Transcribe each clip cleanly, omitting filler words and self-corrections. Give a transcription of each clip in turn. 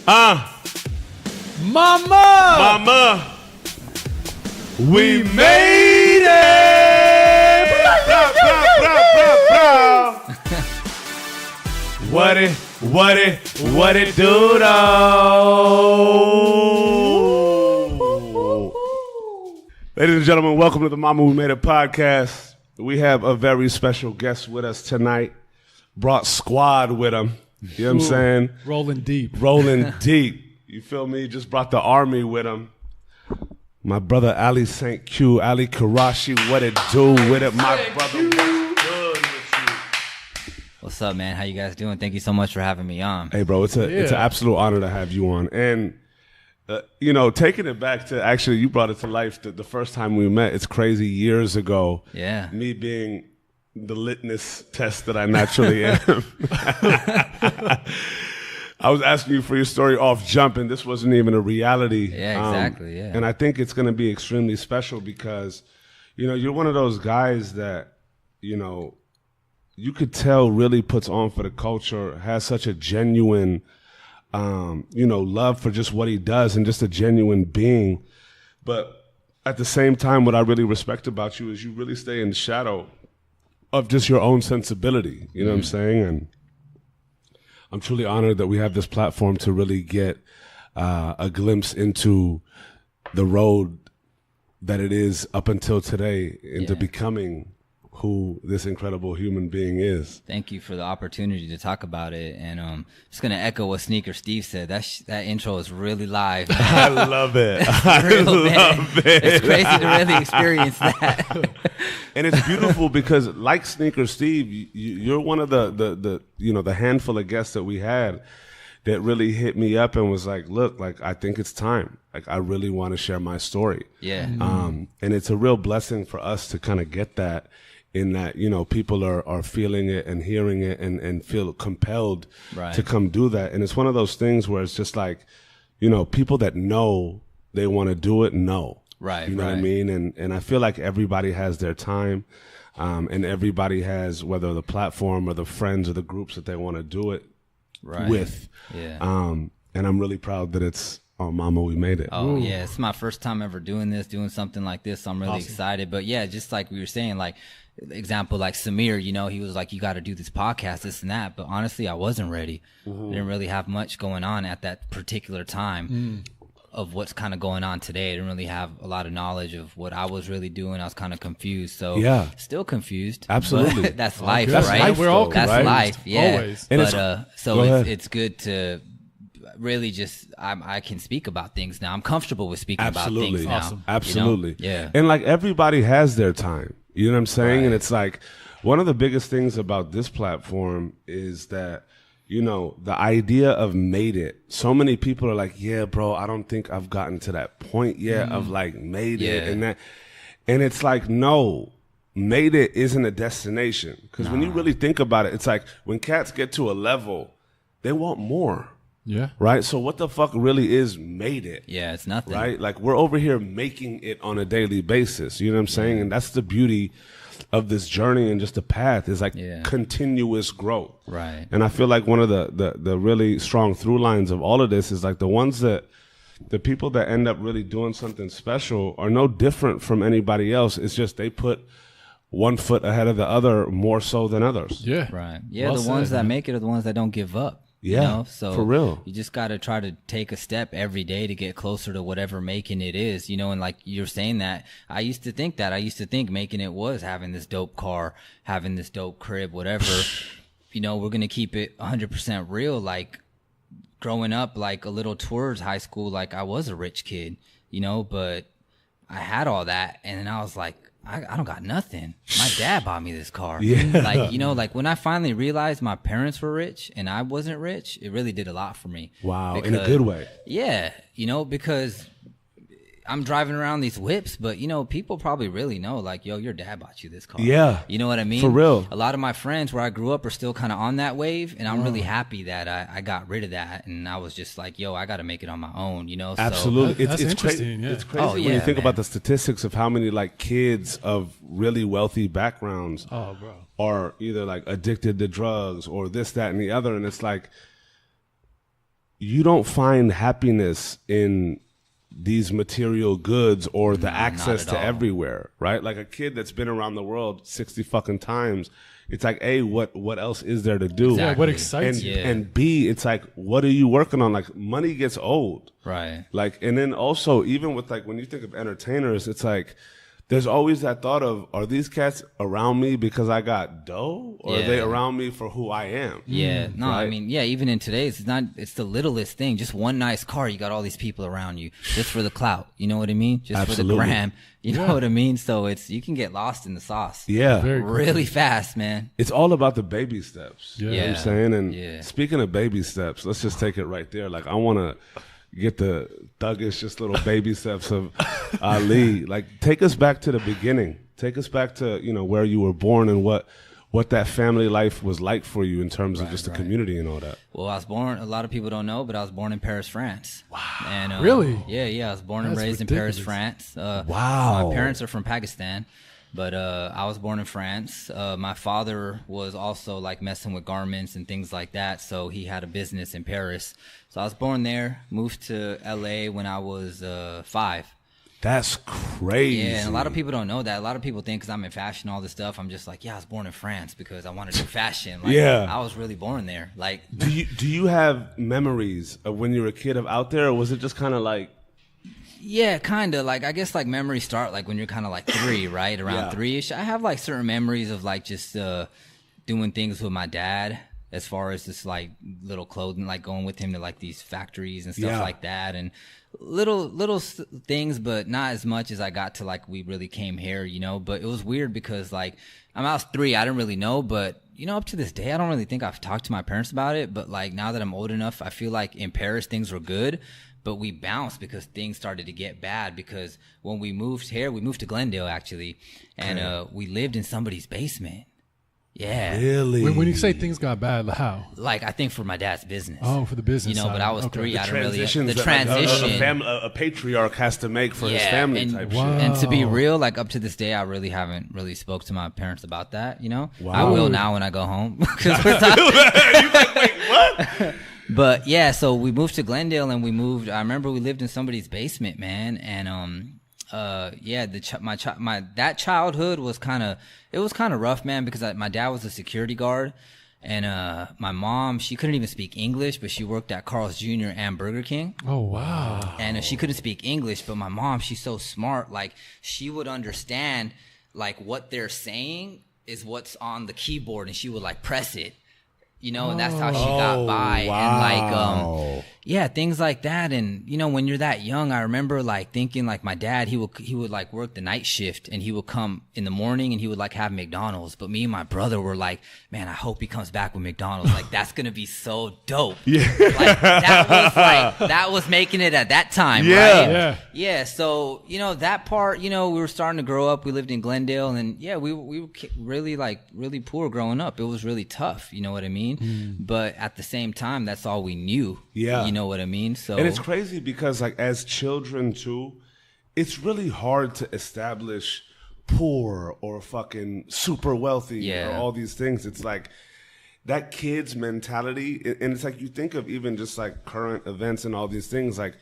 Mama, we made it. What it do though? Ladies and gentlemen, welcome to the Mama We Made It podcast. We have a very special guest with us tonight. Brought squad with him. You know what I'm saying? Rolling deep. You feel me? Just brought the army with him. My brother Ali St. Q, Ali Karashi, what it do with it? My brother, what's good with you? What's up, man? How you guys doing? Thank you so much for having me on. Hey, bro, it's an absolute honor to have you on. And, taking it back to, actually, you brought it to life the first time we met. It's crazy, years ago. Yeah. Me being the litness test that I naturally am. I was asking you for your story off jump, and this wasn't even a reality. Yeah, exactly, yeah. And I think it's going to be extremely special because, you're one of those guys that, you could tell really puts on for the culture, has such a genuine, love for just what he does and just a genuine being. But at the same time, what I really respect about you is you really stay in the shadow of just your own sensibility. You know what I'm saying? And I'm truly honored that we have this platform to really get a glimpse into the road that it is up until today into becoming who this incredible human being is. Thank you for the opportunity to talk about it. And just going to echo what Sneaker Steve said. That intro is really live. I love it. It's crazy to really experience that. And it's beautiful because, like Sneaker Steve, you're one of the handful of guests that we had that really hit me up and was like, look, like, I think it's time. Like, I really want to share my story. Yeah. And it's a real blessing for us to kind of get that, in that, people are feeling it and hearing it and feel compelled to come do that. And it's one of those things where it's just like, people that know they want to do it, know. Right. You know what I mean? And I feel like everybody has their time, and everybody has, whether the platform or the friends or the groups that they want to do it with. Yeah. And I'm really proud that it's Mama, we made it. Oh, yeah. It's my first time ever doing something like this. So I'm really excited. But yeah, just like we were saying, like, example, like Samir, he was like, you got to do this podcast, this and that. But honestly, I wasn't ready. I didn't really have much going on at that particular time of what's kind of going on today. I didn't really have a lot of knowledge of what I was really doing. I was kind of confused. So still confused. Absolutely. That's life, that's right? Life, we're all that's confused. life. Yeah. Always. But so it's good to really just I can speak about things now. I'm comfortable with speaking about things now. Awesome. Absolutely. Yeah. And like everybody has their time. You know what I'm saying? Right. And it's like one of the biggest things about this platform is that, the idea of made it. So many people are like, yeah, bro, I don't think I've gotten to that point yet of like made it and that. And it's like, no, made it isn't a destination. Because when you really think about it, it's like when cats get to a level, they want more. Yeah. Right? So what the fuck really is made it? Yeah, it's nothing. Right? Like we're over here making it on a daily basis. You know what I'm saying? And that's the beauty of this journey and just the path is like continuous growth. Right. And I feel like one of the really strong through lines of all of this is like the people that end up really doing something special are no different from anybody else. It's just they put one foot ahead of the other more so than others. Yeah. Right. Yeah, the ones that make it are the ones that don't give up. Yeah, so for real. You just got to try to take a step every day to get closer to whatever making it is, and like you're saying that, I used to think making it was having this dope car, having this dope crib, whatever. We're going to keep it 100% real. Like growing up, like a little towards high school, like I was a rich kid, but I had all that. And then I was like, I don't got nothing. My dad bought me this car. Yeah. Like, like when I finally realized my parents were rich and I wasn't rich, it really did a lot for me. Wow. In a good way. Yeah. Because I'm driving around these whips, but people probably really know, like, yo, your dad bought you this car. Yeah. You know what I mean? For real. A lot of my friends where I grew up are still kind of on that wave, and I'm really happy that I got rid of that, and I was just like, yo, I got to make it on my own, So, absolutely. That's interesting. It's crazy when you think about the statistics of how many like kids of really wealthy backgrounds are either like addicted to drugs or this, that, and the other, and it's like, you don't find happiness in these material goods or the access to everywhere, right? Like a kid that's been around the world 60 fucking times, it's like, A, what else is there to do? Yeah, what excites you? And B, it's like, what are you working on? Like, money gets old. Right. Like, and then also, even with like, when you think of entertainers, it's like, there's always that thought of, are these cats around me because I got dough, or are they around me for who I am? Yeah, no, right? I mean, yeah, even in today's, it's the littlest thing. Just one nice car, you got all these people around you just for the clout. You know what I mean? Just for the gram. You know what I mean? So you can get lost in the sauce. Yeah. Really fast, man. It's all about the baby steps. Yeah. You know what I'm saying? And speaking of baby steps, let's just take it right there. Like, I want to get the thuggish, just little baby steps of Ali. Like, take us back to the beginning. Take us back to, where you were born and what that family life was like for you in terms of just the community and all that. Well, I was born, a lot of people don't know, but I was born in Paris, France. Wow. And, really? Yeah. I was born and raised in Paris, France. Wow. My parents are from Pakistan. But I was born in France. My father was also like messing with garments and things like that. So he had a business in Paris. So I was born there, moved to LA when I was 5. That's crazy. Yeah, and a lot of people don't know that. A lot of people think because I'm in fashion, all this stuff, I'm just like, yeah, I was born in France because I wanted to do fashion. Like, I was really born there. Like, do you have memories of when you were a kid of out there, or was it just kind of like? Yeah, kind of. Like, I guess like memories start like when you're kind of like 3, right? Around 3-ish. I have like certain memories of like just doing things with my dad, as far as just like little clothing, like going with him to like these factories and stuff like that, and little things, but not as much as I got to like we really came here, But it was weird because like I was 3, I didn't really know, but up to this day, I don't really think I've talked to my parents about it. But like now that I'm old enough, I feel like in Paris things were good. But we bounced because things started to get bad, because when we moved here, we moved to Glendale actually, and we lived in somebody's basement. Yeah. Really? When you say things got bad, how? Like, I think for my dad's business. Oh, for the business side. But I was 3. I didn't really. The transition. A patriarch has to make for his family type shit. And to be real, like up to this day, I really haven't really spoke to my parents about that, Wow. I will now when I go home. Because we're talking. You're like, wait, what? But yeah, so we moved to Glendale and we moved. I remember we lived in somebody's basement, man, and that childhood was kind of rough, man, because my dad was a security guard, and my mom, she couldn't even speak English, but she worked at Carl's Jr. and Burger King. Oh wow! And she couldn't speak English, but my mom, she's so smart, like she would understand like what they're saying is what's on the keyboard, and she would like press it. And that's how she got by. Wow. And like, things like that. And, when you're that young, I remember like thinking like my dad, he would like work the night shift, and he would come in the morning and he would like have McDonald's. But me and my brother were like, man, I hope he comes back with McDonald's. Like, that's going to be so dope. Yeah. That was making it at that time. Yeah. Right? Yeah. Yeah. So, that part, we were starting to grow up. We lived in Glendale, and we were really poor growing up. It was really tough. You know what I mean? But at the same time, that's all we knew. Yeah. You know what I mean? So, and it's crazy because like as children too, it's really hard to establish poor or fucking super wealthy or all these things. It's like that kid's mentality, and it's like you think of even just like current events and all these things, like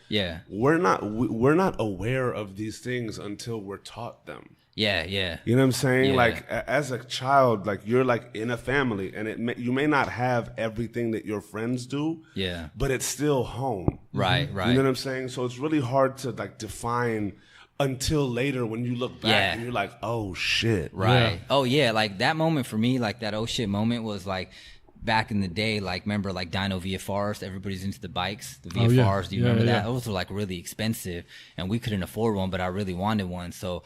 we're not aware of these things until we're taught them. Yeah. You know what I'm saying? Yeah. Like as a child, like you're like in a family, and you may not have everything that your friends do. Yeah. But it's still home. Right. You know what I'm saying? So it's really hard to like define until later when you look back and you're like, oh shit. Right. Yeah. Oh yeah. Like that moment for me, like that oh shit moment was like back in the day, like remember like Dyno VFRs, everybody's into the bikes, the VFRs. Do you remember that? Those were like really expensive, and we couldn't afford one, but I really wanted one. So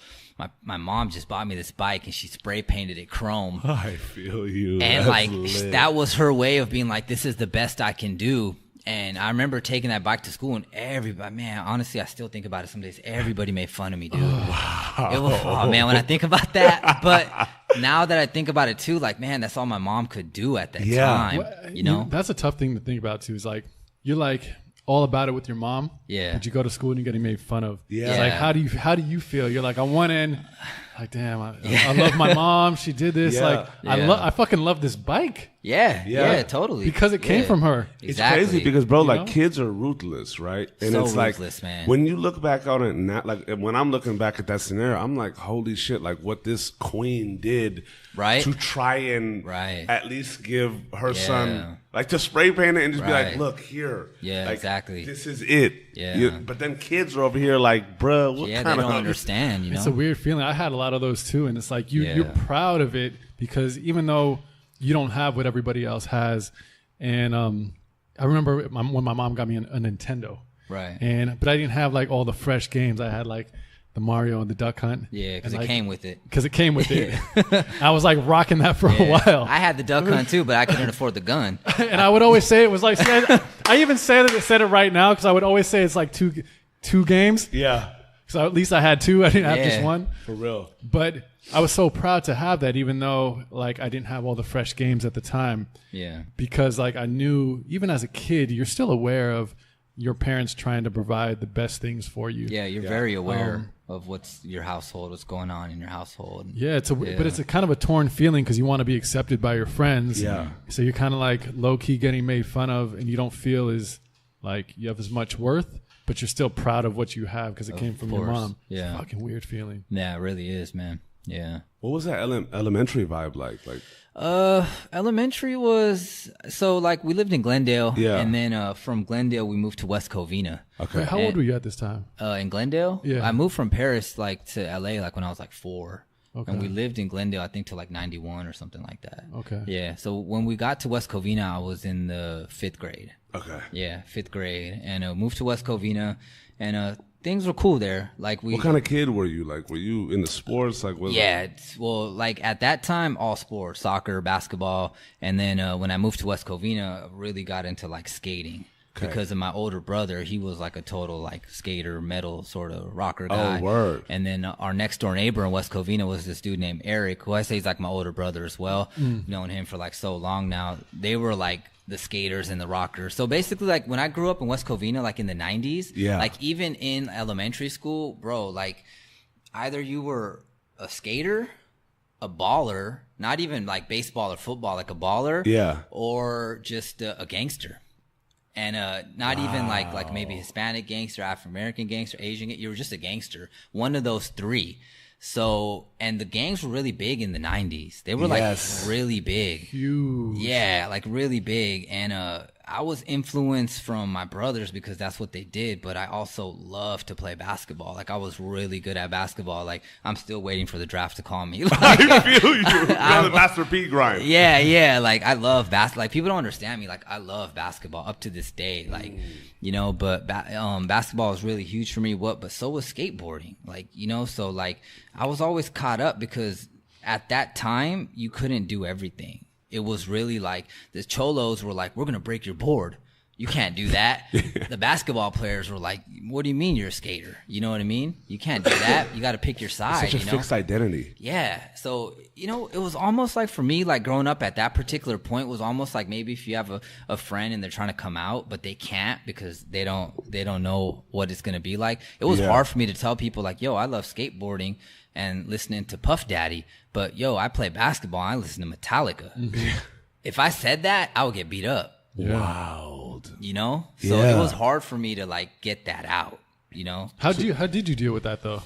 my mom just bought me this bike, and she spray painted it chrome. I feel you. And that's like lit. that was her way of being like, this is the best I can do. And I remember taking that bike to school, and everybody, man, honestly, I still think about it some days. Everybody made fun of me, dude. Wow. It was, oh man, when I think about that. But now that I think about it too, like, man, that's all my mom could do at that time. Well, that's a tough thing to think about too. Is like, you're like, all about it with your mom. Yeah. But you go to school and you're getting made fun of. Yeah. It's like, how do you feel? You're like, on one end, like, damn, I love my mom. She did this. Yeah. Like, I fucking love this bike Yeah, totally. because it came from her. It's Exactly. crazy because, bro, like know? kids are ruthless, right? And So it's like ruthless, man. when you look back on it now, like when I'm looking back at that scenario, I'm like, holy shit, like what this queen did Right. to try and Right. at least give her Yeah. son, like to spray paint it and just be Right. like, look here. Yeah, like, exactly. This is it. Yeah. But then kids are over here like, bruh, what Yeah, kind they of don't understand, you know? It's a weird feeling. I had a lot of those too, and it's like Yeah. you're proud of it because even though you don't have what everybody else has, and I remember when my mom got me a Nintendo, Right. but I didn't have like all the fresh games. I had like the Mario and the Duck Hunt. Yeah, because And, it like, came with it. Because it came with it. I was like rocking that for a while. I had the duck hunt too, but I couldn't afford the gun. And I would always say it was like, see, I even said it right now because I would always say it's like two games. Yeah, So at least I had two. I didn't have just Yeah. one. for real. But I was so proud to have that, even though like I didn't have all the fresh games at the time, Yeah. because like I knew even as a kid, you're still aware of your parents trying to provide the best things for you. Yeah, you're very aware of what's your household, what's going on in your household. Yeah, but it's a kind of a torn feeling because you want to be accepted by your friends. Yeah. So you're kind of like low key getting made fun of, and you don't feel as like you have as much worth, but you're still proud of what you have because it came from your course. mom. Yeah. It's a fucking weird feeling. Yeah, it really is, man. Yeah. What was that elementary vibe like? Like, Elementary was so like we lived in Glendale, Yeah. and then from Glendale we moved to West Covina. okay, Wait, how old were you at this time? In Glendale, Yeah. I moved from Paris like to LA like when I was like 4, Okay. and we lived in Glendale I think till like 91 or something like that. Okay. Yeah. So when we got to West Covina, I was in the 5th grade. okay. Yeah, 5th grade, and moved to West Covina, and things were cool there. Like we. What kind of kid were you? Like, were you in the sports? Like, was Yeah, well, like at that time, all sports, soccer, basketball, and then when I moved to West Covina, I really got into like skating because of my older brother. He was like a total like skater, metal sort of rocker guy. word. And then our next door neighbor in West Covina was this dude named Eric, who I say he's like my older brother as well. Known him for like so long now. They were like the skaters and the rockers. So basically, like when I grew up in West Covina, like in the 90s, Yeah. like even in elementary school, bro, like either you were a skater, a baller, not even like baseball or football, like a baller, Yeah. or just a gangster. And not even like maybe Hispanic gangster, African American gangster, Asian. You were just a gangster. One of those three. So, and the gangs were really big in the 90s. They were Yes. like really big. Huge. Yeah, like really big. And I was influenced from my brothers because that's what they did, but I also loved to play basketball. Like I was really good at basketball. Like I'm still waiting for the draft to call me. Like, I feel you. You're on the Master P grind. yeah. Like I love basketball. Like people don't understand me. Like I love basketball up to this day. Like, you know, but basketball is really huge for me. But so was skateboarding. Like, you know, so like I was always caught up because at that time you couldn't do everything. It was really like the cholos were like, we're going to break your board. You can't do that. The basketball players were like, what do you mean you're a skater? You know what I mean? You can't do that. You got to pick your side. Such a you know? fixed identity. Yeah. So, you know, it was almost like for me, like growing up at that particular point was almost like maybe if you have a friend and they're trying to come out, but they can't because they don't know what it's going to be like. It was hard for me to tell people like, yo, I love skateboarding and listening to Puff Daddy, but yo, I play basketball. I listen to Metallica. If I said that, I would get beat up. Yeah. Wild. You know? So it was hard for me to like get that out, you know? How did you deal with that though?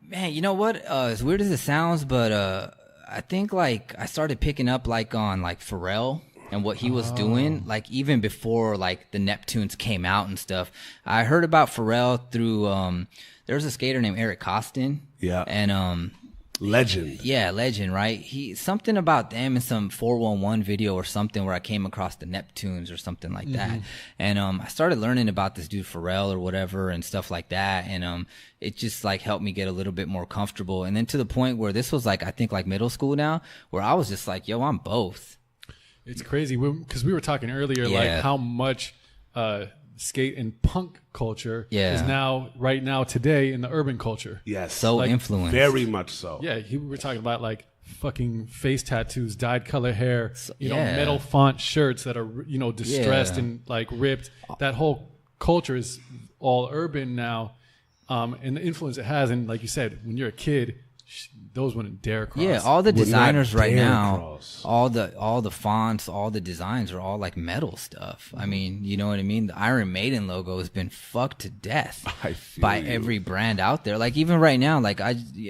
Man, you know what? As weird as it sounds, but I think like I started picking up like on like Pharrell and what he was doing, like even before like the Neptunes came out and stuff. I heard about Pharrell through there was a skater named Eric Costin. Yeah. And Legend. yeah, legend, right? He something about them in some 411 video or something where I came across the Neptunes or something like that. And I started learning about this dude Pharrell or whatever and stuff like that. And it just like helped me get a little bit more comfortable. And then to the point where this was like I think like middle school now, where I was just like, yo, I'm both. It's crazy because we were talking earlier Yeah. like how much skate and punk culture is now right now today in the urban culture. Yes. So Like, influenced. Very much so. Yeah, we were talking about like fucking face tattoos, dyed color hair, you know, Yeah. metal font shirts that are, you know, distressed Yeah. and like ripped. That whole culture is all urban now, and the influence it has. And like you said, when you're a kid, those wouldn't dare cross. Yeah, all the Would not designers right dare now, cross. all the fonts, all the designs are all like metal stuff. I mean, you know what I mean? The Iron Maiden logo has been fucked to death I feel by you. every brand out there. Like even right now, like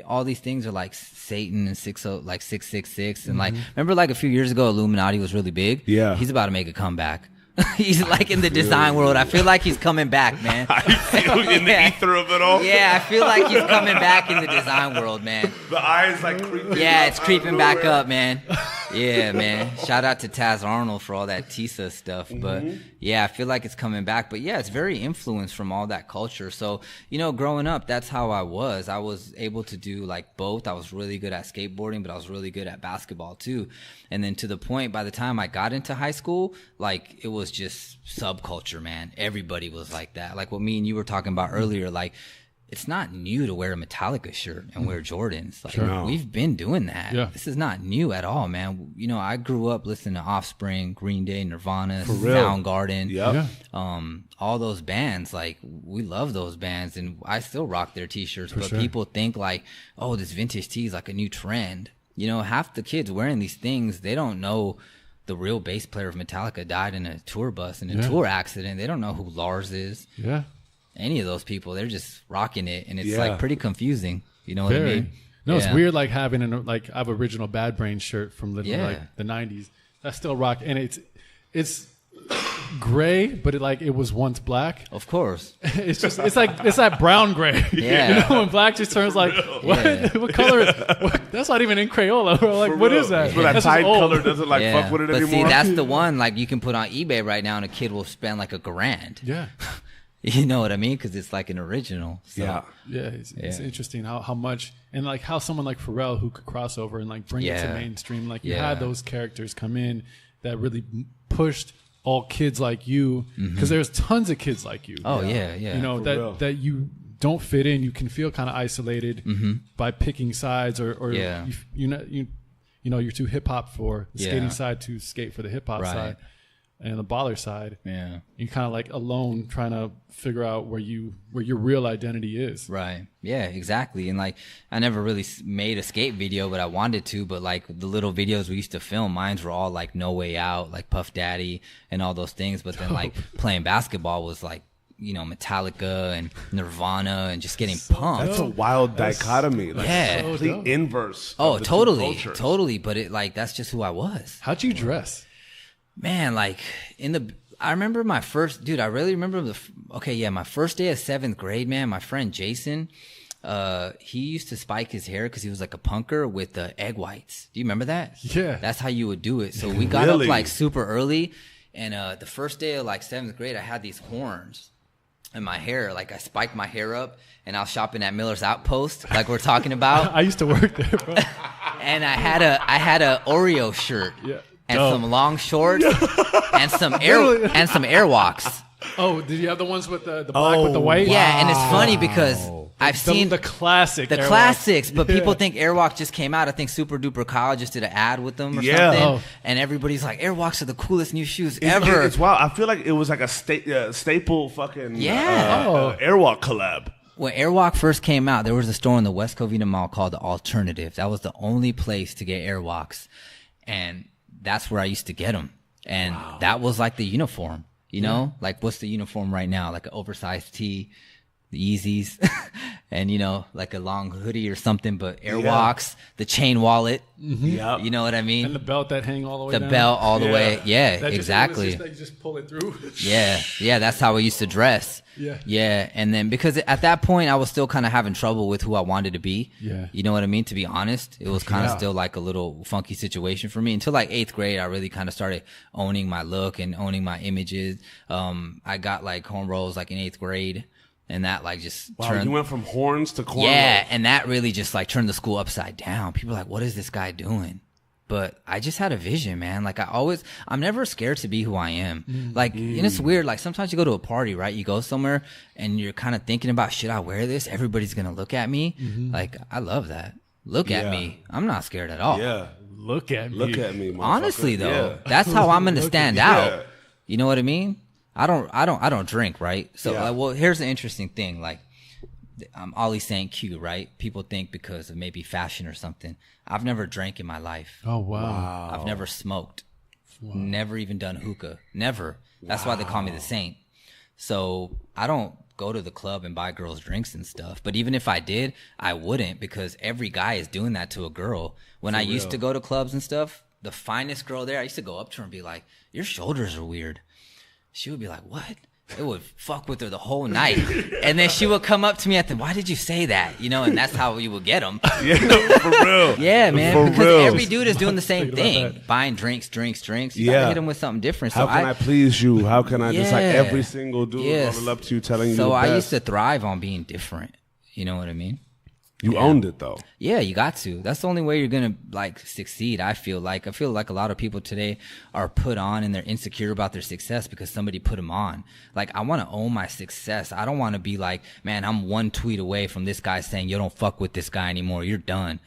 all these things are like Satan and 666, and like remember like a few years ago, Illuminati was really big. Yeah. He's about to make a comeback. He's like in the design world. I feel like he's coming back, man. I feel in the ether of it all. Yeah, I feel like he's coming back in the design world, man. The eyes like creeping. Yeah, up it's out of creeping back nowhere. up, man. Yeah, man. Shout out to Taz Arnold for all that Tisa stuff. But yeah, I feel like it's coming back. But yeah, it's very influenced from all that culture. So, you know, growing up, that's how I was. I was able to do like both. I was really good at skateboarding, but I was really good at basketball too. And then to the point, by the time I got into high school, like it was just subculture, man. Everybody was like that. Like what me and you were talking about earlier, like it's not new to wear a Metallica shirt and wear Jordans. Like No. we've been doing that. Yeah. This is not new at all, man. You know, I grew up listening to Offspring, Green Day, Nirvana, real. Soundgarden. Yep. Yeah. All those bands, like we love those bands, and I still rock their t-shirts. But sure. people think like, oh, this vintage tee is like a new trend. You know, half the kids wearing these things, they don't know the real bass player of Metallica died in a tour bus in a Yeah. tour accident. They don't know who Lars is. Yeah. Any of those people, they're just rocking it, and it's Yeah. like pretty confusing. You know what I Very. mean? No, it's Yeah. weird like having like I have original Bad Brain shirt from literally Yeah. like the 90s. I still rock, and it's gray, but it was once black. Of course. It's just it's that brown gray. Yeah. You know, when black just turns like what? Yeah. What color? That's not even in Crayola. We're like, For what real. is that? So that That's just Tide old. color doesn't like fuck with it but anymore. see, that's the one like you can put on eBay right now, and a kid will spend like $1,000. Yeah. You know what I mean? Because it's like an original. So. yeah. Yeah, it's Yeah. interesting how much and like how someone like Pharrell who could cross over and like bring it to Yeah. mainstream. Like you Yeah. had those characters come in that really pushed all kids like you because there's tons of kids like you. Oh yeah, yeah. You know real. that you don't fit in. You can feel kind of isolated by picking sides or Yeah. you know you're too hip hop for the Yeah. skating side to skate for the hip hop Right. side and the baller side. Yeah. You're kind of like alone trying to figure out where your real identity is. Right. Yeah, exactly. And like, I never really made a skate video, but I wanted to. But like the little videos we used to film, mines were all like No Way Out, like Puff Daddy and all those things. But then like playing basketball was like, you know, Metallica and Nirvana and just getting pumped. That's a wild dichotomy. Like, Yeah. complete dope. inverse. Oh, of the two totally. cultures. Totally. But it like, that's just who I was. How'd you dress? Man, like I remember my first, dude, I really remember my first day of 7th grade, man, my friend Jason, he used to spike his hair because he was like a punker with egg whites. Do you remember that? Yeah. That's how you would do it. So we got Really? up like super early, and the first day of like 7th grade, I had these horns in my hair. Like I spiked my hair up, and I was shopping at Miller's Outpost, like we're talking about. I used to work there, bro. And I had a Oreo shirt. Yeah. And Dope. some long shorts and some Airwalks. Oh, did you have the ones with the black with the white? Yeah, and it's funny because I've seen the classic, the Airwalks. classics, but Yeah. people think Airwalk just came out. I think Super Duper Kyle just did an ad with them or Yeah. something. Oh. And everybody's like, Airwalks are the coolest new shoes It's- ever. It's wild. I feel like it was like a staple fucking Yeah. Airwalk collab. When Airwalk first came out, there was a store in the West Covina Mall called The Alternative. That was the only place to get Airwalks. And that's where I used to get them. And that was like the uniform, you know? Like, what's the uniform right now? Like an oversized tee, the Yeezys, and, you know, like a long hoodie or something, but Airwalks, the chain wallet, Yeah. you know what I mean? And the belt that hang all the way The down. belt all the Yeah. way. Yeah, That just- exactly. It was just, you just pull it through. Yeah, that's how I used to dress. Yeah. And then because at that point I was still kind of having trouble with who I wanted to be. Yeah. You know what I mean? To be honest, it was kind of Yeah. still like a little funky situation for me until like 8th grade. I really kind of started owning my look and owning my images. I got like cornrows like in 8th grade, and that like just Wow, turned. you went from horns to cornrows. Yeah, and that really just like turned the school upside down. People were like, what is this guy doing? But I just had a vision, man. Like I'm never scared to be who I am. Like, and it's weird. Like sometimes you go to a party, right? You go somewhere and you're kind of thinking about, should I wear this? Everybody's going to look at me. Like, I love that. Look at me. I'm not scared at all. Yeah. Look at me. Look at me, motherfucker. Honestly, though, Yeah. that's how I'm gonna stand out. Yeah. You know what I mean? I don't drink, right? So, Yeah. well, here's the interesting thing. Like, I'm always saying Q, right? People think because of maybe fashion or something. I've never drank in my life. Oh, wow. I've never smoked. Never even done hookah. Never. That's why they call me the Saint. So I don't go to the club and buy girls drinks and stuff. But even if I did, I wouldn't, because every guy is doing that to a girl. When I used to go to clubs and stuff, the finest girl there, I used to go up to her and be like, your shoulders are weird. She would be like, what? It would fuck with her the whole night. And then she would come up to me at the, why did you say that? You know, and that's how you would get them. Yeah, for real. Yeah, man. For Because real. every dude is doing the same Thinking about thing. Buying drinks. You Yeah. gotta hit them with something different. How So can I please you? How can I just like Yeah. every single dude rolling up to you telling you So the I best? used to thrive on being different. You know what I mean? You owned it though. Yeah, you got to. That's the only way you're gonna like succeed. I feel like a lot of people today are put on and they're insecure about their success because somebody put them on. Like, I want to own my success. I don't want to be like, man, I'm one tweet away from this guy saying you don't fuck with this guy anymore. You're done.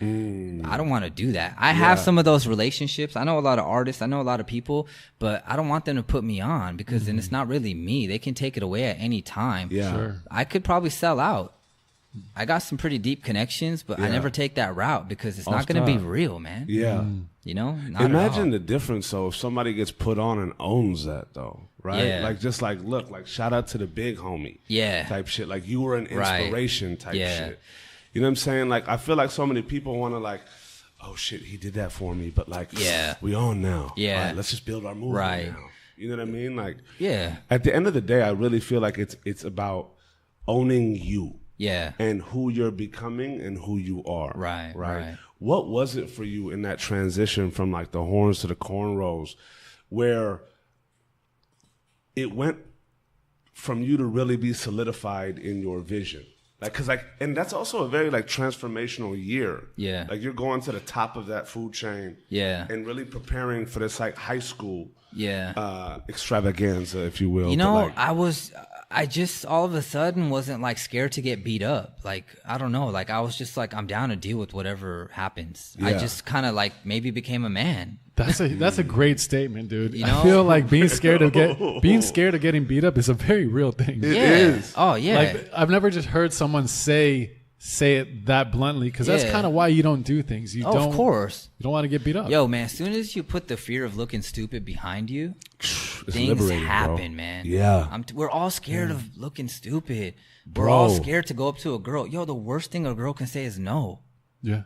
I don't want to do that. I have some of those relationships. I know a lot of artists. I know a lot of people, but I don't want them to put me on because then it's not really me. They can take it away at any time. Yeah. Sure. I could probably sell out. I got some pretty deep connections, but I never take that route because it's not going to be real, man. Yeah. You know? Not at Imagine all. the difference though if somebody gets put on and owns that though, right? Yeah. Like just like look, like shout out to the big homie. Yeah. Type shit. Like you were an Right. inspiration type Yeah. shit. You know what I'm saying? Like I feel like so many people want to like, oh shit, he did that for me, but like we on now. Yeah. All right, let's just build our movement Right. now. You know what I mean? Like Yeah. at the end of the day, I really feel like it's about owning you. Yeah. And who you're becoming and who you are. Right. What was it for you in that transition from like the horns to the cornrows where it went from you to really be solidified in your vision? Like, cause like, and that's also a very like transformational year. Yeah. Like you're going to the top of that food chain. Yeah. And really preparing for this like high school Yeah. extravaganza, if you will. You know, But, like, I just all of a sudden wasn't like scared to get beat up. Like, I don't know. Like, I was just like, I'm down to deal with whatever happens. I Yeah. just kind of like maybe became a man. That's a great statement, dude. You know? I feel like being scared of getting beat up is a very real thing. It Yeah. is. Oh, yeah. Like, I've never just heard someone say it that bluntly, because that's Yeah. kind of why you don't do things. You don't. Of course. You don't want to get beat up. Yo, man, as soon as you put the fear of looking stupid behind you, it's things liberating, bro. happen, man. Yeah. We're all scared of looking stupid. We're Bro. all scared to go up to a girl. Yo, the worst thing a girl can say is no. Yeah.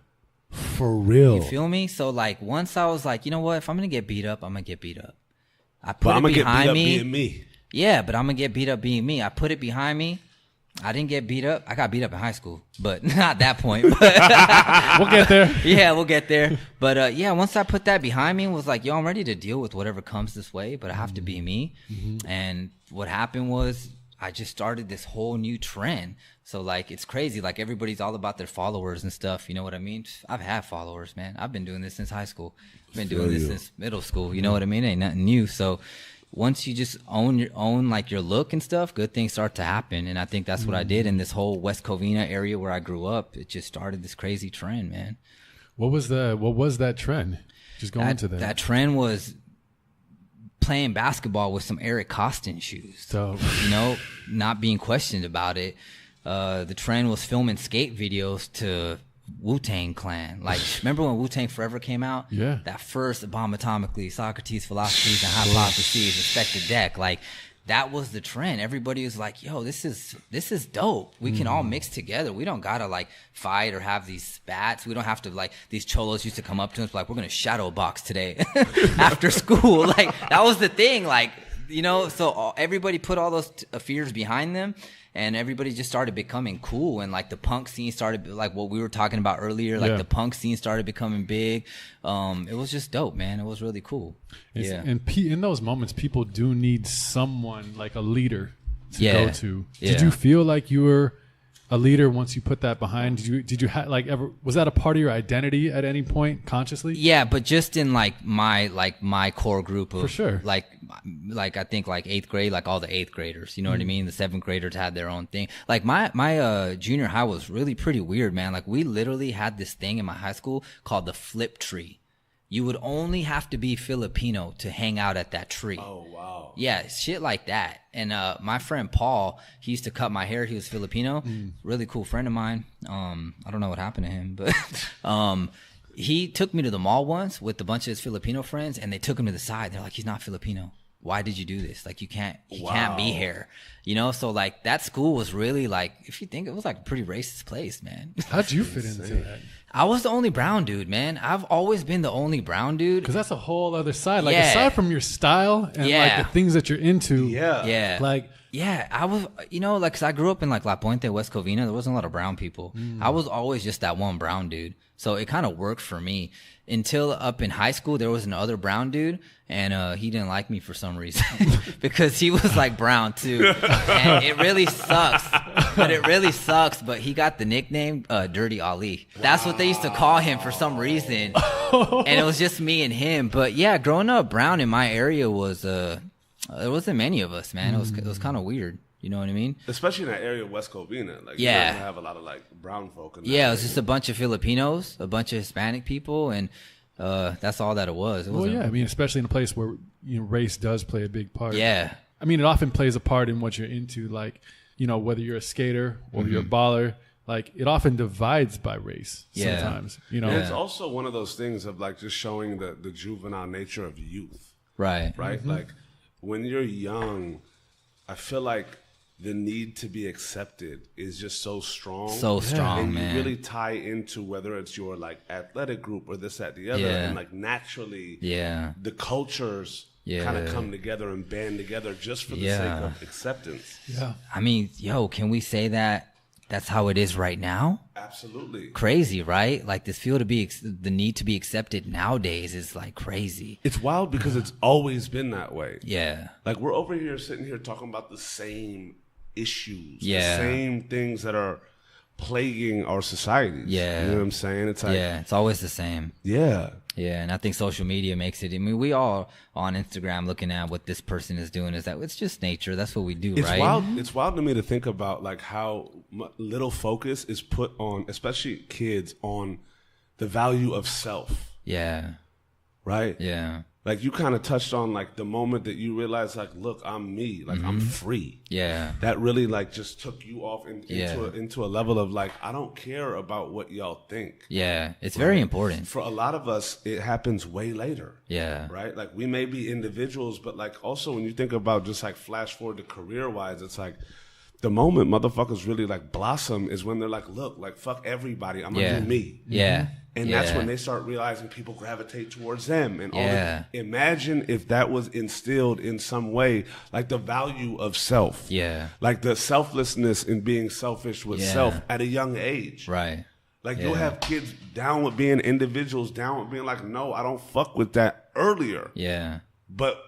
For real. You feel me? So like once I was like, you know what? If I'm gonna get beat up, I'm gonna get beat up. I put But I'm it gonna get behind beat up me. being me. Yeah, but I'm gonna get beat up being me. I put it behind me. I didn't get beat up. I got beat up in high school, but not that point. We'll get there. Yeah, we'll get there. But yeah, once I put that behind me, was like, yo, I'm ready to deal with whatever comes this way, but I have to be me. And what happened was I just started this whole new trend. So like, it's crazy. Like everybody's all about their followers and stuff. You know what I mean? I've had followers, man. I've been doing this since high school. I've been doing this since middle school. You know what I mean? Ain't nothing new. So once you just own like your look and stuff, good things start to happen. And I think that's what I did in this whole West Covina area where I grew up. It just started this crazy trend, man. What was that trend? Just going into that. That trend was playing basketball with some Eric Costin shoes. So You know, not being questioned about it. The trend was filming skate videos to Wu-Tang Clan. Like, remember when Wu-Tang Forever came out? Yeah. That first Bomb Atomically, Socrates, Philosophies, and Hypotheses, Respect the Deck. Like, that was the trend. Everybody was like, yo, this is dope. We can all mix together. We don't gotta like fight or have these spats. We don't have to like, these cholos used to come up to us like, we're gonna shadow box today after school. Like, that was the thing. Like, you know, so everybody put all those fears behind them. And everybody just started becoming cool, and like the punk scene started, like what we were talking about earlier. Like the punk scene started becoming big. It was just dope, man. It was really cool. And in those moments, people do need someone like a leader to Yeah. go to. Yeah. Did you feel like you were a leader once you put that behind? Did you like ever, was that a part of your identity at any point consciously? Yeah, but just in like my core group of, for sure, like I think like 8th grade, like all the 8th graders, you know what I mean? The 7th graders had their own thing. Like my junior high was really pretty weird, man. Like we literally had this thing in my high school called the flip tree. You would only have to be Filipino to hang out at that tree. Oh, wow. Yeah, shit like that. And my friend Paul, he used to cut my hair. He was Filipino. Really cool friend of mine. I don't know what happened to him, but he took me to the mall once with a bunch of his Filipino friends, and they took him to the side. They're like, he's not Filipino. Why did you do this? Like, he can't be here. You know, so like that school was really like, if you think, it was like a pretty racist place, man. How'd you fit into that? I was the only brown dude, man. I've always been the only brown dude. Because that's a whole other side. Like, aside from your style and like the things that you're into. Yeah. Like, yeah, I was, you know, like, cause I grew up in like La Puente, West Covina. There wasn't a lot of brown people. I was always just that one brown dude. So it kind of worked for me until up in high school. There was another brown dude, and he didn't like me for some reason because he was like brown too. And it really sucks, but he got the nickname Dirty Ali. That's what they used to call him for some reason. And it was just me and him. But yeah, growing up brown in my area was there wasn't many of us, man. It was kind of weird. You know what I mean? Especially in that area of West Covina. Like, you don't have a lot of like brown folk in that it was just a bunch of Filipinos, a bunch of Hispanic people, and that's all that it was. Well, yeah, I mean, especially in a place where, you know, race does play a big part. Yeah. I mean, it often plays a part in what you're into, like, you know, whether you're a skater or you're a baller, like, it often divides by race sometimes, you know. And it's also one of those things of like just showing the juvenile nature of youth. Right. Like, when you're young, I feel like the need to be accepted is just so strong. So strong, and man. you really tie into whether it's your like athletic group or this, that, the other. And like naturally, the cultures kind of come together and band together just for the sake of acceptance. Yeah. I mean, can we say that that's how it is right now? Absolutely. Crazy, right? Like this feel to be, the need to be accepted nowadays is like crazy. It's wild because it's always been that way. Yeah. Like we're over here sitting here talking about the same issues, the Yeah. same things that are plaguing our societies. Yeah. You know what I'm saying? It's like, it's always the same. Yeah. Yeah, and I think social media makes it. I mean, we all on Instagram looking at what this person is doing. Is that it's just nature? That's what we do, It's right? wild. It's wild to me to think about like how little focus is put on, especially kids, on the value of self. Yeah. Right. Yeah. Like you kind of touched on like the moment that you realize like, look, I'm me, like I'm free. Yeah. That really like just took you off into a level of like, I don't care about what y'all think. Yeah. It's very important. For a lot of us, it happens way later. Yeah. Right? Like we may be individuals, but like also when you think about just like flash forward to career wise, it's like the moment motherfuckers really like blossom is when they're like, look, like fuck everybody, I'm gonna do me. Yeah. And that's when they start realizing people gravitate towards them. And all that. Imagine if that was instilled in some way, like the value of self. Yeah. Like the selflessness in being selfish with self at a young age. Right. Like you'll have kids down with being individuals, down with being like, no, I don't fuck with that earlier. Yeah. But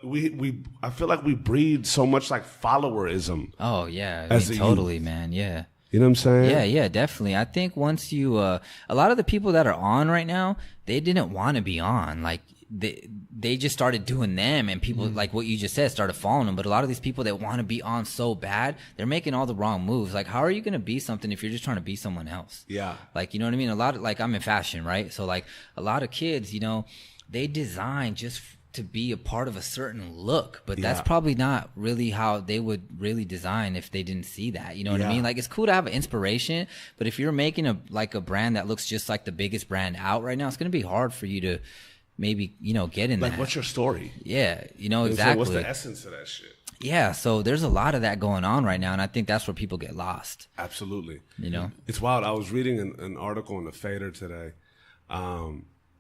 I feel like we breed so much like followerism. Oh yeah. I mean, totally, man. Yeah. You know what I'm saying? Yeah, definitely. I think once you, a lot of the people that are on right now, they didn't want to be on. Like they just started doing them, and people like what you just said started following them. But a lot of these people that want to be on so bad, they're making all the wrong moves. Like, how are you going to be something if you're just trying to be someone else? Yeah. Like, you know what I mean? A lot of, like, I'm in fashion, right? So like a lot of kids, you know, they design just to be a part of a certain look, but that's probably not really how they would really design if they didn't see that. You know what I mean? Like, it's cool to have an inspiration, but if you're making a brand that looks just like the biggest brand out right now, it's going to be hard for you to maybe, you know, get in that. Like, what's your story? Yeah, you know, exactly. So what's the essence of that shit? Yeah, so there's a lot of that going on right now, and I think that's where people get lost. Absolutely. You know? It's wild. I was reading an article in the Fader today,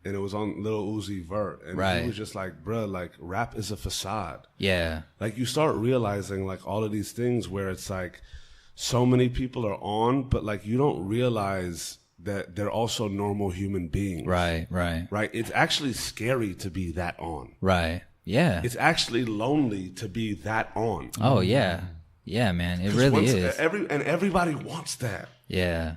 and it was on Lil Uzi Vert, and he was just like, bruh, like, rap is a facade. Yeah. Like, you start realizing, like, all of these things where it's like, so many people are on, but, like, you don't realize that they're also normal human beings. Right. It's actually scary to be that on. Right. Yeah. It's actually lonely to be that on. Oh, yeah. Yeah, man, it really is. Everybody wants that. Yeah.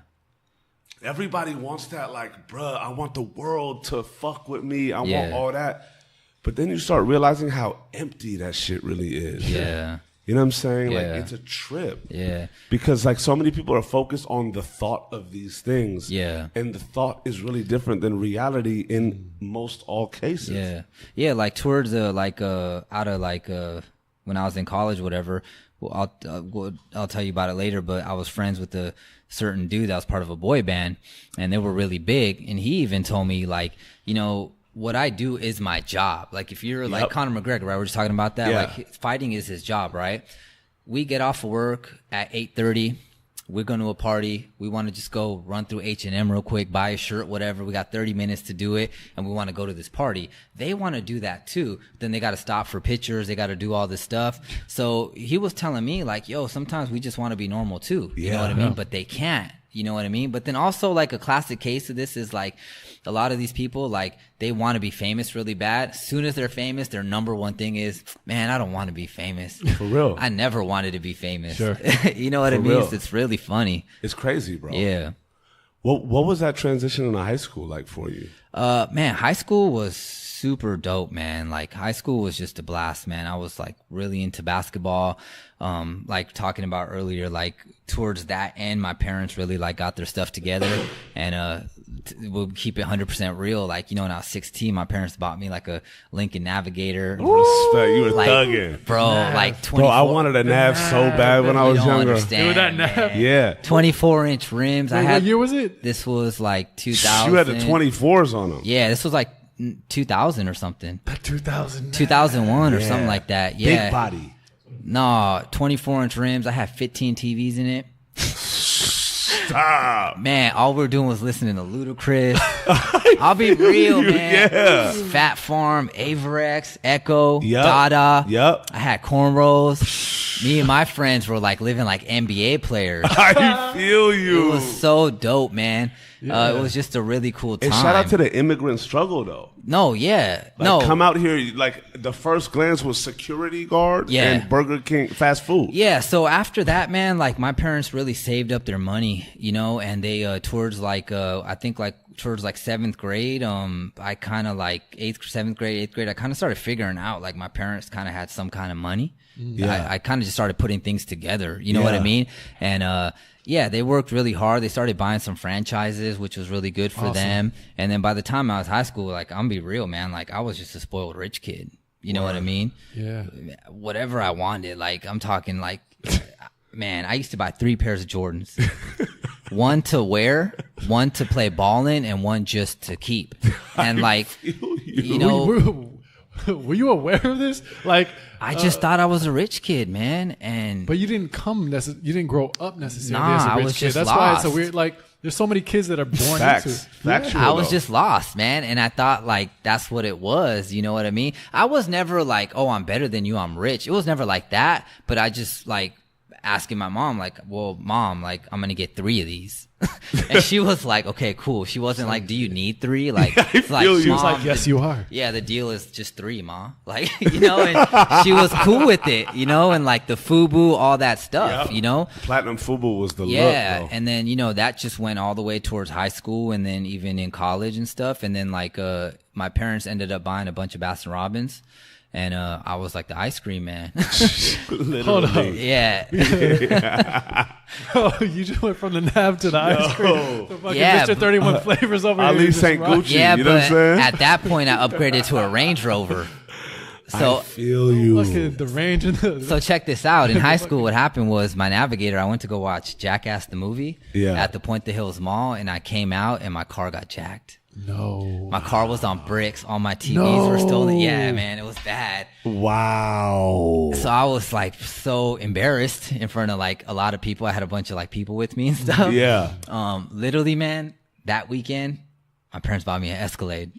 Everybody wants that, like, bruh, I want the world to fuck with me. I want all that. But then you start realizing how empty that shit really is. Yeah. You know what I'm saying? Yeah. Like, it's a trip. Yeah. Because, like, so many people are focused on the thought of these things. Yeah. And the thought is really different than reality in most all cases. Yeah. Yeah, like, towards, out of, when I was in college, whatever, well, I'll tell you about it later, but I was friends with a certain dude that was part of a boy band, and they were really big, and he even told me, like, you know, what I do is my job. Like, if you're like Conor McGregor, right? We're just talking about that. Yeah. Like, fighting is his job, right? We get off of work at 8:30. We're going to a party. We want to just go run through H&M real quick, buy a shirt, whatever. We got 30 minutes to do it, and we want to go to this party. They want to do that too. Then they got to stop for pictures. They got to do all this stuff. So he was telling me, like, yo, sometimes we just want to be normal too. You know what I mean? But they can't. You know what I mean? But then also, like, a classic case of this is, like, a lot of these people, like, they want to be famous really bad. As soon as they're famous, their number one thing is, man, I don't want to be famous. For real. I never wanted to be famous. Sure. You know what I mean? real. It's really funny. It's crazy, bro. Yeah. What was that transition into high school like for you? Man, high school was super dope, man. Like, high school was just a blast, man. I was, like, really into basketball. Like talking about earlier, like, towards that end, my parents really, like, got their stuff together, and we'll keep it 100% real. Like, you know, when I was 16, my parents bought me, like, a Lincoln Navigator. Respect, you were Like, thugging. bro, Nav. like, 24. Bro, I wanted a Nav so bad when I was You don't younger. understand, Dude, that Nav. man. Yeah. 24-inch rims. I Wait, had. what year was it? This was like 2000. You had the 24s on them. Yeah, this was like 2000 or something. 2000. 2001 or Yeah. something like that. Yeah. Big body. No, 24-inch rims. I had 15 TVs in it. Stop. Man, all we were doing was listening to Ludacris. I'll be real, man. Yeah. Fat Farm, Averex, Echo, Yep. Dada. Yep. I had cornrows. Me and my friends were, like, living like NBA players. I feel you. It was so dope, man. It was just a really cool time. And shout out to the immigrant struggle, though. No, yeah. Like, no. come out here, like, the first glance was security guard Yeah. and Burger King fast food. Yeah, so after that, man, like, my parents really saved up their money, you know, and they towards like I think like towards like 7th grade, I kind of like 8th grade, I kind of started figuring out, like, my parents kind of had some kind of money. Yeah. I kind of just started putting things together, you know what I Yeah. mean? And yeah, they worked really hard. They started buying some franchises, which was really good for them. And then by the time I was high school, like, I'm gonna be real, man, like, I was just a spoiled rich kid. You know what I mean? Yeah. Whatever I wanted, like, I'm talking, like, man, I used to buy 3 pairs of Jordans. One to wear, one to play ball in, and one just to keep. And, like, you know, Were you aware of this? Like, I just thought I was a rich kid, man. And but you didn't you didn't grow up necessarily Nah, as a I rich was kid. just That's why it's a lost. weird. Like, there's so many kids that are born Facts. into. Factual, I was though. just lost, man. And I thought, like, that's what it was. You know what I mean? I was never like, oh, I'm better than you, I'm rich. It was never like that. But I just, like, asking my mom, like, well, mom, like, I'm going to get 3 of these. And she was like, okay, cool. She wasn't like, do you need 3? Like, it's like, feel you. She was like, Mom, yes, you are. yeah, the deal is just 3, ma. Like, you know, and she was cool with it, you know, and like the FUBU, all that stuff, Yep. you know. Platinum Fubu was the Yeah, look, bro. and then, you know, that just went all the way towards high school, and then even in college and stuff. And then, like, my parents ended up buying a bunch of Baskin Robbins, and I was like the ice cream man. Hold up. Yeah. Oh, you just went from the Nav to the ice cream. The fucking Yeah, Mr. 31 flavors over here. Ali just St. rock- Gucci. Yeah, You know what I'm but saying? at that point, I upgraded to a Range Rover. So I feel you. Fucking the range and the. So check this out. In high school, what happened was my Navigator, I went to go watch Jackass the movie at the Point the Hills Mall, and I came out and my car got jacked. No. My car was on bricks. All my TVs were stolen. Yeah, man, it was bad. Wow. So I was like so embarrassed in front of like a lot of people. I had a bunch of like people with me and stuff. Yeah. Literally, man, that weekend, my parents bought me an Escalade.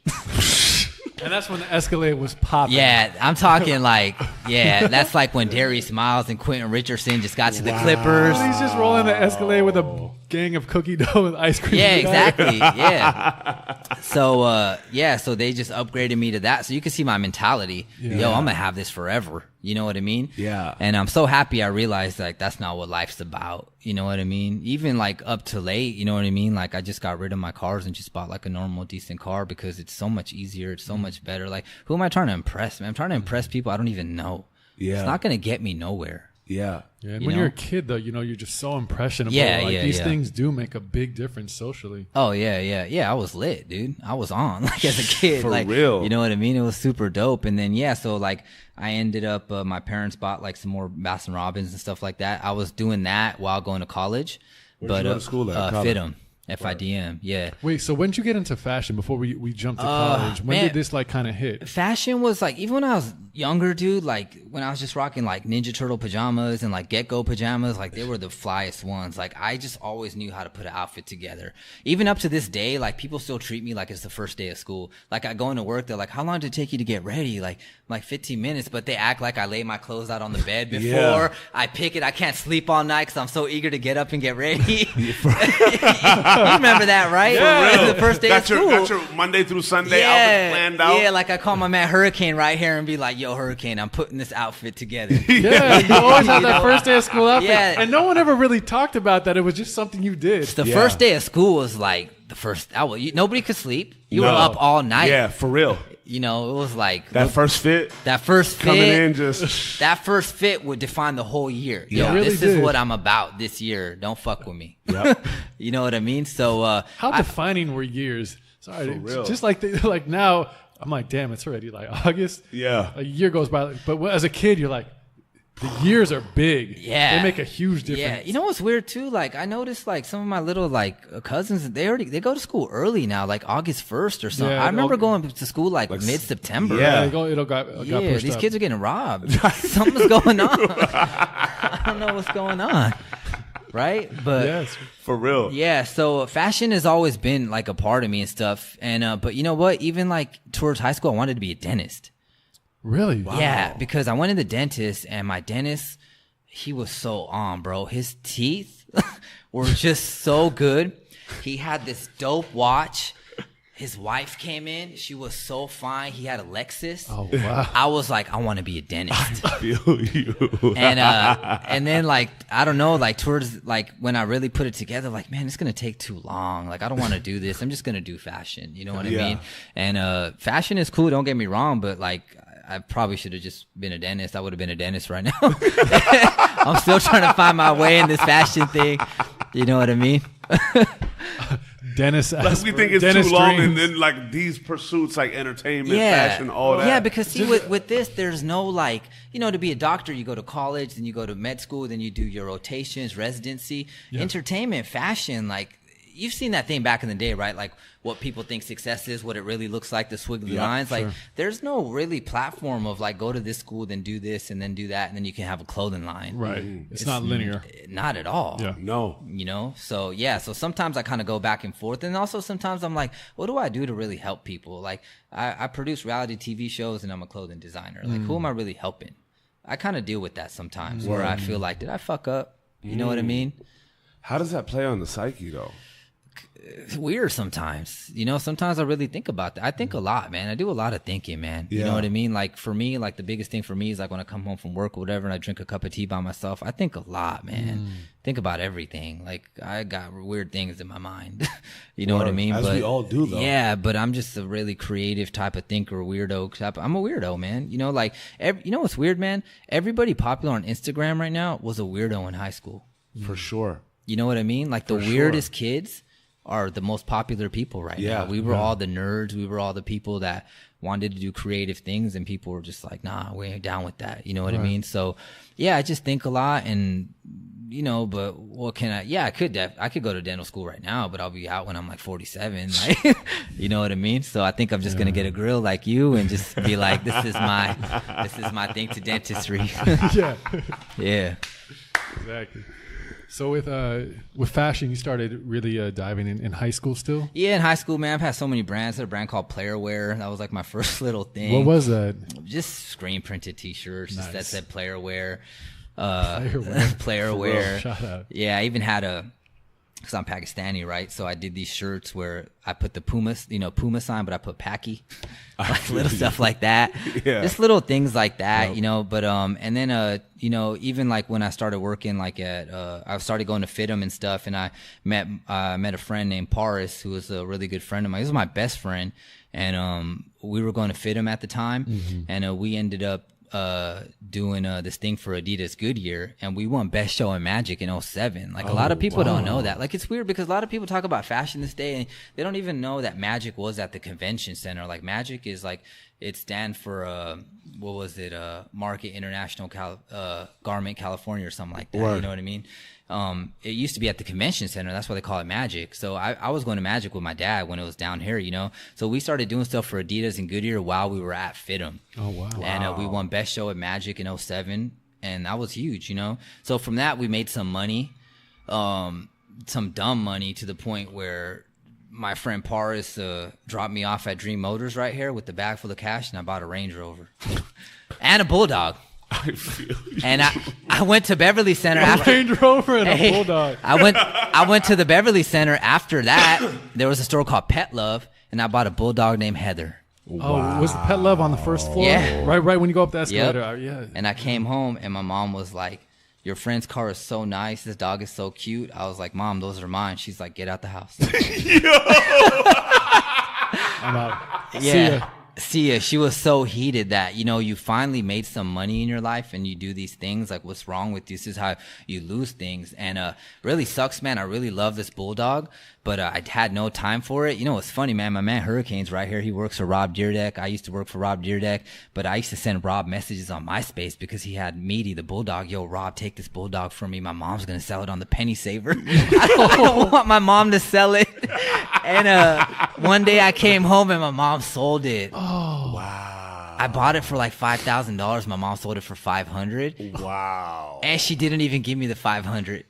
And that's when the Escalade was popping. Yeah, I'm talking like, yeah, that's like when Darius Miles and Quentin Richardson just got to the Clippers. He's just rolling the Escalade with a gang of cookie dough and ice cream. Yeah, exactly. Yeah. So they just upgraded me to that. So you can see my mentality. Yo, I'm gonna have this forever. You know what I mean? Yeah. And I'm so happy I realized like that's not what life's about. You know what I mean? Even like up to late, you know what I mean? Like I just got rid of my cars and just bought like a normal decent car because it's so much easier. It's so much better. Like who am I trying to impress, man? I'm trying to impress people I don't even know. Yeah. It's not gonna get me nowhere. Yeah. Yeah, and when you're a kid, though, you know, you're just so impressionable. These things do make a big difference socially. Oh, yeah. I was lit, dude. I was on, like, as a kid. For like, real. You know what I mean? It was super dope. And then, so, like, I ended up, my parents bought, like, some more Baskin Robbins and stuff like that. I was doing that while going to college. Where'd you go to school at? FIDM. FIDM, yeah. Wait, so when did you get into fashion before we jumped to college? When did this, like, kind of hit? Fashion was, like, even when I was younger, dude, like, when I was just rocking, like, Ninja Turtle pajamas and, like, Get-Go pajamas, like, they were the flyest ones. Like, I just always knew how to put an outfit together. Even up to this day, like, people still treat me like it's the first day of school. Like, I go into work, they're like, how long did it take you to get ready? Like 15 minutes, but they act like I lay my clothes out on the bed before I pick it. I can't sleep all night because I'm so eager to get up and get ready. You remember that, right? Yeah. The first day of school. Got your Monday through Sunday outfit planned out. Yeah, like I call my man Hurricane right here and be like, yo, Hurricane, I'm putting this outfit together. Yeah, you always have that first day of school outfit. Yeah. And no one ever really talked about that. It was just something you did. The first day of school was like the first hour. Nobody could sleep. You were up all night. Yeah, for real. You know, it was like that first fit. That first fit coming in just that first fit would define the whole year. Yeah, really this is what I'm about this year. Don't fuck with me. Yep. You know what I mean? So how defining were years? Sorry, for real. Just like now, I'm like, damn, it's already like August. Yeah, a year goes by, but as a kid, you're like, the years are big. Yeah, they make a huge difference. Yeah, you know what's weird too? Like I noticed, like some of my little like cousins, they go to school early now, like August 1st or something. Yeah, I remember going to school like mid-September. Yeah, it'll got pushed these up. kids are getting robbed. Something's going on. I don't know what's going on. Right? But yes, for real. Yeah, so fashion has always been like a part of me and stuff. And but you know what? Even like towards high school, I wanted to be a dentist. Really? Wow. Yeah, because I went to the dentist and my dentist, he was so on, bro. His teeth were just so good. He had this dope watch. His wife came in. She was so fine. He had a Lexus. Oh, wow. I was like, I want to be a dentist. I feel you. And then like, I don't know, like towards like when I really put it together, like, man, it's going to take too long. Like, I don't want to do this. I'm just going to do fashion. You know what I mean? And fashion is cool. Don't get me wrong. But like, I probably should have just been a dentist. I would have been a dentist right now. I'm still trying to find my way in this fashion thing. You know what I mean? Dennis, like we think it's too long, and then like these pursuits, like entertainment, fashion, all that. Yeah, because see, with this, there's no like, you know, to be a doctor, you go to college, then you go to med school, then you do your rotations, residency, entertainment, fashion, like. You've seen that thing back in the day, right? Like what people think success is, what it really looks like, the swiggly lines. Like there's no really platform of like go to this school, then do this, and then do that, and then you can have a clothing line. Right. It's not linear. Not at all. Yeah. No. You know? So yeah, so sometimes I kind of go back and forth. And also sometimes I'm like, what do I do to really help people? Like I produce reality TV shows and I'm a clothing designer. Like who am I really helping? I kind of deal with that sometimes where I feel like, did I fuck up? You know what I mean? How does that play on the psyche though? It's weird sometimes, you know. Sometimes I really think about that. I think a lot, man. I do a lot of thinking, man. You know what I mean? Like for me, like the biggest thing for me is like when I come home from work or whatever and I drink a cup of tea by myself, I think a lot, man. Think about everything. Like I got weird things in my mind. You know what I mean? As we all do though. Yeah, but I'm just a really creative type of thinker, weirdo type. I'm a weirdo, man. You know, like you know what's weird, man? Everybody popular on Instagram right now was a weirdo in high school. For sure. You know what I mean? Like the weirdest kids are the most popular people right now. We were all the nerds. We were all the people that wanted to do creative things, and people were just like, nah, we ain't down with that. You know what I mean? So yeah, I just think a lot, and you know, but what can I, I could go to dental school right now, but I'll be out when I'm like 47. Like, you know what I mean? So I think I'm just going to get a grill like you and just be like, this is my thing to dentistry. Yeah. Exactly. So with fashion, you started really diving in high school still? Yeah, in high school, man, I've had so many brands. I had a brand called Player Wear. That was like my first little thing. What was that? Just screen printed T-shirts that said Player Wear. Player Wear. Player Wear. Shout out. Yeah, I even had a because I'm Pakistani, right? So I did these shirts where I put the Puma sign, but I put Paki, like little stuff like that. Yeah. Just little things like that, you know. But and then even like when I started working like at I started going to FITM and stuff, and I met a friend named Paris, who was a really good friend of mine. He was my best friend, and we were going to FITM at the time, and we ended up doing this thing for Adidas Goodyear, and we won best show in Magic in 07. Like a lot of people don't know that. Like it's weird because a lot of people talk about fashion this day and they don't even know that Magic was at the convention center. Like Magic is like, it stands for what was it, Market International Garment California or something like that. Right. You know what I mean? It used to be at the convention center. That's why they call it Magic. So I was going to Magic with my dad when it was down here, you know. So we started doing stuff for Adidas and Goodyear while we were at FITM. Oh, wow. And we won best show at Magic in 07. And that was huge, you know. So from that, we made some money, some dumb money, to the point where my friend Paris dropped me off at Dream Motors right here with the bag full of cash, and I bought a Range Rover and a Bulldog. I feel you. And I went to Beverly Center after Range Rover and a Bulldog. I went to the Beverly Center after that. There was a store called Pet Love, and I bought a bulldog named Heather. Oh, was the Pet Love on the first floor? Yeah. Right when you go up the escalator. Yep. Yeah. And I came home, and my mom was like, "Your friend's car is so nice. This dog is so cute." I was like, "Mom, those are mine." She's like, "Get out the house." I'm out. Yeah. See ya. She was so heated that, you know, you finally made some money in your life and you do these things. Like, what's wrong with you? This is how you lose things. And really sucks, man. I really love this bulldog, but I had no time for it. You know, it's funny, man. My man Hurricane's right here. He works for Rob Deerdeck. I used to work for Rob Deerdeck, but I used to send Rob messages on MySpace because he had Meaty, the bulldog. "Yo, Rob, take this bulldog from me. My mom's going to sell it on the penny saver." I don't want my mom to sell it. And one day I came home and my mom sold it. Oh, Wow. I bought it for like $5,000. My mom sold it for $500. Wow. And she didn't even give me the $500.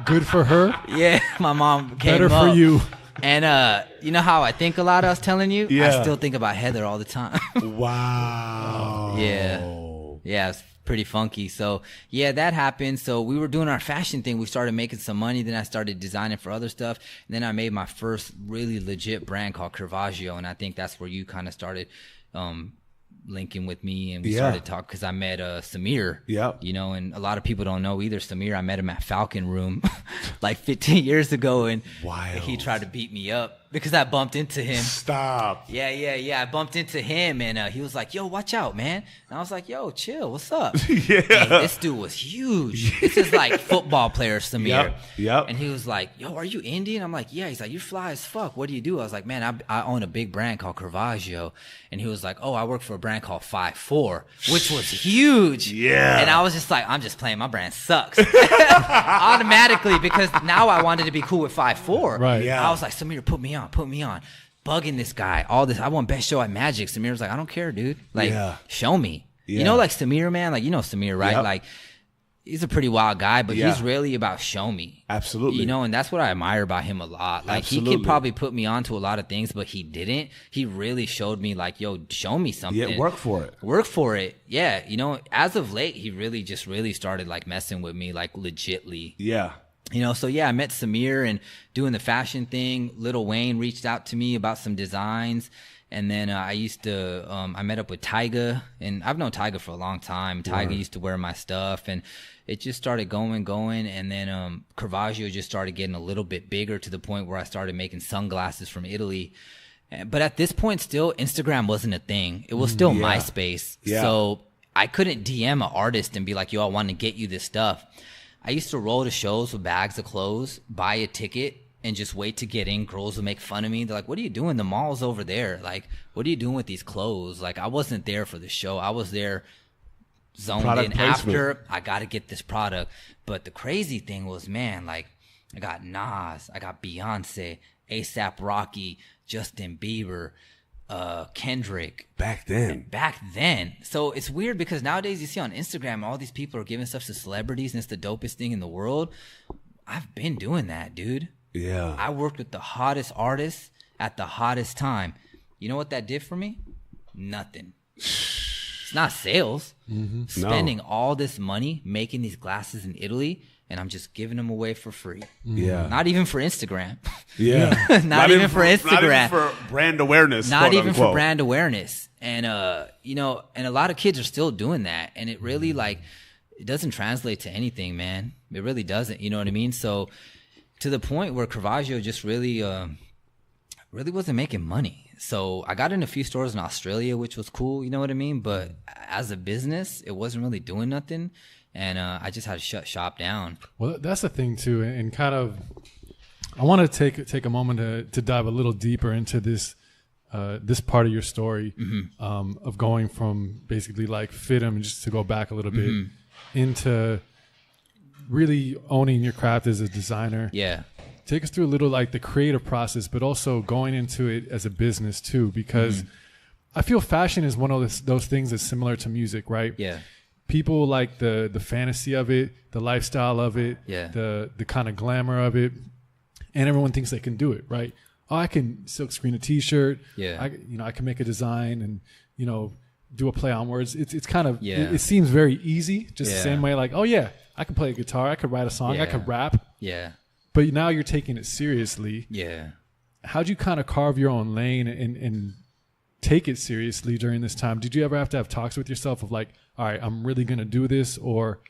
good for her. Yeah, my mom came Better up. for you. And you know how I think a lot, I was telling you? Yeah. I still think about Heather all the time. Wow. Yeah, it's pretty funky. So yeah, that happened. So we were doing our fashion thing. We started making some money. Then I started designing for other stuff. And then I made my first really legit brand called Kavagi. And I think that's where you kind of started linking with me, and we started talking because I met Samir. Yep. You know, and a lot of people don't know either. Samir, I met him at Falcon Room like 15 years ago, and Wild. he tried to beat me up because I bumped into him. Stop. Yeah. I bumped into him, and he was like, "Yo, watch out, man." And I was like, "Yo, chill. What's up?" Yeah. And this dude was huge. This is like football player Samir. Yep. And he was like, "Yo, are you Indian?" I'm like, "Yeah." He's like, "You're fly as fuck. What do you do?" I was like, "Man, I own a big brand called Caravaggio." And he was like, "Oh, I work for a brand called 5'4", which was huge. Yeah. And I was just like, I'm just playing. My brand sucks. Automatically, because now I wanted to be cool with 5'4". Right. Yeah. I was like, Samir, put me on. Bugging this guy. All this. I won best show at Magic. Samir was like, "I don't care, dude. Like, show me." Yeah. You know, like Samir, man. Like, you know Samir, right? Yep. Like, he's a pretty wild guy, but Yeah. he's really about show me. Absolutely. You know, and that's what I admire about him a lot. Like, he Absolutely. could probably put me on to a lot of things, but he didn't. He really showed me, like, yo, show me something. Yeah, work for it. Work for it. Yeah. You know, as of late, he really started, like, messing with me, like, legitly. Yeah. You know, so yeah, I met Samir and doing the fashion thing. Lil Wayne reached out to me about some designs. And then I met up with Tyga, and I've known Tyga for a long time. Tyga used to wear my stuff, and it just started going. And then Caravaggio just started getting a little bit bigger to the point where I started making sunglasses from Italy. But at this point, still, Instagram wasn't a thing. It was still MySpace. Yeah. So I couldn't DM an artist and be like, "Yo, I want to get you this stuff." I used to roll to shows with bags of clothes, buy a ticket, and just wait to get in. Girls would make fun of me. They're like, "What are you doing? The mall's over there. Like, what are you doing with these clothes?" Like, I wasn't there for the show. I was there zoned Product in placement. after. I got to get this product. But the crazy thing was, man, like, I got Nas, I got Beyonce, A$AP Rocky, Justin Bieber, Kendrick. Back then. So it's weird because nowadays you see on Instagram, all these people are giving stuff to celebrities and it's the dopest thing in the world. I've been doing that, dude. Yeah. I worked with the hottest artists at the hottest time. You know what that did for me? Nothing. It's not sales. Spending all this money making these glasses in Italy, and I'm just giving them away for free. Yeah. Not even for Instagram. Yeah. not even for Instagram. Not even for brand awareness. Not even unquote. for brand awareness. And, you know, and a lot of kids are still doing that. And it really, like, it doesn't translate to anything, man. It really doesn't. You know what I mean? So to the point where Kavagi just really wasn't making money. So I got in a few stores in Australia, which was cool. You know what I mean? But as a business, it wasn't really doing nothing. And I just had to shut shop down. Well, that's the thing too, and kind of, I want to take a moment to dive a little deeper into this this part of your story, of going from basically like FITM, just to go back a little bit, into really owning your craft as a designer. Yeah. Take us through a little like the creative process, but also going into it as a business too, because I feel fashion is one of those things that's similar to music, right? Yeah. People like the fantasy of it, the lifestyle of it, the kind of glamour of it, and everyone thinks they can do it, right? Oh, I can silk screen a T-shirt. Yeah. I can make a design and, you know, do a play on words. It's kind of, Yeah. it seems very easy, just the Yeah. same way like, oh yeah, I can play a guitar, I could write a song, I Yeah. could rap. Yeah. But now you're taking it seriously. Yeah. How'd you kind of carve your own lane and take it seriously during this time? Did you ever have to have talks with yourself of like, all right, I'm really going to do this? Or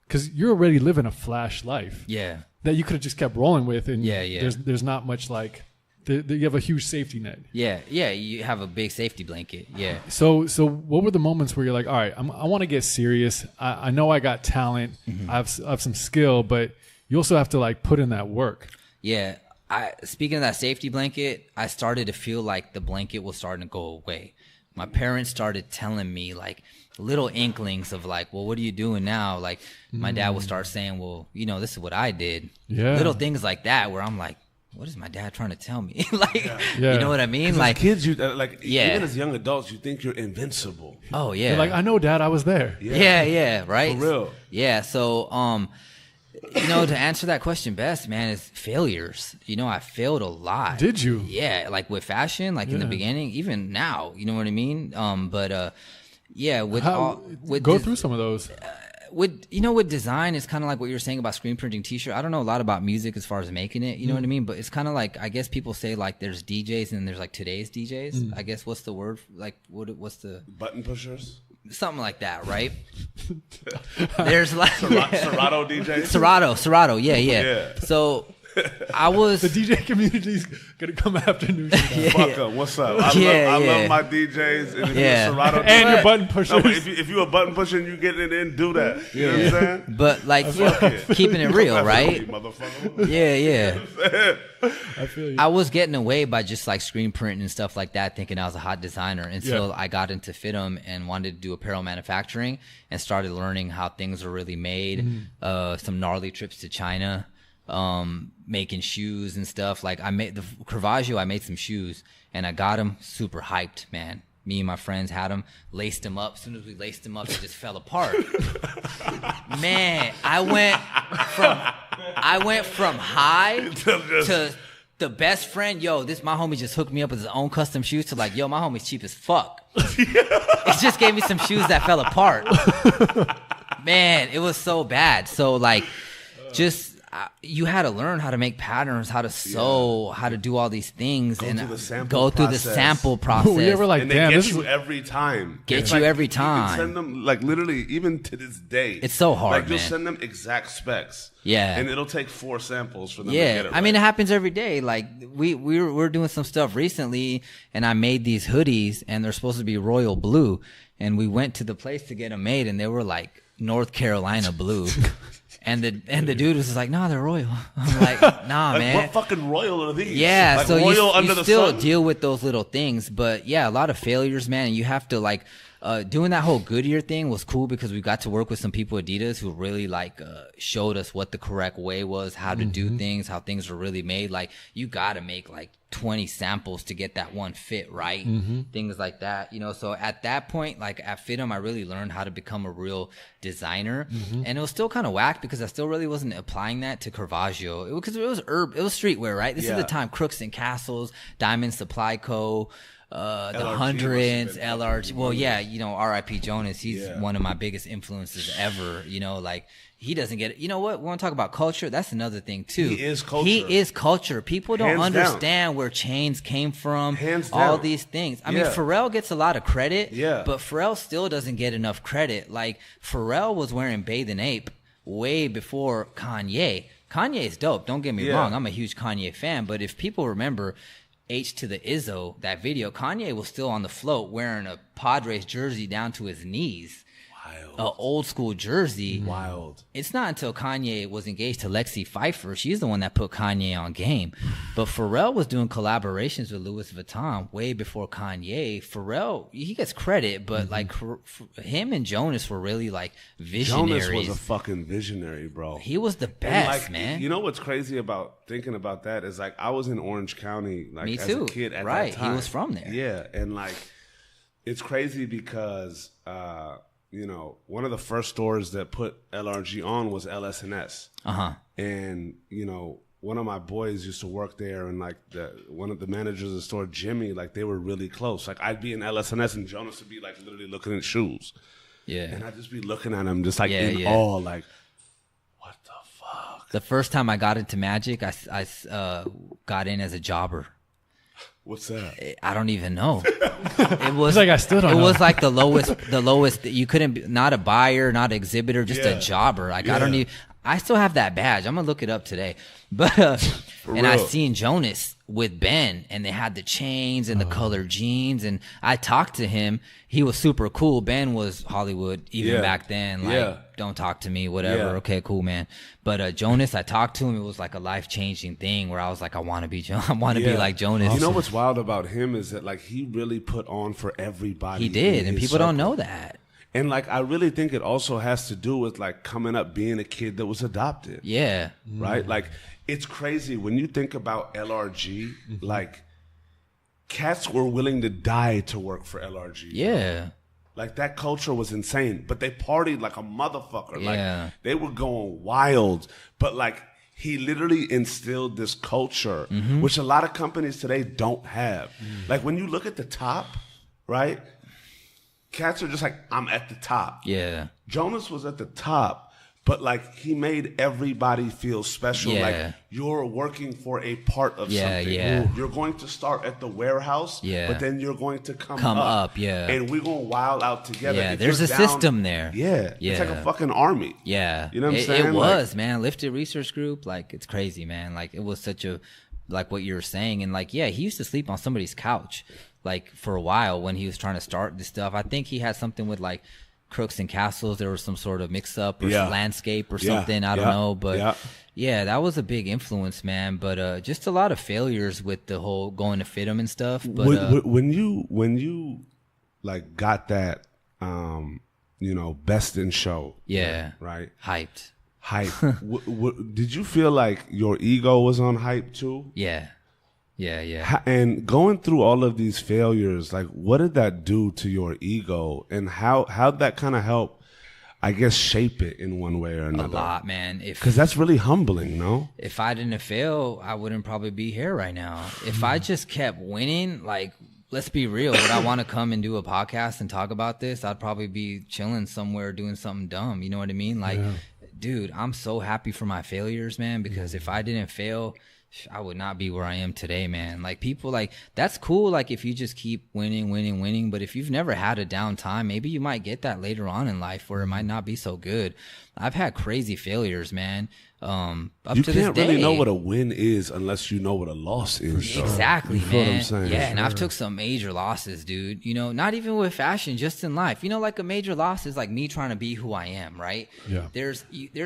because you're already living a flash life Yeah. that you could have just kept rolling with. And Yeah. there's not much like, you have a huge safety net. Yeah. Yeah. You have a big safety blanket. Yeah. So what were the moments where you're like, all right, I want to get serious. I know I got talent. I have some skill, but you also have to like put in that work. Yeah. Speaking of that safety blanket, I started to feel like the blanket was starting to go away. My parents started telling me like little inklings of like, well, what are you doing now? Like my dad would start saying, well, you know, this is what I did. Yeah. Little things like that where I'm like, what is my dad trying to tell me? Like, Yeah. you know what I mean? Like Like, kids, you like Yeah. even as young adults, you think you're invincible. oh yeah. You're like, I know, Dad, I was there. Yeah, right? For real. Yeah, so you know, to answer that question best, man, is failures. You know, I failed a lot. Did you? Yeah, like with fashion, like in the Yeah. beginning, even now, you know what I mean? But yeah, with Go through some of those. with design, it's kind of like what you were saying about screen printing t-shirt. I don't know a lot about music as far as making it, you know what I mean? But it's kind of like, I guess people say like there's DJs and there's like today's DJs. I guess what's the word? Like what's the Button pushers. something like that, right? There's like Serato DJ. Serato, yeah. So I was The DJ community's gonna come after New Shit. Fuck up. What's up? I Yeah, love yeah. my DJs. And if Yeah. you're a Serato And DJ, your button pushers. No, but if you a button pusher and you get it in, do that. You know what I'm saying? but like keeping it real, You right? motherfucker. Yeah. I feel you. I was getting away by just like screen printing and stuff like that, thinking I was a hot designer until I got into FITM and wanted to do apparel manufacturing and started learning how things are really made. Some gnarly trips to China, making shoes and stuff. Like I made the Kavagi, I made some shoes and I got them super hyped, man. Me and my friends had them, laced them up. As soon as we laced them up, they just fell apart. Man, I went from high to the best friend. Yo, my homie just hooked me up with his own custom shoes to like, yo, my homie's cheap as fuck. It just gave me some shoes that fell apart. Man, it was so bad. So like, just you had to learn how to make patterns, how to sew, how to do all these things, Go and through the sample go through the process. sample process. We ever like, And they damn, get this you is every time. Get It's you like, every You time. can send them like literally even to this day. It's so hard, Like you'll man. send them exact specs. Yeah. And it'll take 4 samples for them to Yeah, get it. I mean, it right. happens every day. Like we're doing some stuff recently, and I made these hoodies, and they're supposed to be royal blue, and we went to the place to get them made, and they were like North Carolina blue, and the dude was just like, "No, they're royal." I'm like, "Nah, Like, man." what fucking royal are these? Yeah, like so royal under you the still sun? deal with those little things, but yeah, a lot of failures, man. And you have to like doing that whole Goodyear thing was cool because we got to work with some people at Adidas who really like showed us what the correct way was, how to do things, how things were really made. Like you got to make like 20 samples to get that one fit right, things like that, you know. So at that point, like at FITM, I really learned how to become a real designer, and it was still kind of whack because I still really wasn't applying that to Caravaggio because it was streetwear, right? This is the time Crooks and Castles, Diamond Supply Co., the hundreds, LRG. Well, yeah, you know, R.I.P. Jonas. He's one of my biggest influences ever. You know, like he doesn't get it. You know what? We want to talk about culture. That's another thing too. He is culture. He is culture. People don't understand where chains came from. All these things. I mean, Pharrell gets a lot of credit. But Pharrell still doesn't get enough credit. Like Pharrell was wearing Bathing Ape way before Kanye. Kanye is dope. Don't get me wrong. I'm a huge Kanye fan. But if people remember H to the Izzo, that video, Kanye was still on the float wearing a Padres jersey down to his knees. An old school jersey. Wild. It's not until Kanye was engaged to Lexi Pfeiffer. She's the one that put Kanye on game. But Pharrell was doing collaborations with Louis Vuitton way before Kanye. Pharrell, he gets credit, but like him and Jonas were really like visionaries. Jonas was a fucking visionary, bro. He was the best, like, man. You know what's crazy about thinking about that is like I was in Orange County like Me as too. a kid at right. that time. He was from there. Yeah, and like it's crazy because you know, one of the first stores that put LRG on was LS&S. And, you know, one of my boys used to work there, and like one of the managers of the store, Jimmy, like they were really close. Like I'd be in LS&S and Jonas would be like literally looking at shoes. Yeah. And I'd just be looking at him just like in awe, like, what the fuck? The first time I got into Magic, I got in as a jobber. What's that? I don't even know. It was like I still don't know. It was like the lowest. You couldn't be, not a buyer, not an exhibitor, just a jobber. Like I don't even. I still have that badge. I'm gonna look it up today. But and I seen Jonas with Ben, and they had the chains and the colored jeans, and I talked to him. He was super cool. Ben was Hollywood even back then. Like, don't talk to me, whatever. Okay, cool, man. But Jonas, I talked to him. It was like a life changing thing where I was like, I want to be be like Jonas. You know what's wild about him is that like he really put on for everybody. He did, and people don't know that. And like I really think it also has to do with like coming up being a kid that was adopted. Yeah. Right? Like it's crazy when you think about LRG, like cats were willing to die to work for LRG. Yeah. Like that culture was insane, but they partied like a motherfucker. Like they were going wild, but like he literally instilled this culture, which a lot of companies today don't have. Like when you look at the top, right? Cats are just like, I'm at the top. Yeah. Jonas was at the top, but like he made everybody feel special. Like you're working for a part of something. You're going to start at the warehouse, but then you're going to come up. And we're going to wild out together. Yeah, there's a system there. It's like a fucking army. You know what I'm saying? It was, man. Lifted Research Group, like it's crazy, man. Like it was such a, like what you were saying. And like, he used to sleep on somebody's couch. Like for a while when he was trying to start this stuff. I think he had something with like Crooks and Castles. There was some sort of mix up or landscape or something. I don't know. But that was a big influence, man. But just a lot of failures with the whole going to fit him and stuff. But when you like got that, you know, best in show. Right. Hyped. Did you feel like your ego was on hype too? Yeah. And going through all of these failures, like what did that do to your ego, and how'd that kind of help, I guess, shape it in one way or another? A lot, man. Because that's really humbling, no? If I didn't fail, I wouldn't probably be here right now. If I just kept winning, like, let's be real, would I want to come and do a podcast and talk about this? I'd probably be chilling somewhere doing something dumb. You know what I mean? Like, dude, I'm so happy for my failures, man, because if I didn't fail, I would not be where I am today, man. Like people like, that's cool. Like if you just keep winning. But if you've never had a down time, maybe you might get that later on in life where it might not be so good. I've had crazy failures, man. Up you to this day. You can't really know what a win is unless you know what a loss is. Exactly, you man. Feel what I'm saying? Yeah, and I've took some major losses, dude. You know, not even with fashion, just in life. You know, like a major loss is like me trying to be who I am, right? Yeah. There's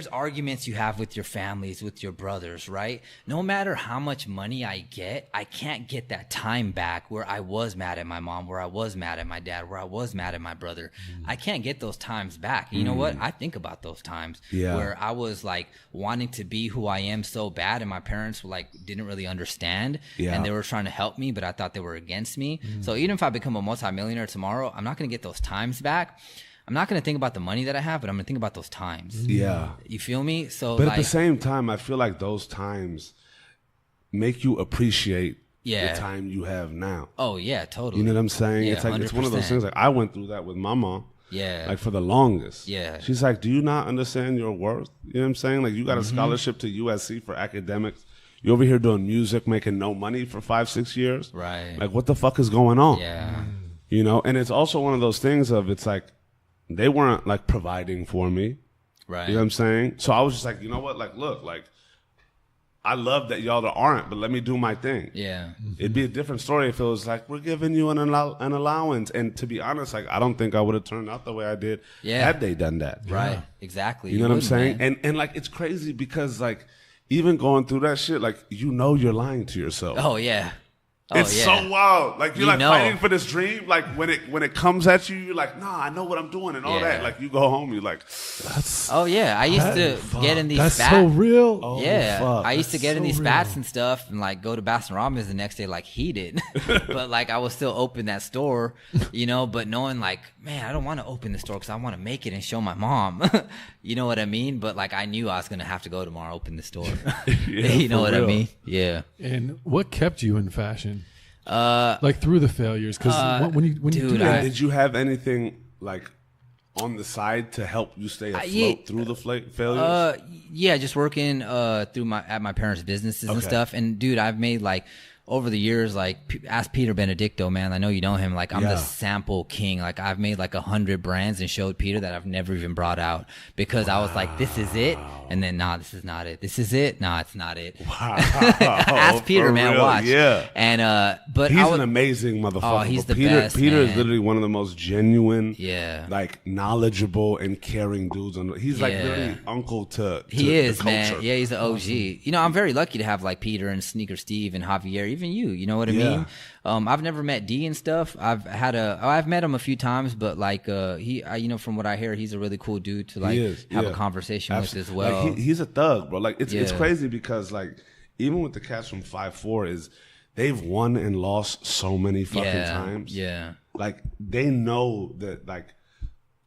arguments you have with your families, with your brothers, right? No matter how much money I get, I can't get that time back where I was mad at my mom, where I was mad at my dad, where I was mad at my brother. I can't get those times back. You know what? I think about those times where I was like wanting to be who I am so bad, and my parents like didn't really understand, and they were trying to help me, but I thought they were against me. So even if I become a multimillionaire tomorrow, I'm not going to get those times back. I'm not going to think about the money that I have, but I'm going to think about those times. Yeah. You feel me? So, but like, at the same time, I feel like those times make you appreciate the time you have now. Oh yeah, totally. You know what I'm saying? Yeah, it's like 100%. it's one of those things. Like I went through that with my mom. Yeah. Like for the longest. Yeah. She's like, do you not understand your worth? You know what I'm saying? Like you got a scholarship to USC for academics. You over here doing music, making no money for 5-6 years. Right. Like what the fuck is going on? Yeah. You know, and it's also one of those things of it's like they weren't like providing for me. Right. You know what I'm saying? So I was just like, you know what? Like, look, like I love that y'all aren't, but let me do my thing. Yeah. It'd be a different story if it was like, we're giving you an allowance. And to be honest, like, I don't think I would have turned out the way I did had they done that. Right. Yeah. Exactly. You know what I'm saying? And like, it's crazy because like, even going through that shit, like, you know you're lying to yourself. Oh, yeah. Oh, It's so wild. Like you're like fighting for this dream. Like when it comes at you, you're like, nah, I know what I'm doing and all that. Like you go home, you're like, oh yeah. I used to get in these That's spats. so real. Oh, Yeah. fuck. I used to get That's in so these real. spats and stuff and like go to Baskin Robbins the next day like heated. But like I was still open that store, you know, but knowing like, man, I don't want to open the store because I want to make it and show my mom. You know what I mean? But like I knew I was going to have to go tomorrow, open the store. You know what I mean? Yeah. And what kept you in fashion? Like through the failures, because when you do that, did you have anything like on the side to help you stay afloat through the failures? Yeah, just working through at my parents' businesses and stuff. And dude, I've made like over the years, like ask Peter Benedicto, man. I know you know him. Like I'm the sample king. Like I've made like 100 brands and showed Peter that I've never even brought out because I was like, this is it. And then, nah, this is not it. This is it. Nah, it's not it. Wow. Ask Peter, man. Real, Watch. Yeah. And, but he's an amazing motherfucker. Oh, he's but the best, Peter is man. literally one of the most genuine, like knowledgeable and caring dudes. He's like literally uncle to he is, the culture. man. Yeah, he's an OG. You know, I'm very lucky to have like Peter and Sneaker Steve and Javier, even you know what I mean? I've never met D and stuff. I've met him a few times, but like, you know, from what I hear, he's a really cool dude to like have a conversation with as well. Like he's a thug, bro. Like it's crazy because like even with the cats from 5'4" is they've won and lost so many fucking times. Yeah. Like they know that like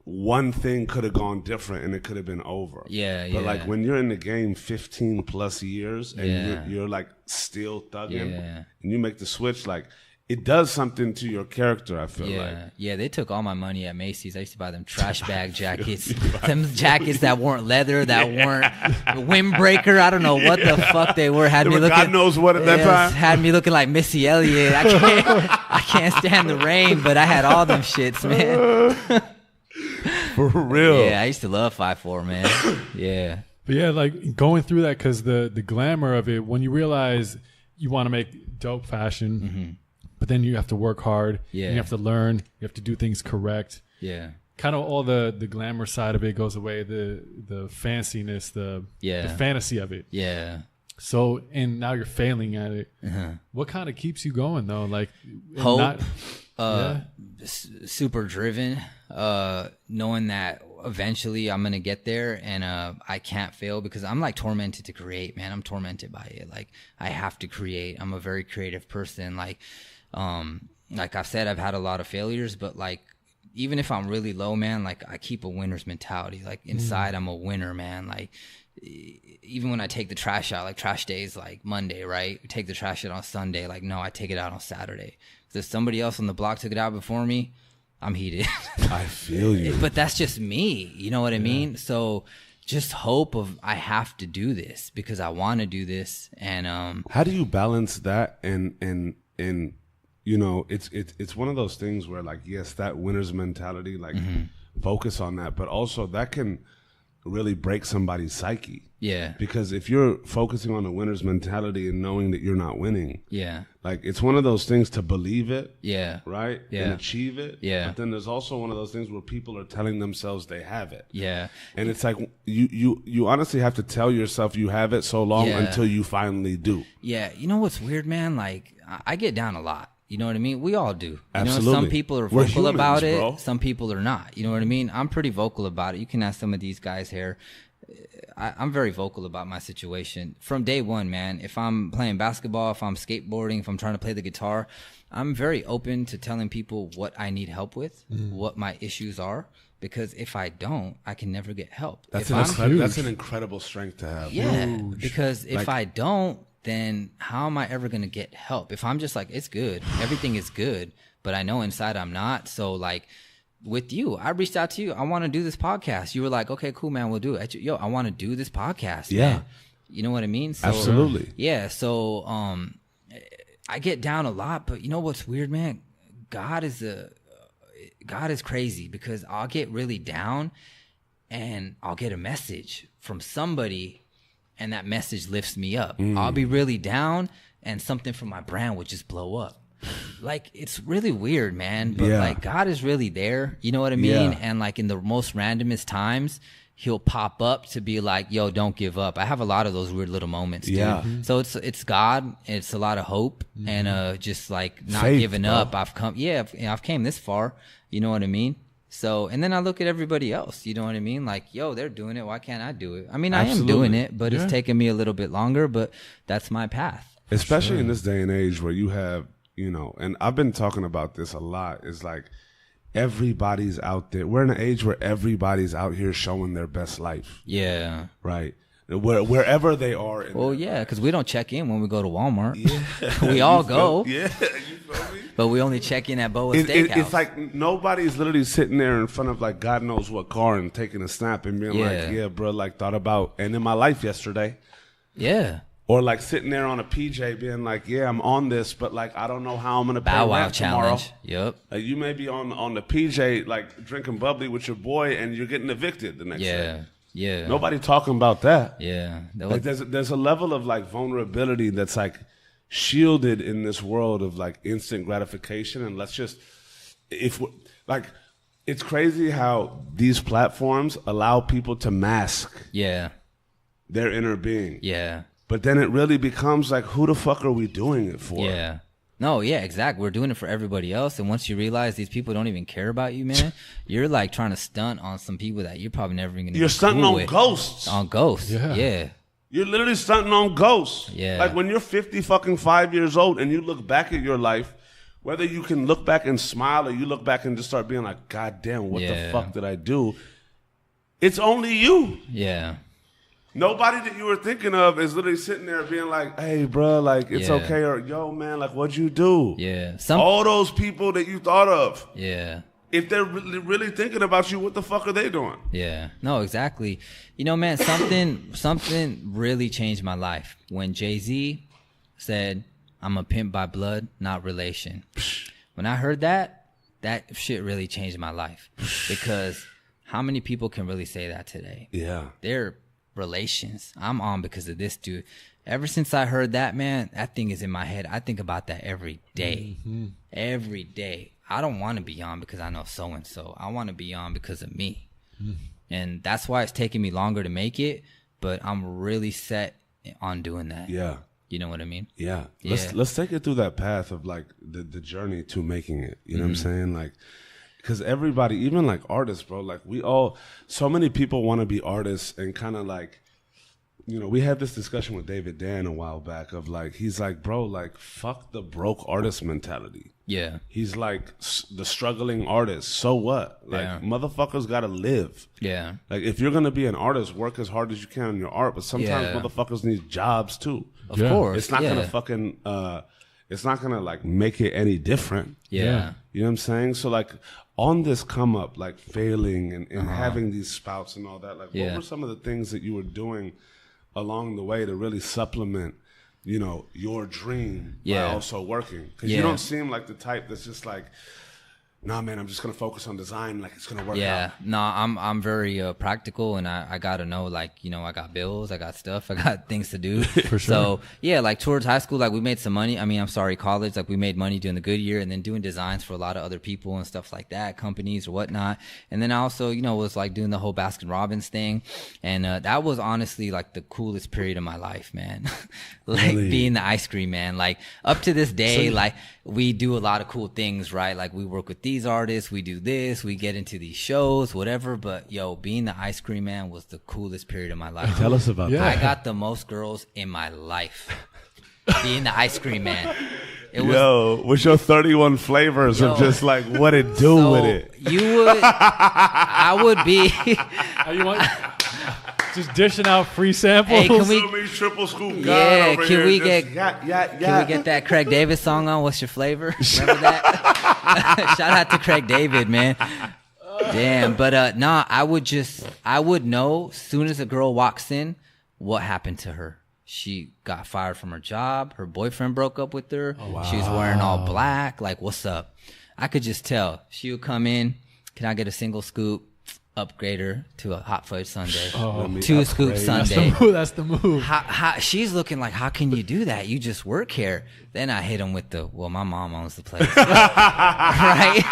one thing could have gone different and it could have been over. But like when you're in the game 15 plus years and you're like still thugging and you make the switch, like it does something to your character, I feel like. Yeah, they took all my money at Macy's. I used to buy them trash bag jackets. Them jackets that weren't leather, that weren't windbreaker. I don't know what the fuck they were. Had me looking, God knows what at that time. Had me looking like Missy Elliott. I can't stand the rain, but I had all them shits, man. For real. Yeah, I used to love 5'4", man. Yeah. But yeah, like going through that because the glamour of it, when you realize you want to make dope fashion, but then you have to work hard. Yeah. You have to learn. You have to do things correct. Yeah. Kind of all the glamour side of it goes away. The fanciness, the fantasy of it. Yeah. So, and now you're failing at it. What kind of keeps you going though? Like hope, super driven, knowing that eventually I'm gonna get there and I can't fail because I'm like tormented to create, man. I'm tormented by it. Like I have to create. I'm a very creative person. Like I've said, I've had a lot of failures, but like even if I'm really low, man, like I keep a winner's mentality. Like inside, I'm a winner, man. Like even when I take the trash out, like trash days, like Monday, right? We take the trash out on Sunday. Like, no, I take it out on Saturday. Because if somebody else on the block took it out before me, I'm heated. I feel you. But that's just me. You know what I mean? So just hope of I have to do this because I want to do this. And how do you balance that and you know, it's one of those things where like, yes, that winner's mentality, like focus on that, but also that can really break somebody's psyche. Yeah. Because if you're focusing on the winner's mentality and knowing that you're not winning, like it's one of those things to believe it, right, and achieve it, but then there's also one of those things where people are telling themselves they have it, and it's like you honestly have to tell yourself you have it so long until you finally do. You know what's weird, man? Like I get down a lot. You know what I mean? We all do. Absolutely. You know, some people are vocal humans, about it. bro. Some people are not. You know what I mean? I'm pretty vocal about it. You can ask some of these guys here. I'm very vocal about my situation from day one, man. If I'm playing basketball, if I'm skateboarding, if I'm trying to play the guitar, I'm very open to telling people what I need help with, what my issues are. Because if I don't, I can never get help. That's an incredible strength to have. Yeah, because if I don't, then how am I ever going to get help? If I'm just like, it's good, everything is good, but I know inside I'm not. So like with you, I reached out to you. I want to do this podcast. You were like, okay, cool, man, we'll do it. Yo, I want to do this podcast. Yeah. Man. You know what I mean? So, absolutely. Yeah. So, I get down a lot, but you know what's weird, man? God is crazy, because I'll get really down and I'll get a message from somebody and that message lifts me up. I'll be really down and something from my brand would just blow up. Like, it's really weird, man. But like, God is really there. You know what I mean? Yeah. And like in the most randomest times, he'll pop up to be like, yo, don't give up. I have a lot of those weird little moments, dude. Yeah. So it's God. It's a lot of hope and just like not Faith, giving bro. up. I've came this far. You know what I mean? So, and then I look at everybody else. You know what I mean? Like, yo, they're doing it. Why can't I do it? I mean, I am doing it, but it's taking me a little bit longer, but that's my path. Especially in this day and age where you have, you know, and I've been talking about this a lot, is like everybody's out there. We're in an age where everybody's out here showing their best life. Yeah. Right. Wherever they are. Well, yeah, because we don't check in when we go to Walmart. Yeah. We all go. Yeah, you feel me? But we only check in at Boa's Steakhouse. It's like nobody's literally sitting there in front of like God knows what car and taking a snap and being like, yeah, bro, like thought about ending my life yesterday. Yeah. Or like sitting there on a PJ being like, yeah, I'm on this, but like I don't know how I'm gonna pay Bow Wow rent tomorrow. challenge. Yep. Like, you may be on the PJ like drinking bubbly with your boy and you're getting evicted the next day. Yeah. Nobody talking about that. Yeah. Like there's a level of like vulnerability that's like shielded in this world of like instant gratification. And let's just, it's crazy how these platforms allow people to mask their inner being. Yeah. But then it really becomes like, who the fuck are we doing it for? Yeah. No, yeah, exactly. We're doing it for everybody else. And once you realize these people don't even care about you, man, you're like trying to stunt on some people that you're probably never even going to You're stunting cool on with. ghosts. On ghosts. Yeah. You're literally stunting on ghosts. Yeah. Like when you're 5 years old and you look back at your life, whether you can look back and smile or you look back and just start being like, God damn, what the fuck did I do? It's only you. Yeah. Nobody that you were thinking of is literally sitting there being like, hey, bro, like, it's okay. Or, yo, man, like, what'd you do? Yeah. All those people that you thought of. Yeah. If they're really thinking about you, what the fuck are they doing? Yeah. No, exactly. You know, man, something really changed my life. When Jay-Z said, I'm a pimp by blood, not relation. When I heard that shit really changed my life. Because how many people can really say that today? Yeah. They're relations. I'm on because of this dude. Ever since I heard that, man, that thing is in my head. I think about that every day. Every day. I don't want to be on because I know so-and-so. I want to be on because of me. And that's why it's taking me longer to make it, but I'm really set on doing that. Yeah. You know what I mean? Yeah. Let's take it through that path of like the journey to making it. You know what I'm saying? Like, because everybody, even like artists, bro, like so many people want to be artists and kind of like, you know, we had this discussion with David Dan a while back of like, he's like, bro, like, fuck the broke artist mentality. Yeah. He's like the struggling artist. So what? Like, motherfuckers got to live. Yeah. Like, if you're going to be an artist, work as hard as you can on your art, but sometimes motherfuckers need jobs too. Of course. It's not going to fucking, it's not going to like make it any different. Yeah. You know what I'm saying? So like on this come up, like failing and having these spouts and all that, like what were some of the things that you were doing along the way to really supplement, you know, your dream while also working? Because you don't seem like the type that's just like, nah, man, I'm just gonna focus on design. Like, it's gonna work out. Yeah, no, I'm very practical, and I gotta know, like, you know, I got bills, I got stuff, I got things to do. For sure. So yeah, like towards high school, like we made some money. I mean, college, like we made money doing the good year, and then doing designs for a lot of other people and stuff like that, companies or whatnot. And then I also, you know, was like doing the whole Baskin Robbins thing, and that was honestly like the coolest period of my life, man. Like being the ice cream man. Like up to this day, like we do a lot of cool things, right? Like we work with these artists, we do this, we get into these shows, whatever. But yo, being the ice cream man was the coolest period of my life. Tell us about that. I got the most girls in my life being the ice cream man. With your 31 flavors of just like what it do with it. I would be. You want Just dishing out free samples. Hey, can we? So many triple scoop Yeah, over can here, we just get? yeah. Can we get that Craig David song on? What's your flavor? Remember that? Shout out to Craig David, man. Damn, but nah, I would know soon as a girl walks in what happened to her. She got fired from her job. Her boyfriend broke up with her. Oh, wow. She was wearing all black. Like, what's up? I could just tell. She would come in. Can I get a single scoop? Upgrade her to a hot fudge sundae. Oh, 2 scoop sundae. That's the move. She's looking like, how can you do that? You just work here. Then I hit him with well, my mom owns the place. Right?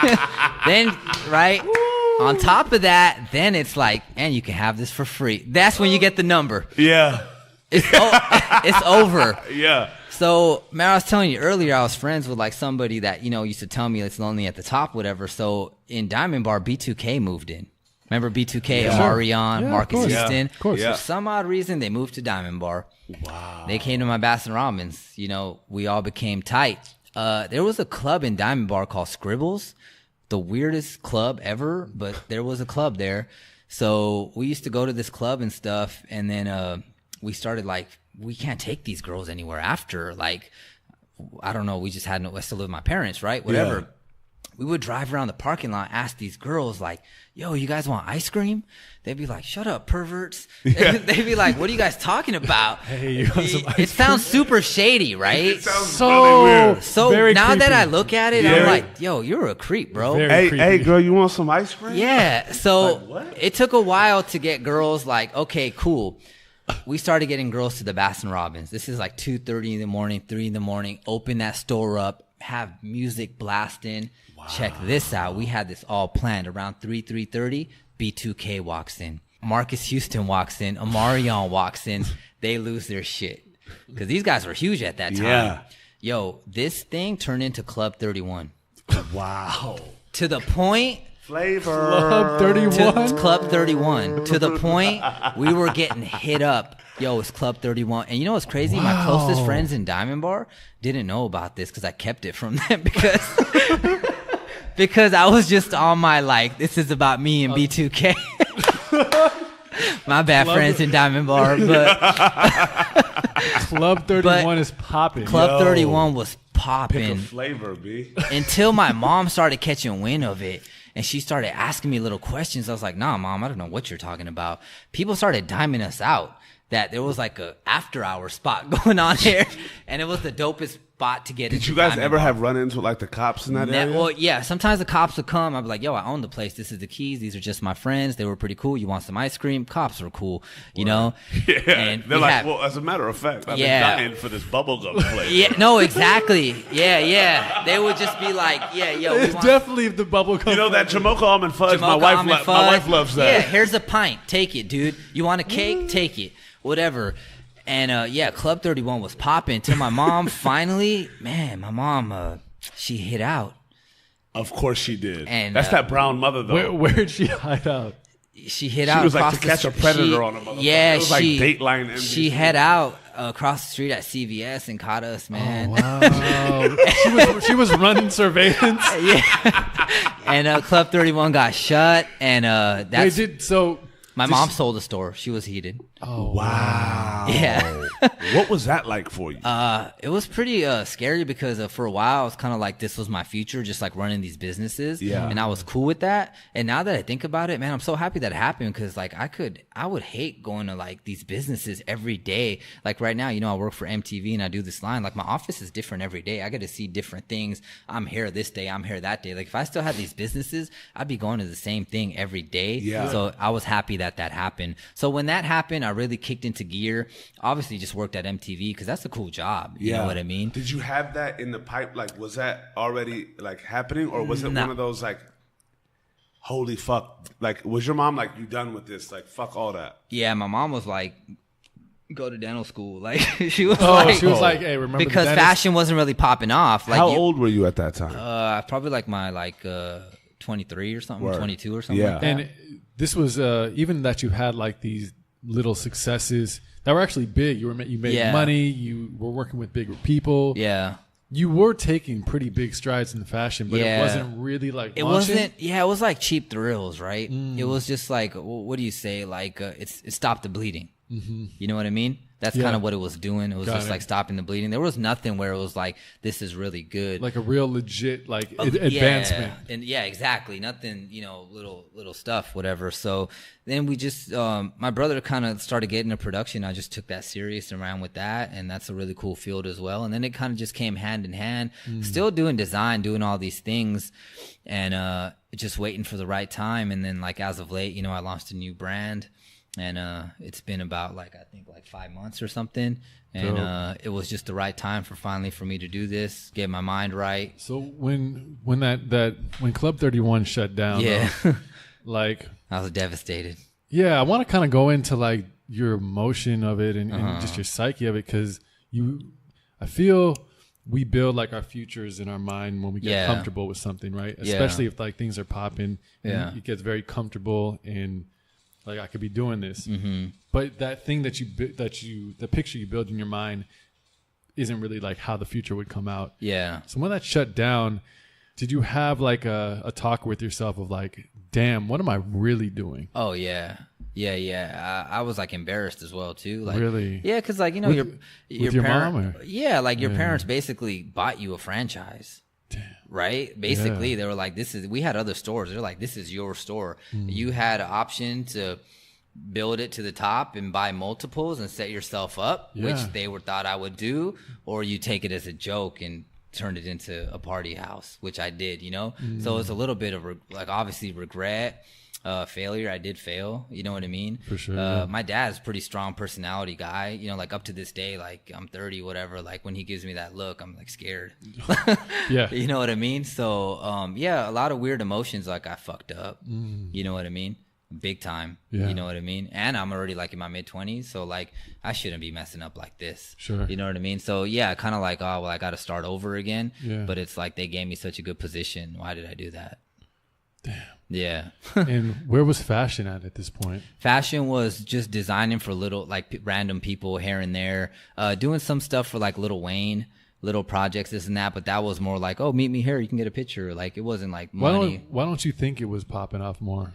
Then, right? Woo. On top of that, then it's like, and you can have this for free. That's when you get the number. Yeah. It's over. Yeah. So, man, I was telling you earlier, I was friends with like somebody that, used to tell me it's lonely at the top, whatever. So in Diamond Bar, B2K moved in. Remember B2K, Amarion, Marcus Houston? Of course. For some odd reason, they moved to Diamond Bar. Wow. They came to my Baskin Robbins. We all became tight. There was a club in Diamond Bar called Scribbles. The weirdest club ever, but there was a club there. So we used to go to this club and stuff, and then we started like, we can't take these girls anywhere after. Like, I don't know, we just had I still live with my parents, right? Whatever. Yeah. We would drive around the parking lot, ask these girls like, yo, you guys want ice cream? They'd be like, shut up, perverts. Yeah. They'd be like, what are you guys talking about? Hey, you want some ice It sounds super shady, right? It sounds really weird. So very now creepy. that I look at it, I'm like, yo, you're a creep, bro. Hey, girl, you want some ice cream? Yeah. So like, what? It took a while to get girls like, okay, cool. We started getting girls to the Baskin Robbins. This is like 2:30 in the morning, 3 in the morning. Open that store up, have music blasting. Wow. Check this out. We had this all planned. Around 3:30, B2K walks in. Marcus Houston walks in. Amarion walks in. They lose their shit. Because these guys were huge at that time. Yeah. Yo, this thing turned into Club 31. Wow. To the point... Flavor. Club 31? Club 31. To the point we were getting hit up. Yo, it's Club 31. And you know what's crazy? Wow. My closest friends in Diamond Bar didn't know about this because I kept it from them because I was just on my like, this is about me and B2K. My bad, friends in Diamond Bar. But Club 31 is popping. Club 31 was popping. Pick a flavor, B. Until my mom started catching wind of it. And she started asking me little questions. I was like, nah, Mom, I don't know what you're talking about. People started diming us out that there was like a after hour spot going on here. And it was the dopest spot to get into. Did you guys ever have run-ins with like the cops in that area? Well, yeah. Sometimes the cops would come. I'd be like, yo, I own the place. This is the keys. These are just my friends. They were pretty cool. You want some ice cream? Cops were cool, you know? Yeah. And they're like, well, as a matter of fact, I've been dying for this bubblegum place. Yeah, no, exactly. Yeah. They would just be like, yeah, yo. It's definitely the bubblegum. You know that Jamocha almond fudge? My wife loves that. Yeah, here's a pint. Take it, dude. You want a cake? Take it. Whatever. And yeah, Club 31 was popping till my mom finally, she hit out. Of course she did. And that's that brown mother though. Where'd she hide out? She hit out. She was like to catch a predator on a motherfucker. Yeah, it was like Dateline NBC. She hid out across the street at CVS and caught us, man. Oh, wow. she was running surveillance. Yeah. And Club 31 got shut, and that's. My mom sold the store. She was heated. Oh, wow. Yeah. What was that like for you? It was pretty scary because for a while I was kind of like, this was my future, just like running these businesses. Yeah. And I was cool with that. And now that I think about it, man, I'm so happy that it happened because like I would hate going to like these businesses every day. Like right now, I work for MTV and I do this line. Like my office is different every day. I get to see different things. I'm here this day. I'm here that day. Like if I still had these businesses, I'd be going to the same thing every day. Yeah. So I was happy that happened. So when that happened, I really kicked into gear. Obviously just worked at MTV because that's a cool job. You know what I mean? Did you have that in the pipe? Like, was that already like happening, or was it one of those like, holy fuck? Like, was your mom like, you done with this? Like, fuck all that. Yeah, my mom was like, go to dental school. Like she was like, hey, remember because fashion wasn't really popping off. Like, how old were you at that time? Probably like my 23 or something, 22 or something like that. And this was even that you had like these little successes that were actually big. You made money. You were working with bigger people. Yeah. you were taking pretty big strides in the fashion, but it wasn't really like it launching. wasn't. Yeah, it was like cheap thrills, right? It was just like, what do you say? Like it stopped the bleeding. You know what I mean? That's kind of what it was doing. It was just like stopping the bleeding. There was nothing where it was like, this is really good. Like a real legit like advancement. And yeah, exactly. Nothing, little stuff, whatever. So then we just, my brother kind of started getting into production. I just took that serious and ran with that. And that's a really cool field as well. And then it kind of just came hand in hand, still doing design, doing all these things and just waiting for the right time. And then like as of late, I launched a new brand. And it's been about I think 5 months or something. And it was just the right time for me to do this, get my mind right. So when Club 31 shut down, though, I was devastated. Yeah, I want to kind of go into your emotion of it and just your psyche of it, because I feel we build our futures in our mind when we get comfortable with something, right? Especially if things are popping. And it gets very comfortable and I could be doing this, but that thing the picture you build in your mind isn't really how the future would come out. Yeah. So when that shut down, did you have a talk with yourself of damn, what am I really doing? Oh yeah. Yeah. I was embarrassed as well too. Really? Yeah. Cause your mom? Or? Yeah. Your parents basically bought you a franchise. Damn. Right? Basically, they were like, we had other stores. They're like, this is your store. You had an option to build it to the top and buy multiples and set yourself up, which they thought I would do, or you take it as a joke and turn it into a party house, which I did, So it's a little bit of obviously regret. Failure. I did fail. You know what I mean? For sure. My dad's a pretty strong personality guy. Up to this day, I'm 30, whatever. When he gives me that look, I'm scared. Yeah. You know what I mean? So, a lot of weird emotions. I fucked up. You know what I mean? Big time. Yeah. You know what I mean? And I'm already in my mid 20s. So I shouldn't be messing up like this. Sure. You know what I mean? So yeah, kind of oh, well, I got to start over again. Yeah. But it's they gave me such a good position. Why did I do that? Damn. Yeah. And where was fashion at this point? Fashion was just designing for little, random people here and there, doing some stuff for Lil Wayne, little projects, this and that. But that was more oh, meet me here. You can get a picture. It wasn't money. Why don't you think it was popping off more?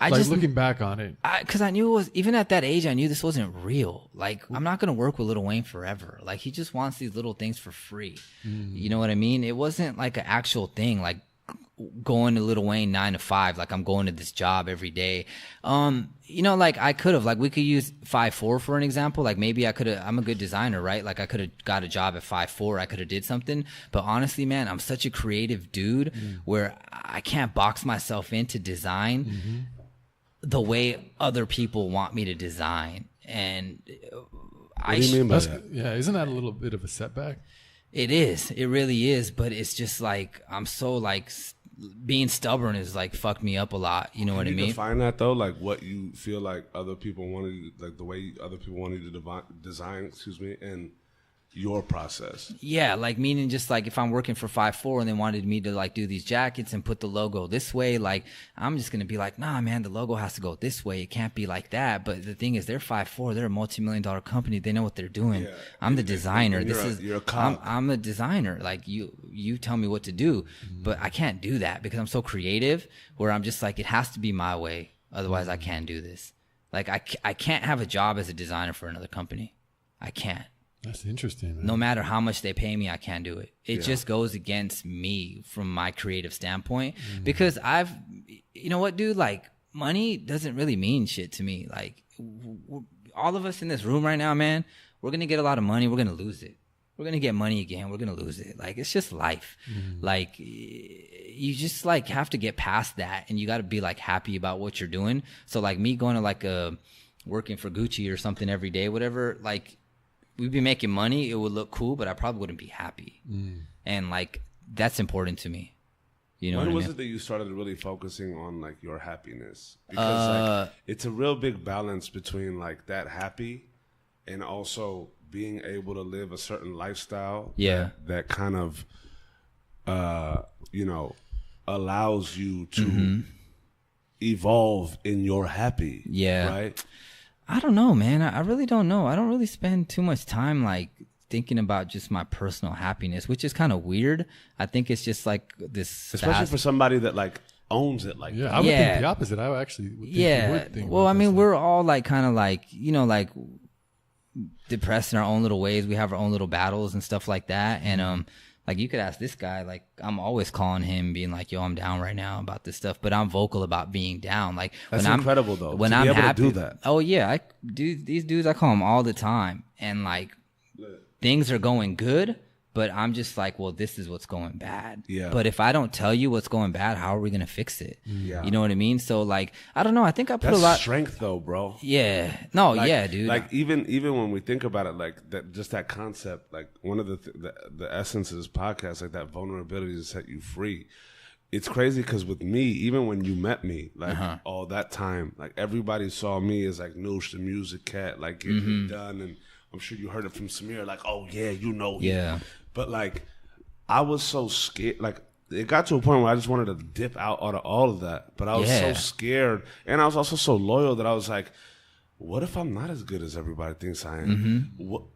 Just looking back on it. Cause I knew it was, even at that age, I knew this wasn't real. I'm not going to work with Lil Wayne forever. He just wants these little things for free. You know what I mean? It wasn't an actual thing. Going to Lil Wayne 9 to 5, I'm going to this job every day. I could have, we could use 5'4" for an example. Maybe I could have, I'm a good designer, right? I could have got a job at 5'4", I could have did something. But honestly, man, I'm such a creative dude where I can't box myself into design the way other people want me to design. And what do you mean by that? Yeah, isn't that a little bit of a setback? It is. It really is. But it's just I'm so being stubborn is fucked me up a lot. You know what I mean? Can you define that though? What you feel other people want you, the way other people want you to design, and your process. Yeah, meaning just if I'm working for 5'4" and they wanted me to do these jackets and put the logo this way, I'm just gonna be nah, man, the logo has to go this way. It can't be like that. But the thing is, they're 5'4", they're a multi-million-dollar company. They know what they're doing. Yeah. I'm the designer. You're a cop. I'm a designer. You tell me what to do, but I can't do that because I'm so creative. Where I'm just it has to be my way. Otherwise, I can't do this. I can't have a job as a designer for another company. I can't. That's interesting, man. No matter how much they pay me, I can't do it. It just goes against me from my creative standpoint because you know what, dude? Money doesn't really mean shit to me. All of us in this room right now, man, we're going to get a lot of money. We're going to lose it. We're going to get money again. We're going to lose it. It's just life. You just have to get past that and you got to be happy about what you're doing. So me going to working for Gucci or something every day, whatever, we'd be making money, it would look cool, but I probably wouldn't be happy. And that's important to me. You know when what was I mean? it that you started really focusing on your happiness? Because it's a real big balance between that happy and also being able to live a certain lifestyle. Yeah. That kind of allows you to evolve in your happy. Yeah. Right? I don't know, man. I really don't know. I don't really spend too much time thinking about just my personal happiness, which is kind of weird. I think it's just like this, especially for somebody that like owns it like that. I would think the opposite. I actually would think you would think well, I mean, we're all like kind of like, you know, like depressed in our own little ways. We have our own little battles and stuff like that. And like you could ask this guy, like I'm always calling him being like, yo, I'm down right now about this stuff, but I'm vocal about being down. Like that's when incredible though. When I'm happy, to do that. Oh yeah. I do these dudes, I call them all the time. And like things are going good, but I'm just like, well, this is what's going bad. Yeah. But if I don't tell you what's going bad, how are we going to fix it? Yeah. You know what I mean? So like, I don't know. I think I put a lot strength though, bro. Yeah. No, like, yeah, dude. Like even when we think about it, like that, just that concept, like one of the essence of this podcast, like that vulnerability to set you free. It's crazy because with me, even when you met me, like all that time, like everybody saw me as like Noosh, the music cat, like getting it done. And I'm sure you heard it from Samir, like, oh yeah, you know. Yeah. But like, I was so scared. Like, it got to a point where I just wanted to dip out of all of that. But I was so scared, and I was also so loyal that I was like, "What if I'm not as good as everybody thinks I am? What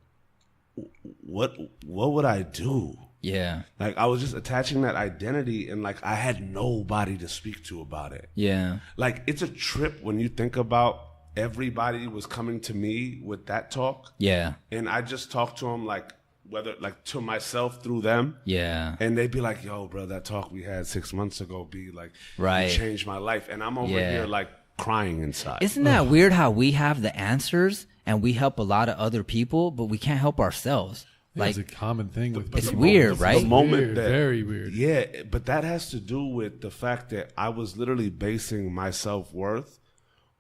would I do?" Yeah. Like, I was just attaching that identity, and like, I had nobody to speak to about it. Yeah. Like, it's a trip when you think about everybody was coming to me with that talk. Yeah. And I just talked to them like, whether like to myself through them. Yeah. And they'd be like, yo, bro, that talk we had 6 months ago be like, right. You changed my life. And I'm over here like crying inside. Isn't that weird how we have the answers and we help a lot of other people, but we can't help ourselves? Like, it's a common thing with it's weird, right? The moment that, very weird. Yeah, but that has to do with the fact that I was literally basing my self-worth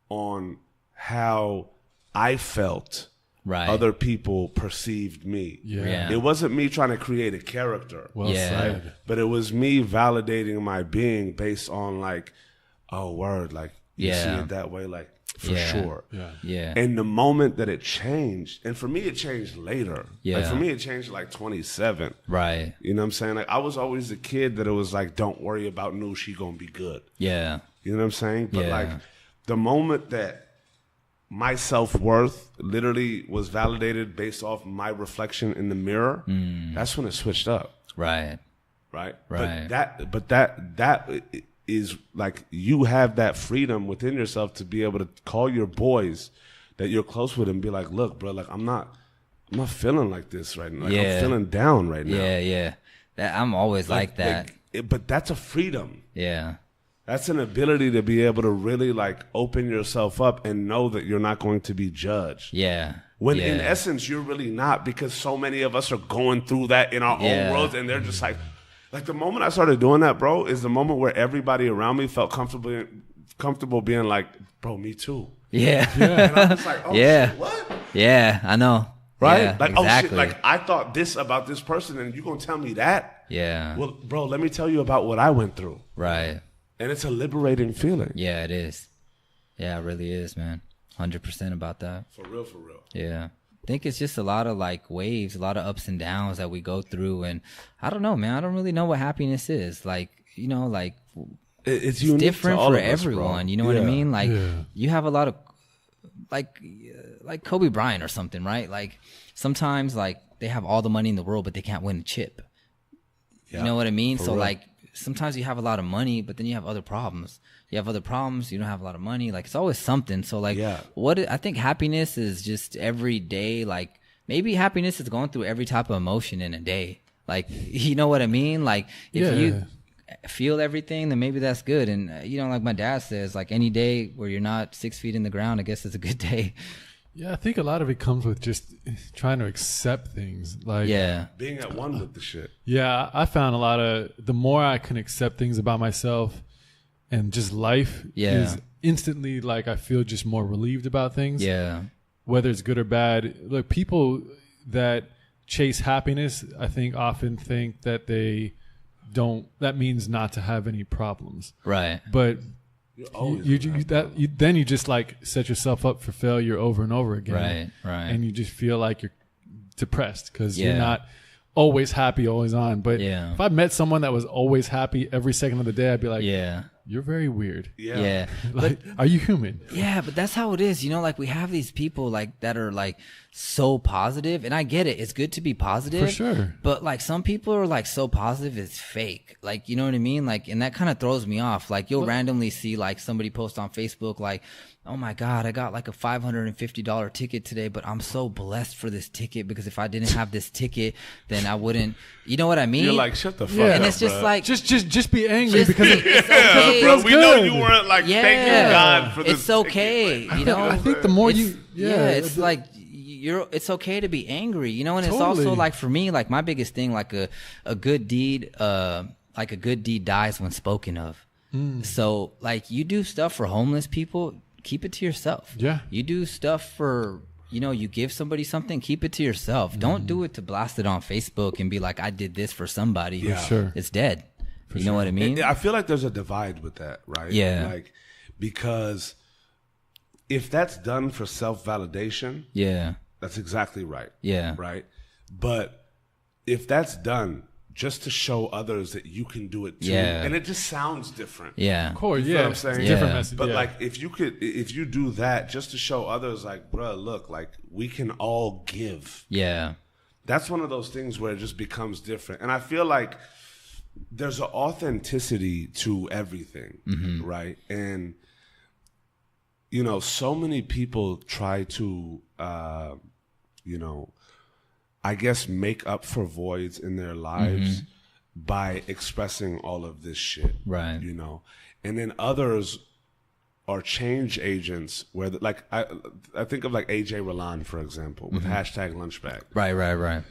on how I felt other people perceived me. Yeah. It wasn't me trying to create a character. Well said. But it was me validating my being based on like, oh, word, like you see it that way, like for sure. Yeah. And the moment that it changed, and for me it changed later. Yeah. Like for me it changed like 27. Right. You know what I'm saying? Like I was always the kid that it was like, don't worry about Noosh, she gonna be good. Yeah. You know what I'm saying? But like the moment that my self-worth literally was validated based off my reflection in the mirror, that's when it switched up. Right. Right. Right. But that is like, you have that freedom within yourself to be able to call your boys that you're close with and be like, look, bro, like I'm not feeling like this right now. Like, I'm feeling down right now. Yeah. I'm always like that. But that's a freedom. Yeah. That's an ability to be able to really like open yourself up and know that you're not going to be judged. Yeah. When in essence, you're really not, because so many of us are going through that in our own worlds, and they're just like the moment I started doing that, bro, is the moment where everybody around me felt comfortable being like, bro, me too. Yeah. And I'm just like, oh shit, what? Yeah, I know. Right? Yeah, like, exactly. oh shit, like I thought this about this person and you gonna tell me that? Yeah. Well, bro, let me tell you about what I went through. Right. And it's a liberating feeling. Yeah, it is. Yeah, it really is, man. 100% about that. For real. Yeah. I think it's just a lot of like waves, a lot of ups and downs that we go through. And I don't know, man. I don't really know what happiness is. Like, you know, like it's different for everyone. You know what I mean? Like you have a lot of like Kobe Bryant or something, right? Like sometimes like they have all the money in the world, but they can't win a chip. You know what I mean? So like sometimes you have a lot of money, but then you have other problems. You have other problems. You don't have a lot of money. Like it's always something. So like I think happiness is just every day. Like maybe happiness is going through every type of emotion in a day. Like, you know what I mean? Like if you feel everything, then maybe that's good. And you know, like my dad says, like any day where you're not 6 feet in the ground, I guess it's a good day. Yeah, I think a lot of it comes with just trying to accept things. Like being at one with the shit. Yeah, I found the more I can accept things about myself and just life is instantly like I feel just more relieved about things. Yeah. Whether it's good or bad. Look, people that chase happiness, I think often think that that means not to have any problems. Right. But then you just like set yourself up for failure over and over again. Right. And you just feel like you're depressed because you're not always happy, always on. But if I met someone that was always happy every second of the day, I'd be like, you're very weird. Yeah. Like, are you human? Yeah, but that's how it is. You know, like we have these people like that are like so positive, and I get it. It's good to be positive. For sure. But like some people are like so positive it's fake. Like, you know what I mean? Like, and that kind of throws me off. Like you'll randomly see like somebody post on Facebook like, oh my God, I got like a $550 ticket today, but I'm so blessed for this ticket because if I didn't have this ticket, then I wouldn't. You know what I mean? You're like, shut the fuck Yeah. up, And it's just bro. like Just be angry Just because be- it, it's Yeah, okay. bro, we know good. you weren't like, Yeah. thank you God for this. It's okay, ticket. you know. I think the more It's- you, yeah, it's like it's okay to be angry, you know. And it's Totally. also like for me, like my biggest thing, like a good deed, like a good deed dies when spoken of. So like you do stuff for homeless people, keep it to yourself. Yeah. You do stuff for, you know, you give somebody something, keep it to yourself. Don't do it to blast it on Facebook and be like, I did this for somebody. Yeah. Sure. It's dead. You know what I mean? I feel like there's a divide with that, right? Yeah. Like, because if that's done for self-validation, Yeah. that's exactly right. Yeah. Right? But if that's done just to show others that you can do it too, Yeah. and it just sounds different. Yeah. Of course, You feel yeah. what I'm saying? It's a different Yeah. message. But yeah. like, if you do that just to show others, like, bruh, look, like we can all give. Yeah. That's one of those things where it just becomes different. And I feel like there's an authenticity to everything, right? And, you know, so many people try to, you know, I guess make up for voids in their lives by expressing all of this shit. Right. You know, and then others are change agents where, like, I think of like AJ Roland, for example, with hashtag lunchbag. Right.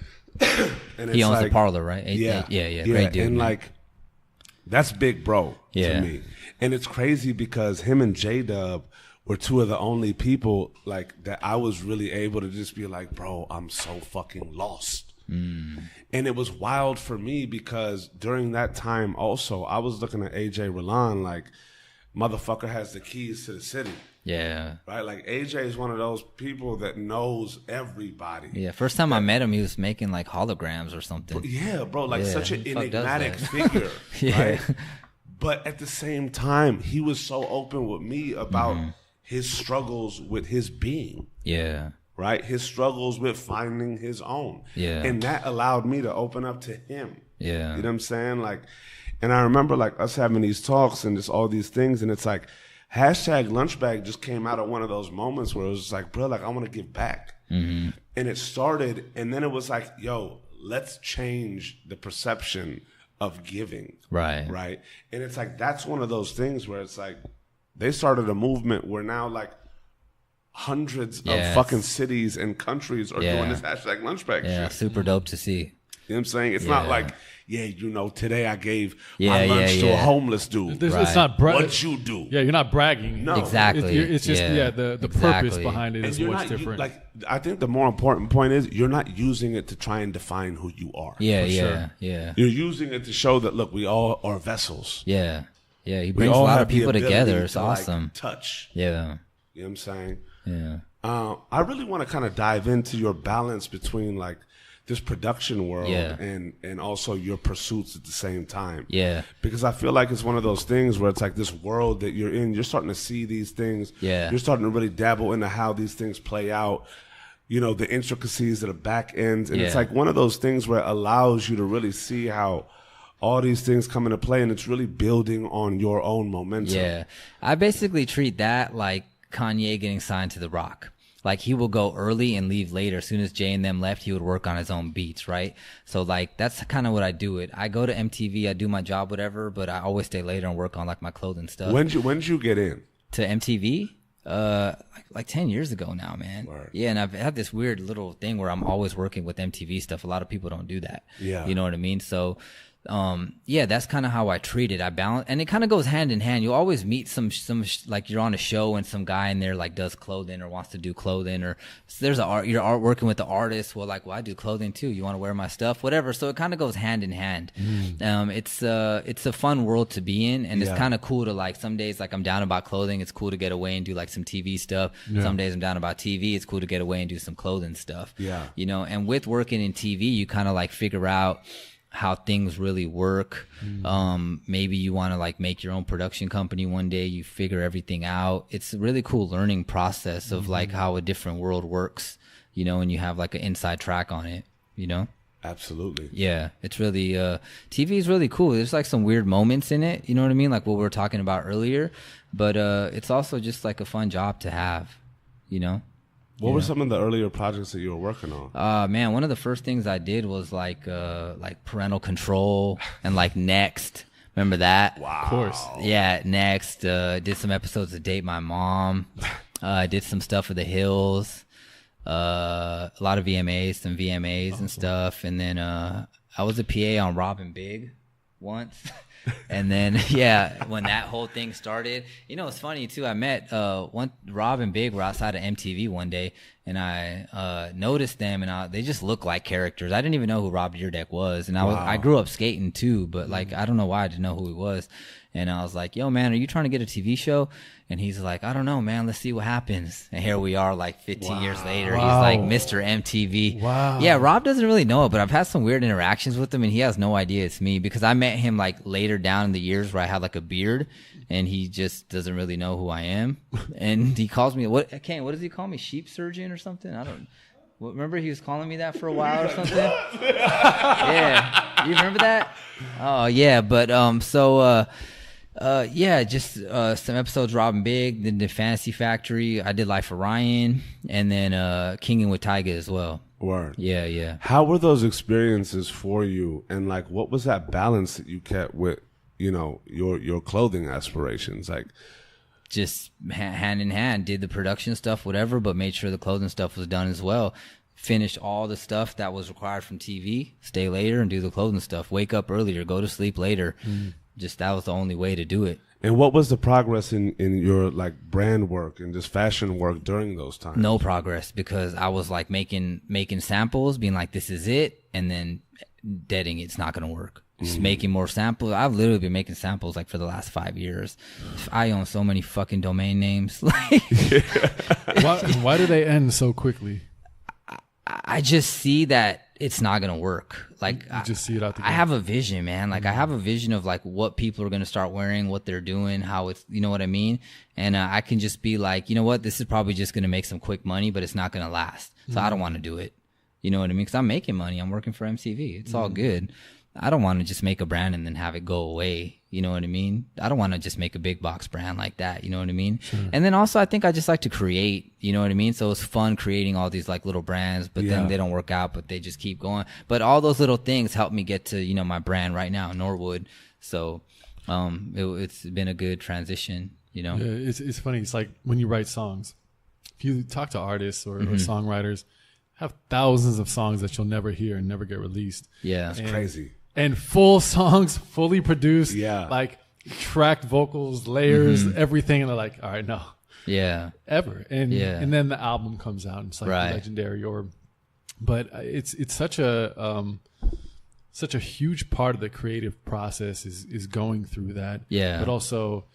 And He it's owns like, the parlor, right? Yeah. Great dude. And man. like, that's big bro Yeah. to me. And it's crazy because him and J-Dub were two of the only people like that I was really able to just be like, bro, I'm so fucking lost. And it was wild for me because during that time also, I was looking at AJ Roland like, motherfucker has the keys to the city. Yeah. Right? Like AJ is one of those people that knows everybody. Yeah. First time I met him, he was making like holograms or something. Yeah, bro, like Yeah, such an who the fuck does enigmatic that? figure. Yeah. Right? But at the same time, he was so open with me about his struggles with his being, Yeah. right? His struggles with finding his own. Yeah. And that allowed me to open up to him. Yeah. You know what I'm saying? Like, and I remember like us having these talks and just all these things, and it's like, hashtag lunchbag just came out of one of those moments where it was just like, bro, like I want to give back. And it started, and then it was like, yo, let's change the perception of giving. Right. Right. And it's like, that's one of those things where it's like, they started a movement where now like hundreds of Yes. fucking cities and countries are Yeah. doing this hashtag lunchbag Yeah. shit. Super dope to see. You know what I'm saying? It's Yeah. not like, yeah, you know, today I gave Yeah, my lunch yeah, to a yeah. homeless dude. It's Right. not What you do? Yeah, you're not bragging. No. Exactly. It's just the purpose Exactly. behind it And is you're what's not, different. like, I think the more important point is you're not using it to try and define who you are. Yeah. For Yeah. sure. Yeah. You're using it to show that, look, we all are vessels. Yeah. Yeah. He We brings a all lot have of the people ability together. It's to, like, awesome. touch. Yeah. You know what I'm saying? Yeah. I really want to kind of dive into your balance between like this production world Yeah. and also your pursuits at the same time. Yeah. Because I feel like it's one of those things where it's like this world that you're in, you're starting to see these things. Yeah. You're starting to really dabble into how these things play out, you know, the intricacies of the back ends. And it's Yeah. like one of those things where it allows you to really see how all these things come into play, and it's really building on your own momentum. Yeah. I basically treat that like Kanye getting signed to The Rock. Like he will go early and leave later. As soon as Jay and them left, he would work on his own beats, right? So like that's kind of what I do. I go to MTV, I do my job, whatever, but I always stay later and work on like my clothing stuff. When did you get in? To MTV? Like 10 years ago now, man. Word. Yeah, and I've had this weird little thing where I'm always working with MTV stuff. A lot of people don't do that. Yeah. You know what I mean? So yeah, that's kind of how I treat it. I balance, and it kind of goes hand in hand. You always meet some like you're on a show and some guy in there like does clothing or wants to do clothing, or so there's you're working with the artist. Well, like, well, I do clothing too. You want to wear my stuff, whatever. So it kind of goes hand in hand. It's a fun world to be in, and it's Yeah. kind of cool to like some days like I'm down about clothing. It's cool to get away and do like some TV stuff. Yeah. Some days I'm down about TV. It's cool to get away and do some clothing stuff. Yeah. You know, and with working in TV, you kind of like figure out how things really work. Maybe you want to like make your own production company one day. You figure everything out. It's a really cool learning process of like how a different world works, you know, and you have like an inside track on it, you know? Absolutely. Yeah, it's really TV is really cool. There's like some weird moments in it, you know what I mean, like what we were talking about earlier, but it's also just like a fun job to have, you know. What were some of the earlier projects that you were working on? Man, one of the first things I did was like Parental Control and like Next. Remember that? Wow. Of course. Yeah, Next. Did some episodes of Date My Mom. Did some stuff for The Hills. A lot of VMAs, some VMAs and stuff. And then I was a PA on Robin Big once. And then, yeah, when that whole thing started, you know, it's funny too. I met Rob and Big were outside of MTV one day, and I noticed them, and they just look like characters. I didn't even know who Rob Dyrdek was, and I grew up skating too, but like I don't know why I didn't know who he was. And I was like, yo, man, are you trying to get a TV show? And he's like, I don't know, man. Let's see what happens. And here we are like 15 years later. He's like Mr. MTV. Wow. Yeah, Rob doesn't really know it, but I've had some weird interactions with him, and he has no idea it's me because I met him like later down in the years where I had like a beard, and he just doesn't really know who I am. And he calls me, what does he call me? Sheep surgeon or something? I don't remember he was calling me that for a while or something? Yeah. You remember that? Oh, yeah. But just some episodes Robin Big, then the Fantasy Factory. I did Life of Ryan, and then Kinging with Tyga as well. Word. Yeah. How were those experiences for you? And like, what was that balance that you kept with, you know, your clothing aspirations? Like, just hand in hand, did the production stuff, whatever, but made sure the clothing stuff was done as well. Finished all the stuff that was required from TV, stay later and do the clothing stuff. Wake up earlier, go to sleep later. Just that was the only way to do it. And what was the progress in your like brand work and just fashion work during those times? No progress, because I was like making samples, being like, this is it, and then deading it's not going to work. Just making more samples. I've literally been making samples like for the last 5 years. I own so many fucking domain names. Why do they end so quickly? I just see that it's not going to work. Like, you just see it out the I have a vision, man. Like, I have a vision of like what people are going to start wearing, what they're doing, how it's, you know what I mean? And I can just be like, you know what? This is probably just going to make some quick money, but it's not going to last. So I don't want to do it. You know what I mean? Because I'm making money. I'm working for MTV. It's all good. I don't want to just make a brand and then have it go away. You know what I mean? I don't want to just make a big box brand like that. You know what I mean? Sure. And then also I think I just like to create, you know what I mean? So it's fun creating all these like little brands, but then they don't work out, but they just keep going. But all those little things help me get to, you know, my brand right now, Norwood. So it's been a good transition, you know? Yeah, it's funny. It's like when you write songs, if you talk to artists or songwriters, have thousands of songs that you'll never hear and never get released. Yeah. It's crazy. And full songs, fully produced, Yeah. like tracked vocals, layers, everything. And they're like, all right, no. Yeah. Ever. And then the album comes out and it's like legendary but it's such a huge part of the creative process is going through that. Yeah. But also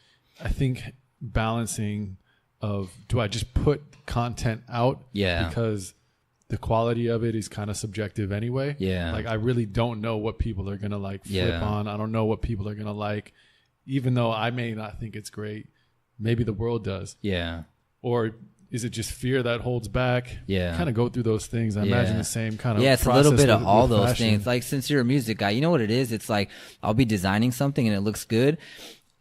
I think balancing of, do I just put content out? Yeah. Because the quality of it is kind of subjective anyway. Yeah. Like I really don't know what people are going to like flip on. I don't know what people are going to like, even though I may not think it's great. Maybe the world does. Yeah. Or is it just fear that holds back? Yeah. Kind of go through those things. I imagine the same kind of it's a little bit of all those fashion. things. Like, since you're a music guy, you know what it is? It's like I'll be designing something and it looks good,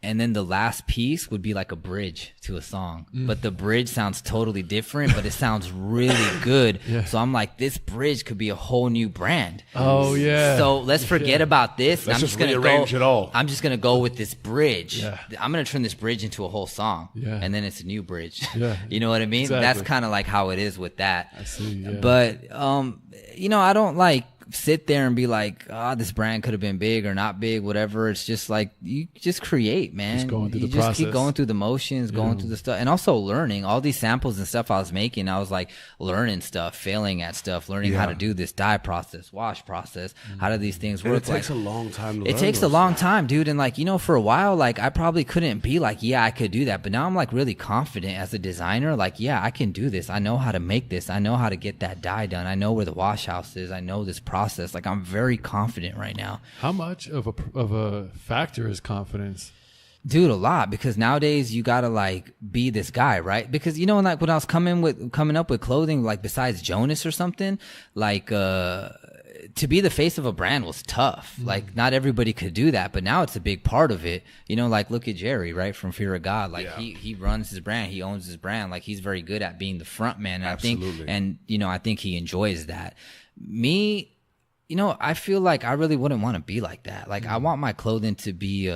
and then the last piece would be like a bridge to a song. But the bridge sounds totally different, but it sounds really good. Yeah. So I'm like, this bridge could be a whole new brand. Oh, yeah. So let's forget about this. Let's I'm just gonna rearrange it all. I'm just going to go with this bridge. Yeah. I'm going to turn this bridge into a whole song. Yeah. And then it's a new bridge. Yeah. You know what I mean? Exactly. That's kind of like how it is with that. I see, yeah. But, you know, I don't like sit there and be like, this brand could have been big or not big, whatever. It's just like, you just create, man. Just going through you the just process. keep going through the motions, going through the stuff, and also learning all these samples and stuff I was making. I was like learning stuff, failing at stuff, learning how to do this dye process, wash process. How do these things work? And it takes a long time to It learn takes a those long things. time, dude. And like, you know, for a while, like I probably couldn't be like, yeah, I could do that. But now I'm like really confident as a designer. Like, yeah, I can do this. I know how to make this. I know how to get that dye done. I know where the wash house is. I know this process. process. Like, I'm very confident right now. How much of a factor is confidence? Dude, a lot, because nowadays you gotta like be this guy, right? Because, you know, like when I was coming up with clothing, like besides Jonas or something, like to be the face of a brand was tough. Like, not everybody could do that, but now it's a big part of it. You know, like look at Jerry, right, from Fear of God. Like he runs his brand, he owns his brand. Like, he's very good at being the front man. And I think he enjoys that. Me, you know, I feel like I really wouldn't want to be like that. Like, I want my clothing to be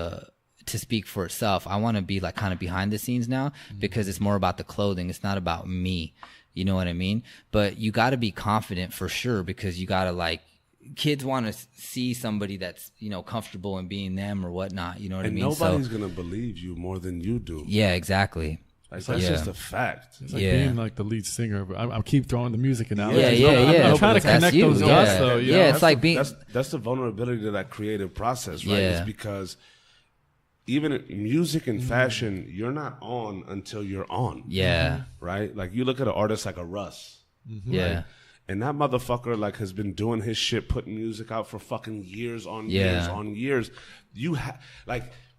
to speak for itself. I want to be like kind of behind the scenes now, because it's more about the clothing. It's not about me. You know what I mean? But you got to be confident for sure, because you got to like, kids want to see somebody that's, you know, comfortable in being them or whatnot. You know what I mean? Nobody's going to believe you more than you do. Yeah, exactly. Like, that's just a fact. It's like being like the lead singer. I keep throwing the music analogy. Yeah. I'm trying to connect those dots, though. Yeah, it's like being... That's the vulnerability to that creative process, right? It's because even in music and fashion, you're not on until you're on. Yeah. Right? Like, you look at an artist like a Russ. Yeah. Right? And that motherfucker, like, has been doing his shit, putting music out for fucking years on years on years.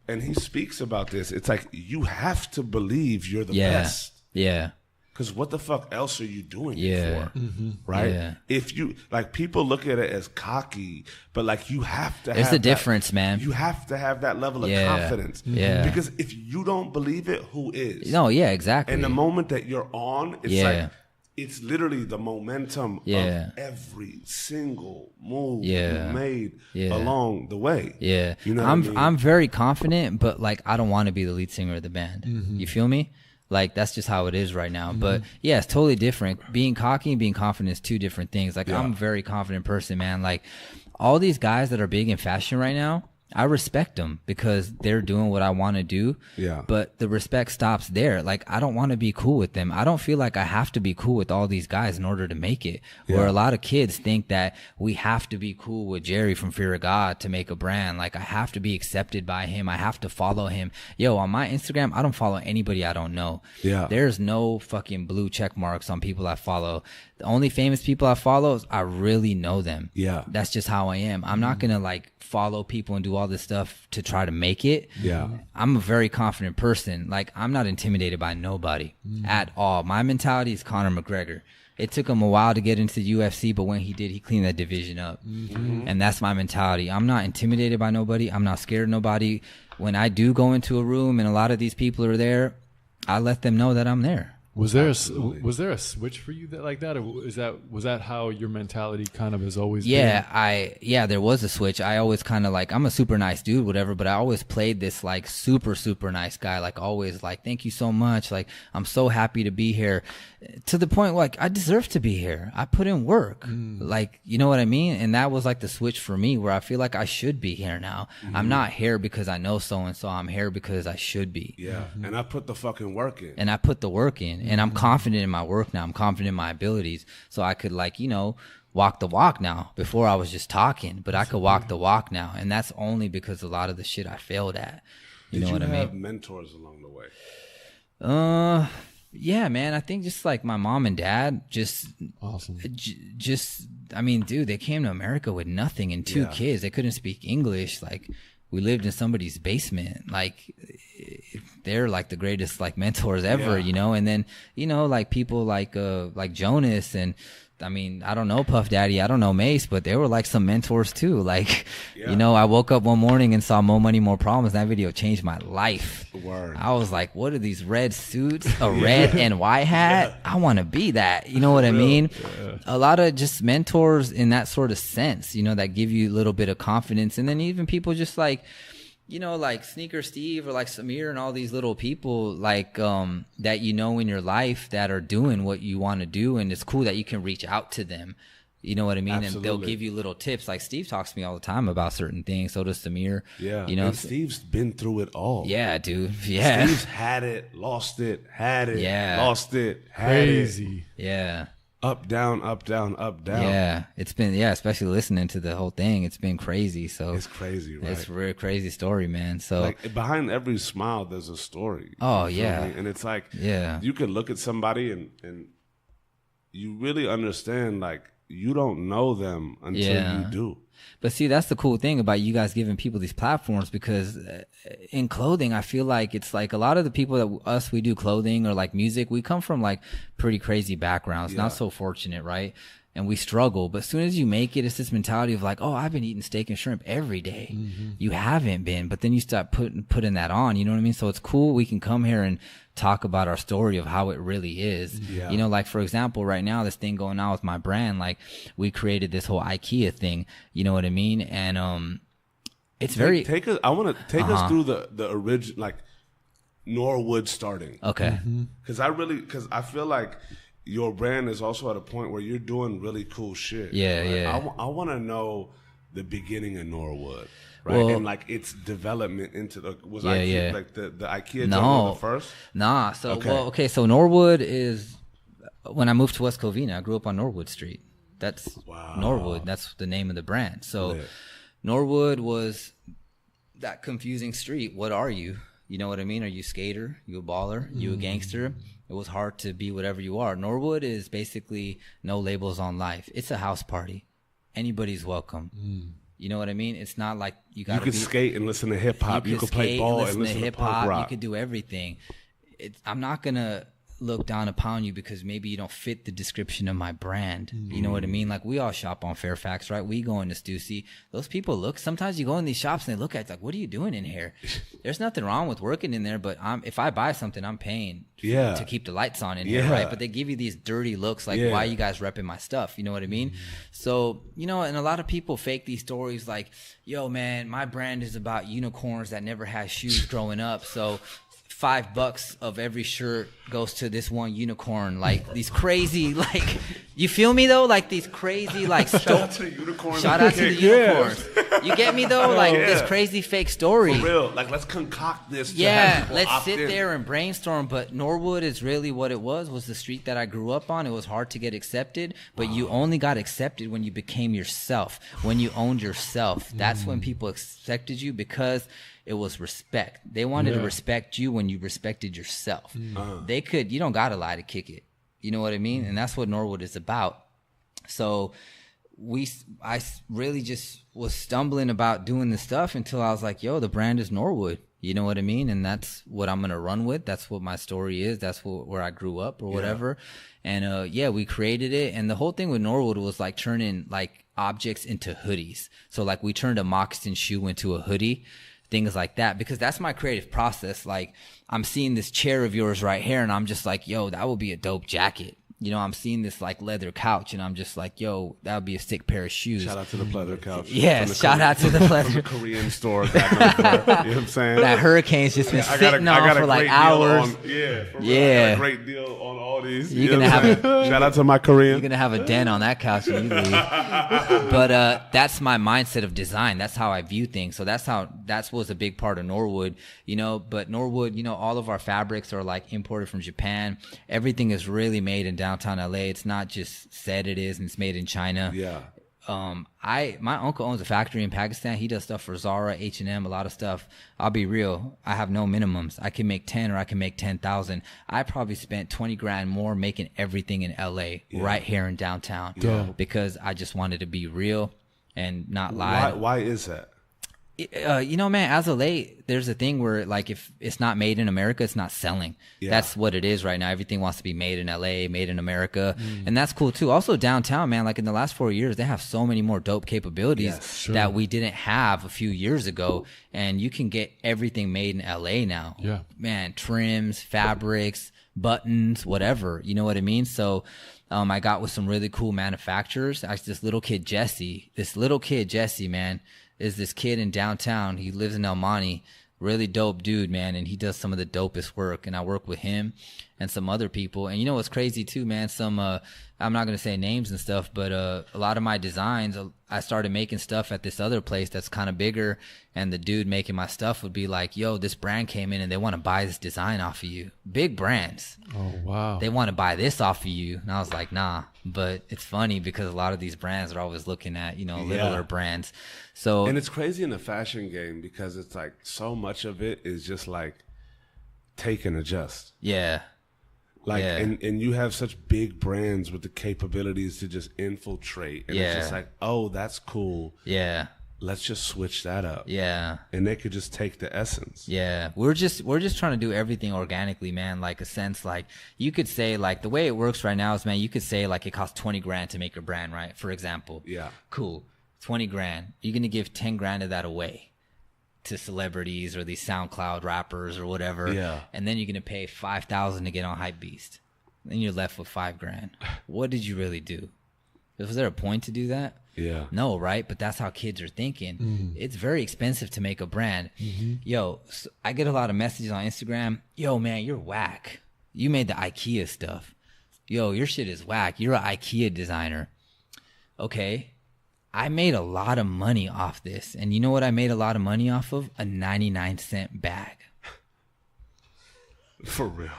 And he speaks about this. It's like, you have to believe you're the best. Yeah. Because what the fuck else are you doing Yeah. it for? Right? Yeah. If you, like, people look at it as cocky, but like, you have to There's a difference, man. You have to have that level of confidence. Yeah. Because if you don't believe it, who is? No, yeah, exactly. And the moment that you're on, it's like, it's literally the momentum of every single move you made along the way. Yeah. You know what I mean? I'm very confident, but like, I don't want to be the lead singer of the band. You feel me? Like, that's just how it is right now. But yeah, it's totally different. Being cocky and being confident is two different things. Like, I'm a very confident person, man. Like, all these guys that are big in fashion right now, I respect them because they're doing what I want to do. Yeah. But the respect stops there. Like, I don't want to be cool with them. I don't feel like I have to be cool with all these guys in order to make it. Yeah. Where a lot of kids think that we have to be cool with Jerry from Fear of God to make a brand. Like, I have to be accepted by him. I have to follow him. Yo, on my Instagram, I don't follow anybody I don't know. Yeah. There's no fucking blue check marks on people I follow. The only famous people I follow, I really know them. Yeah. That's just how I am. I'm not going to like follow people and do all this stuff to try to make it. Yeah. I'm a very confident person. Like, I'm not intimidated by nobody at all. My mentality is Conor McGregor. It took him a while to get into the UFC, but when he did, he cleaned that division up. And that's my mentality. I'm not intimidated by nobody. I'm not scared of nobody. When I do go into a room and a lot of these people are there, I let them know that I'm there. Was there a switch for you that like that, or was that how your mentality kind of has always been? There was a switch. I always kind of like, I'm a super nice dude, whatever, but I always played this like super nice guy, like always like, thank you so much, like I'm so happy to be here, to the point like I deserve to be here. I put in work, like, you know what I mean? And that was like the switch for me, where I feel like I should be here now. I'm not here because I know so and so. I'm here because I should be. Yeah, and I put the fucking work in. And I put the work in. And I'm confident in my work now. I'm confident in my abilities. So I could, like, you know, walk the walk now. Before I was just talking, but I could walk the walk now. And that's only because a lot of the shit I failed at. You know what I mean? Did you have mentors along the way? Yeah, man. I think just like my mom and dad, just awesome. I mean, dude, they came to America with nothing and two kids. They couldn't speak English. Like, we lived in somebody's basement. Like, they're like the greatest like mentors ever, you know? And then, you know, like people like Jonas, and I mean, I don't know Puff Daddy, I don't know Mace, but they were like some mentors too. Like, you know, I woke up one morning and saw More Money, More Problems. That video changed my life. Word. I was like, what are these red suits, a red and white hat? I want to be that. You know what I mean? Yeah. A lot of just mentors in that sort of sense, you know, that give you a little bit of confidence. And then even people just like, you know, like Sneaker Steve or like Samir and all these little people like that you know in your life that are doing what you want to do, and it's cool that you can reach out to them. You know what I mean? Absolutely. And they'll give you little tips. Like Steve talks to me all the time about certain things. So does Samir. Yeah. You know, and Steve's been through it all. Yeah, dude. Yeah. Steve's had it, lost it, had it, lost it, had crazy. It. Yeah. Up, down, up, down, up, down. Yeah. It's been, especially listening to the whole thing. It's been crazy. So it's crazy, right? It's a really crazy story, man. So like behind every smile, there's a story. Oh, yeah. And it's like, you can look at somebody and you really understand like you don't know them until you do. But see, that's the cool thing about you guys giving people these platforms, because in clothing, I feel like it's like a lot of the people that we do clothing or like music, we come from like pretty crazy backgrounds, not so fortunate, right? And we struggle. But as soon as you make it, it's this mentality of like, oh, I've been eating steak and shrimp every day. You haven't been, but then you start putting that on, you know what I mean? So it's cool. We can come here and talk about our story of how it really is. You know, like for example, right now, this thing going on with my brand, like we created this whole IKEA thing, you know what I mean? And, it's I want to take us through the original, like Norwood starting. Okay. Cause I feel like your brand is also at a point where you're doing really cool shit. I want to know the beginning of Norwood, right? Well, and like its development into IKEA, like the IKEA the first? Nah. So so Norwood is, when I moved to West Covina, I grew up on Norwood Street. That's Norwood. That's the name of the brand. So Norwood was that confusing street. What are you? You know what I mean? Are you a skater? You a baller? You a gangster? It was hard to be whatever you are. Norwood is basically no labels on life. It's a house party. Anybody's welcome. You know what I mean? It's not like you got to skate and listen to hip hop. You could play ball and listen to hip hop. You could do everything. I'm not going to look down upon you because maybe you don't fit the description of my brand. You know what I mean? Like we all shop on Fairfax, right? We go into Stussy. Those people look, sometimes you go in these shops and they look at it like, what are you doing in here? There's nothing wrong with working in there, but if I buy something, I'm paying to keep the lights on in here, right? But they give you these dirty looks like, why are you guys repping my stuff? You know what I mean? So, you know, and a lot of people fake these stories like, yo, man, my brand is about unicorns that never had shoes growing up. So $5 of every shirt goes to this one unicorn. Like these crazy, like, you feel me though? Like these crazy, like, shout out to the unicorns. Shout out to the unicorns. You get me though? Like this crazy fake story. For real. Like let's concoct this. Let's sit there and brainstorm. But Norwood is really what it was the street that I grew up on. It was hard to get accepted, but you only got accepted when you became yourself, when you owned yourself. That's when people accepted you, because it was respect. They wanted to respect you when you respected yourself. You don't gotta lie to kick it. You know what I mean? And that's what Norwood is about. So I really just was stumbling about doing this stuff until I was like, yo, the brand is Norwood. You know what I mean? And that's what I'm going to run with. That's what my story is. That's where I grew up or whatever. And we created it. And the whole thing with Norwood was like turning like objects into hoodies. So like we turned a moccasin shoe into a hoodie. Things like that, because that's my creative process. Like I'm seeing this chair of yours right here and I'm just like, yo, that would be a dope jacket. You know, I'm seeing this like leather couch and I'm just like, yo, that would be a sick pair of shoes. Shout out to the leather couch. Yeah, shout out to the leather Korean store. You know what I'm saying? That hurricane's just been sitting on for like hours. I got a great deal on all these. You're gonna have shout out to my Korean. You're gonna have a den on that couch when you leave. But that's my mindset of design. That's how I view things. So that was a big part of Norwood. You know, but Norwood, you know, all of our fabrics are like imported from Japan. Everything is really made in downtown LA. It's not just said it is and it's made in China. My uncle owns a factory in Pakistan. He does stuff for Zara, H&M, a lot of stuff. I'll be real. I have no minimums. I can make 10 or I can make 10,000. I probably spent 20 grand more making everything in LA right here in downtown because I just wanted to be real and not lie. Why is that? You know, man, as of late, there's a thing where like if it's not made in America, it's not selling. That's what it is right now. Everything wants to be made in LA, made in America. And that's cool too. Also downtown, man, like in the last 4 years, they have so many more dope capabilities that we didn't have a few years ago. And you can get everything made in LA now. Man, trims, fabrics, buttons, whatever. You know what I mean? So I got with some really cool manufacturers. Actually, this little kid, Jesse, man, is this kid in downtown. He lives in El Monte, really dope dude, man. And he does some of the dopest work. And I work with him and some other people. And you know what's crazy too, man? I'm not going to say names and stuff, but a lot of my designs, I started making stuff at this other place that's kind of bigger. And the dude making my stuff would be like, yo, this brand came in and they want to buy this design off of you. Big brands. Oh, wow. They want to buy this off of you. And I was like, nah. But it's funny because a lot of these brands are always looking at, you know, littler brands. So, and it's crazy in the fashion game because it's like so much of it is just like take and adjust. Yeah. Like, and you have such big brands with the capabilities to just infiltrate. And it's just like, oh, that's cool. Yeah. Let's just switch that up. Yeah. And they could just take the essence. Yeah. We're just trying to do everything organically, man. Like a sense, like you could say like the way it works right now is, man, you could say like it costs 20 grand to make a brand, right? For example. Yeah. Cool. 20 grand. You're going to give 10 grand of that away to celebrities or these SoundCloud rappers or whatever. Yeah. And then you're going to pay 5,000 to get on Hypebeast. Then you're left with 5 grand. What did you really do? Was there a point to do that? Yeah. No, right? But that's how kids are thinking. It's very expensive to make a brand. Yo, so I get a lot of messages on Instagram. Yo, man, you're whack. You made the IKEA stuff. Yo, your shit is whack. You're an IKEA designer. Okay. I made a lot of money off this. And you know what I made a lot of money off of? A 99-cent bag. For real.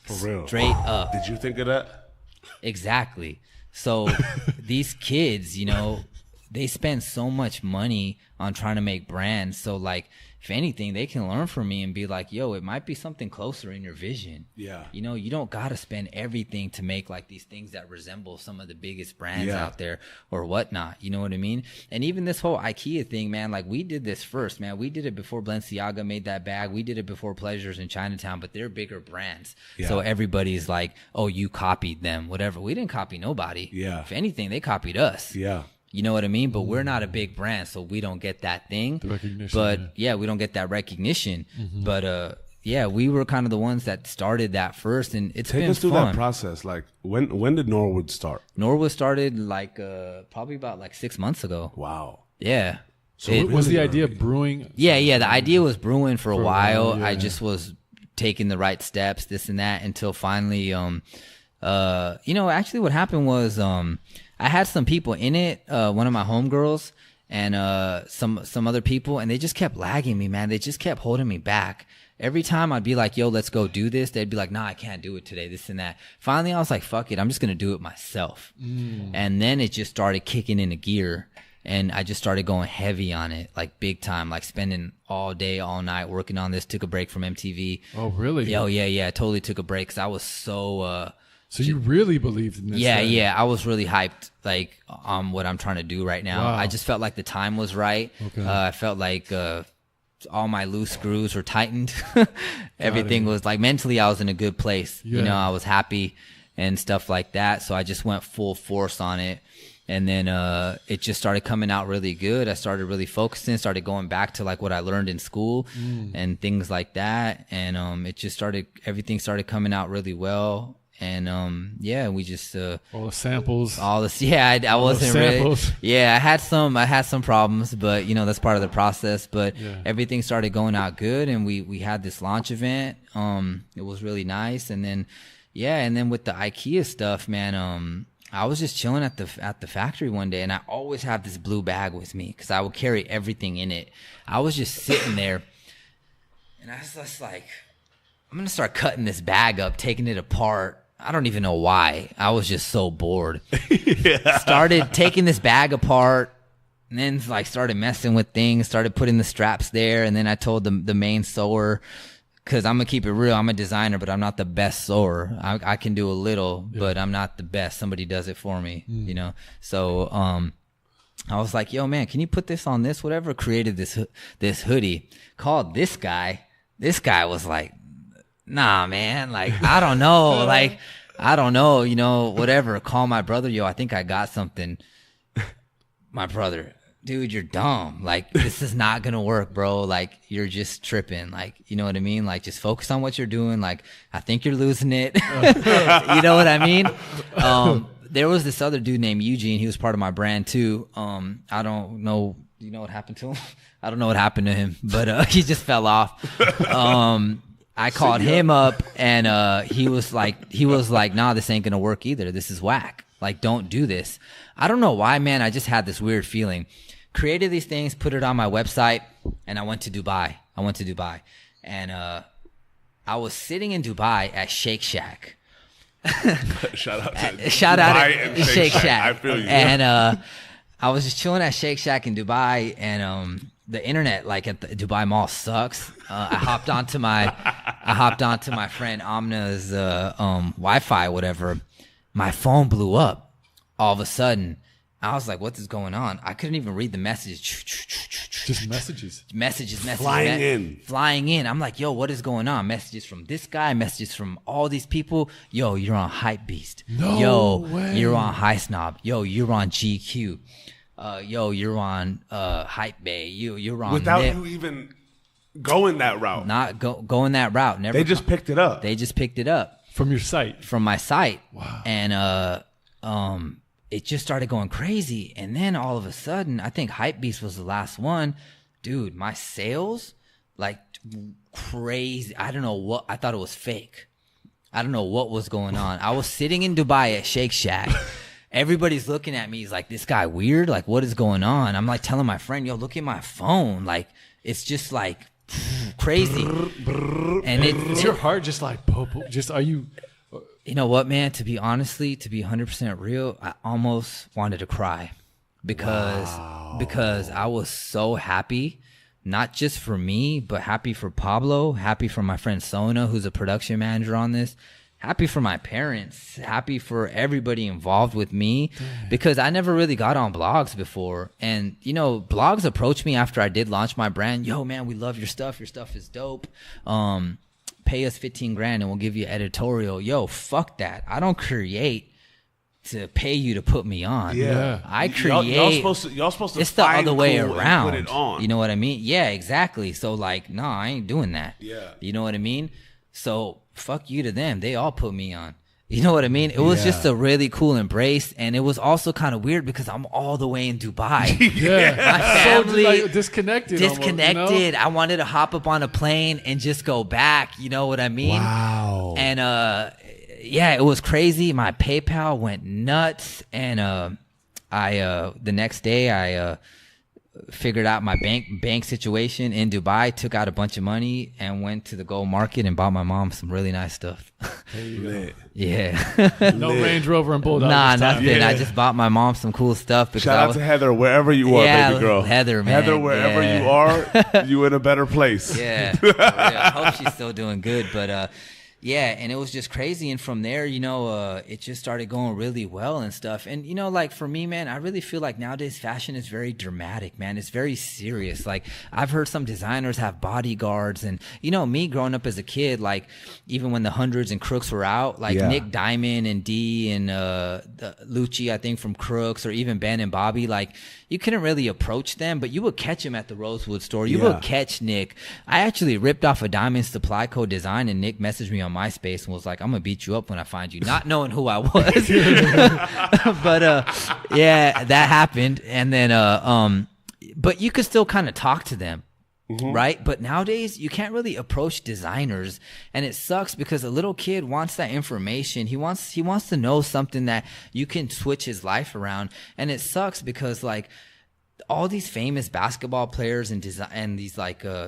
For real. Straight up. Did you think of that? Exactly. So these kids, you know, they spend so much money on trying to make brands. So like, if anything, they can learn from me and be like, yo, it might be something closer in your vision. Yeah. You know, you don't got to spend everything to make like these things that resemble some of the biggest brands out there or whatnot. You know what I mean? And even this whole IKEA thing, man, like we did this first, man. We did it before Balenciaga made that bag. We did it before Pleasures in Chinatown, but they're bigger brands. Yeah. So everybody's like, oh, you copied them, whatever. We didn't copy nobody. Yeah. If anything, they copied us. Yeah. You know what I mean? But we're not a big brand, so we don't get that thing. The recognition. But yeah, we don't get that recognition. But yeah, we were kind of the ones that started that first, and it's been fun. Take us through that process. Like, when did Norwood start? Norwood started like probably about like 6 months ago. Wow. Yeah. So it was the idea of brewing? Yeah. The idea was brewing for a while. Yeah. I just was taking the right steps, this and that, until finally, you know, actually what happened was, I had some people in it, one of my homegirls and some other people, and they just kept lagging me, man. They just kept holding me back. Every time I'd be like, yo, let's go do this, they'd be like, nah, I can't do it today, this and that. Finally, I was like, fuck it, I'm just going to do it myself. And then it just started kicking into gear, and I just started going heavy on it, like big time, like spending all day, all night working on this. Took a break from MTV. Oh, really? Yo, yeah, I totally took a break because I was so... So you really believed in this? Yeah. I was really hyped, like, on what I'm trying to do right now. Wow. I just felt like the time was right. Okay. I felt like all my loose screws were tightened. Everything was like, mentally, I was in a good place. Yeah. You know, I was happy and stuff like that. So I just went full force on it. And then it just started coming out really good. I started really focusing, started going back to like what I learned in school and things like that. And everything started coming out really well. And yeah, we just all the samples, all this. Yeah, I wasn't really. Yeah, I had some problems, but you know that's part of the process. But everything started going out good, and we had this launch event. It was really nice, and then with the IKEA stuff, man. I was just chilling at the factory one day, and I always have this blue bag with me because I would carry everything in it. I was just sitting there, and I was just like, I'm gonna start cutting this bag up, taking it apart. I don't even know why. I was just so bored. Started taking this bag apart, and then like started messing with things, started putting the straps there, and then I told the main sewer, because I'm gonna keep it real, I'm a designer, but I'm not the best sewer. I can do a little, but I'm not the best. Somebody does it for me, you know? So I was like, yo, man, can you put this on this? Whatever. Created this hoodie. Called this guy. This guy was like, nah, man, like, I don't know. Like, I don't know, you know, whatever. Call my brother. Yo, I think I got something. My brother, dude, you're dumb. Like, this is not going to work, bro. Like, you're just tripping. Like, you know what I mean? Like, just focus on what you're doing. Like, I think you're losing it. You know what I mean? There was this other dude named Eugene. He was part of my brand too. I don't know. Do you know what happened to him? I don't know what happened to him, but he just fell off. I called him up, and he was like, nah, this ain't gonna work either. This is whack. Like, don't do this. I don't know why, man. I just had this weird feeling. Created these things, put it on my website, and I went to Dubai. And I was sitting in Dubai at Shake Shack. Shout out to Shake Shack. I feel you. And I was just chilling at Shake Shack in Dubai, and the internet, like at the Dubai Mall, sucks. I hopped onto I hopped onto my friend Amna's Wi-Fi, whatever. My phone blew up all of a sudden. I was like, what is going on? I couldn't even read the message. Just messages. Messages. Flying in. I'm like, yo, what is going on? Messages from this guy, messages from all these people. Yo, you're on Hypebeast. No way. You're on High Snob. Yo, you're on GQ. Yo, you're on Hype Bay. You're on without you even going that route. Not going that route. Never. They just picked it up. They just picked it up From your site. from my site. Wow. And it just started going crazy. And then all of a sudden, I think Hypebeast was the last one. Dude, my sales, like crazy. I don't know what, I thought it was fake. I don't know what was going on. I was sitting in Dubai at Shake Shack. Everybody's looking at me. He's like, this guy weird? Like, what is going on? I'm like telling my friend, yo, look at my phone. Like, it's just like crazy. And Is your heart just like, just are you... You know what, man? To be 100% real, I almost wanted to cry because I was so happy, not just for me, but happy for Pablo, happy for my friend Sona, who's a production manager on this, happy for my parents, happy for everybody involved with me, because I never really got on blogs before. And, you know, blogs approached me after I did launch my brand. Yo, man, we love your stuff. Your stuff is dope. Pay us 15 grand and we'll give you editorial. Yo, fuck that. I don't create to pay you to put me on. Yeah. I create. Y'all supposed to it's the find other way cool around. And put it on. You know what I mean? Yeah, exactly. So like, no, I ain't doing that. Yeah. You know what I mean? So fuck you to them. They all put me on. You know what I mean? It was just a really cool embrace, and it was also kind of weird because I'm all the way in Dubai. Yeah, My family so like disconnected. disconnected. Almost, you know? I wanted to hop up on a plane and just go back. You know what I mean? Wow. And yeah, it was crazy. My PayPal went nuts, and I the next day I figured out my bank situation in Dubai, took out a bunch of money, and went to the gold market and bought my mom some really nice stuff. There you go. Yeah. No Range Rover and Bulldog. Nah, this time. nothing. I just bought my mom some cool stuff. Because Shout out to Heather, wherever you are, baby girl. Heather, man. Heather, wherever you are, you in a better place. Yeah. I hope she's still doing good. But yeah, and it was just crazy. And from there, you know, it just started going really well and stuff. And, you know, like for me, man, I really feel like nowadays fashion is very dramatic, man. It's very serious. Like I've heard some designers have bodyguards, and, you know, me growing up as a kid, even when the Hundreds and Crooks were out, Nick Diamond and D and Lucci, I think from Crooks, or even Ben and Bobby, you couldn't really approach them, but you would catch them at the Rosewood store. You would catch Nick. I actually ripped off a Diamond Supply Co. design, and Nick messaged me on MySpace and was like, I'm gonna beat you up when I find you, not knowing who I was. But yeah, that happened. And then but you could still kind of talk to them. Mm-hmm. Right? But nowadays you can't really approach designers, and it sucks because a little kid wants that information. He wants to know something that you can switch his life around. And it sucks because all these famous basketball players and these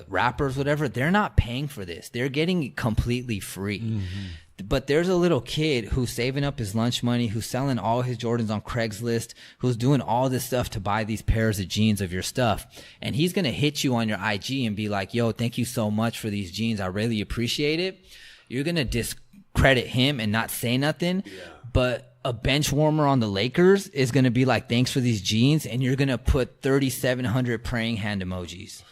rappers, whatever, they're not paying for this. They're getting it completely free. Mm-hmm. But there's a little kid who's saving up his lunch money, who's selling all his Jordans on Craigslist, who's doing all this stuff to buy these pairs of jeans of your stuff. And he's going to hit you on your IG and be like, yo, thank you so much for these jeans. I really appreciate it. You're going to discredit him and not say nothing. Yeah. But a bench warmer on the Lakers is going to be like, thanks for these jeans. And you're going to put 3,700 praying hand emojis.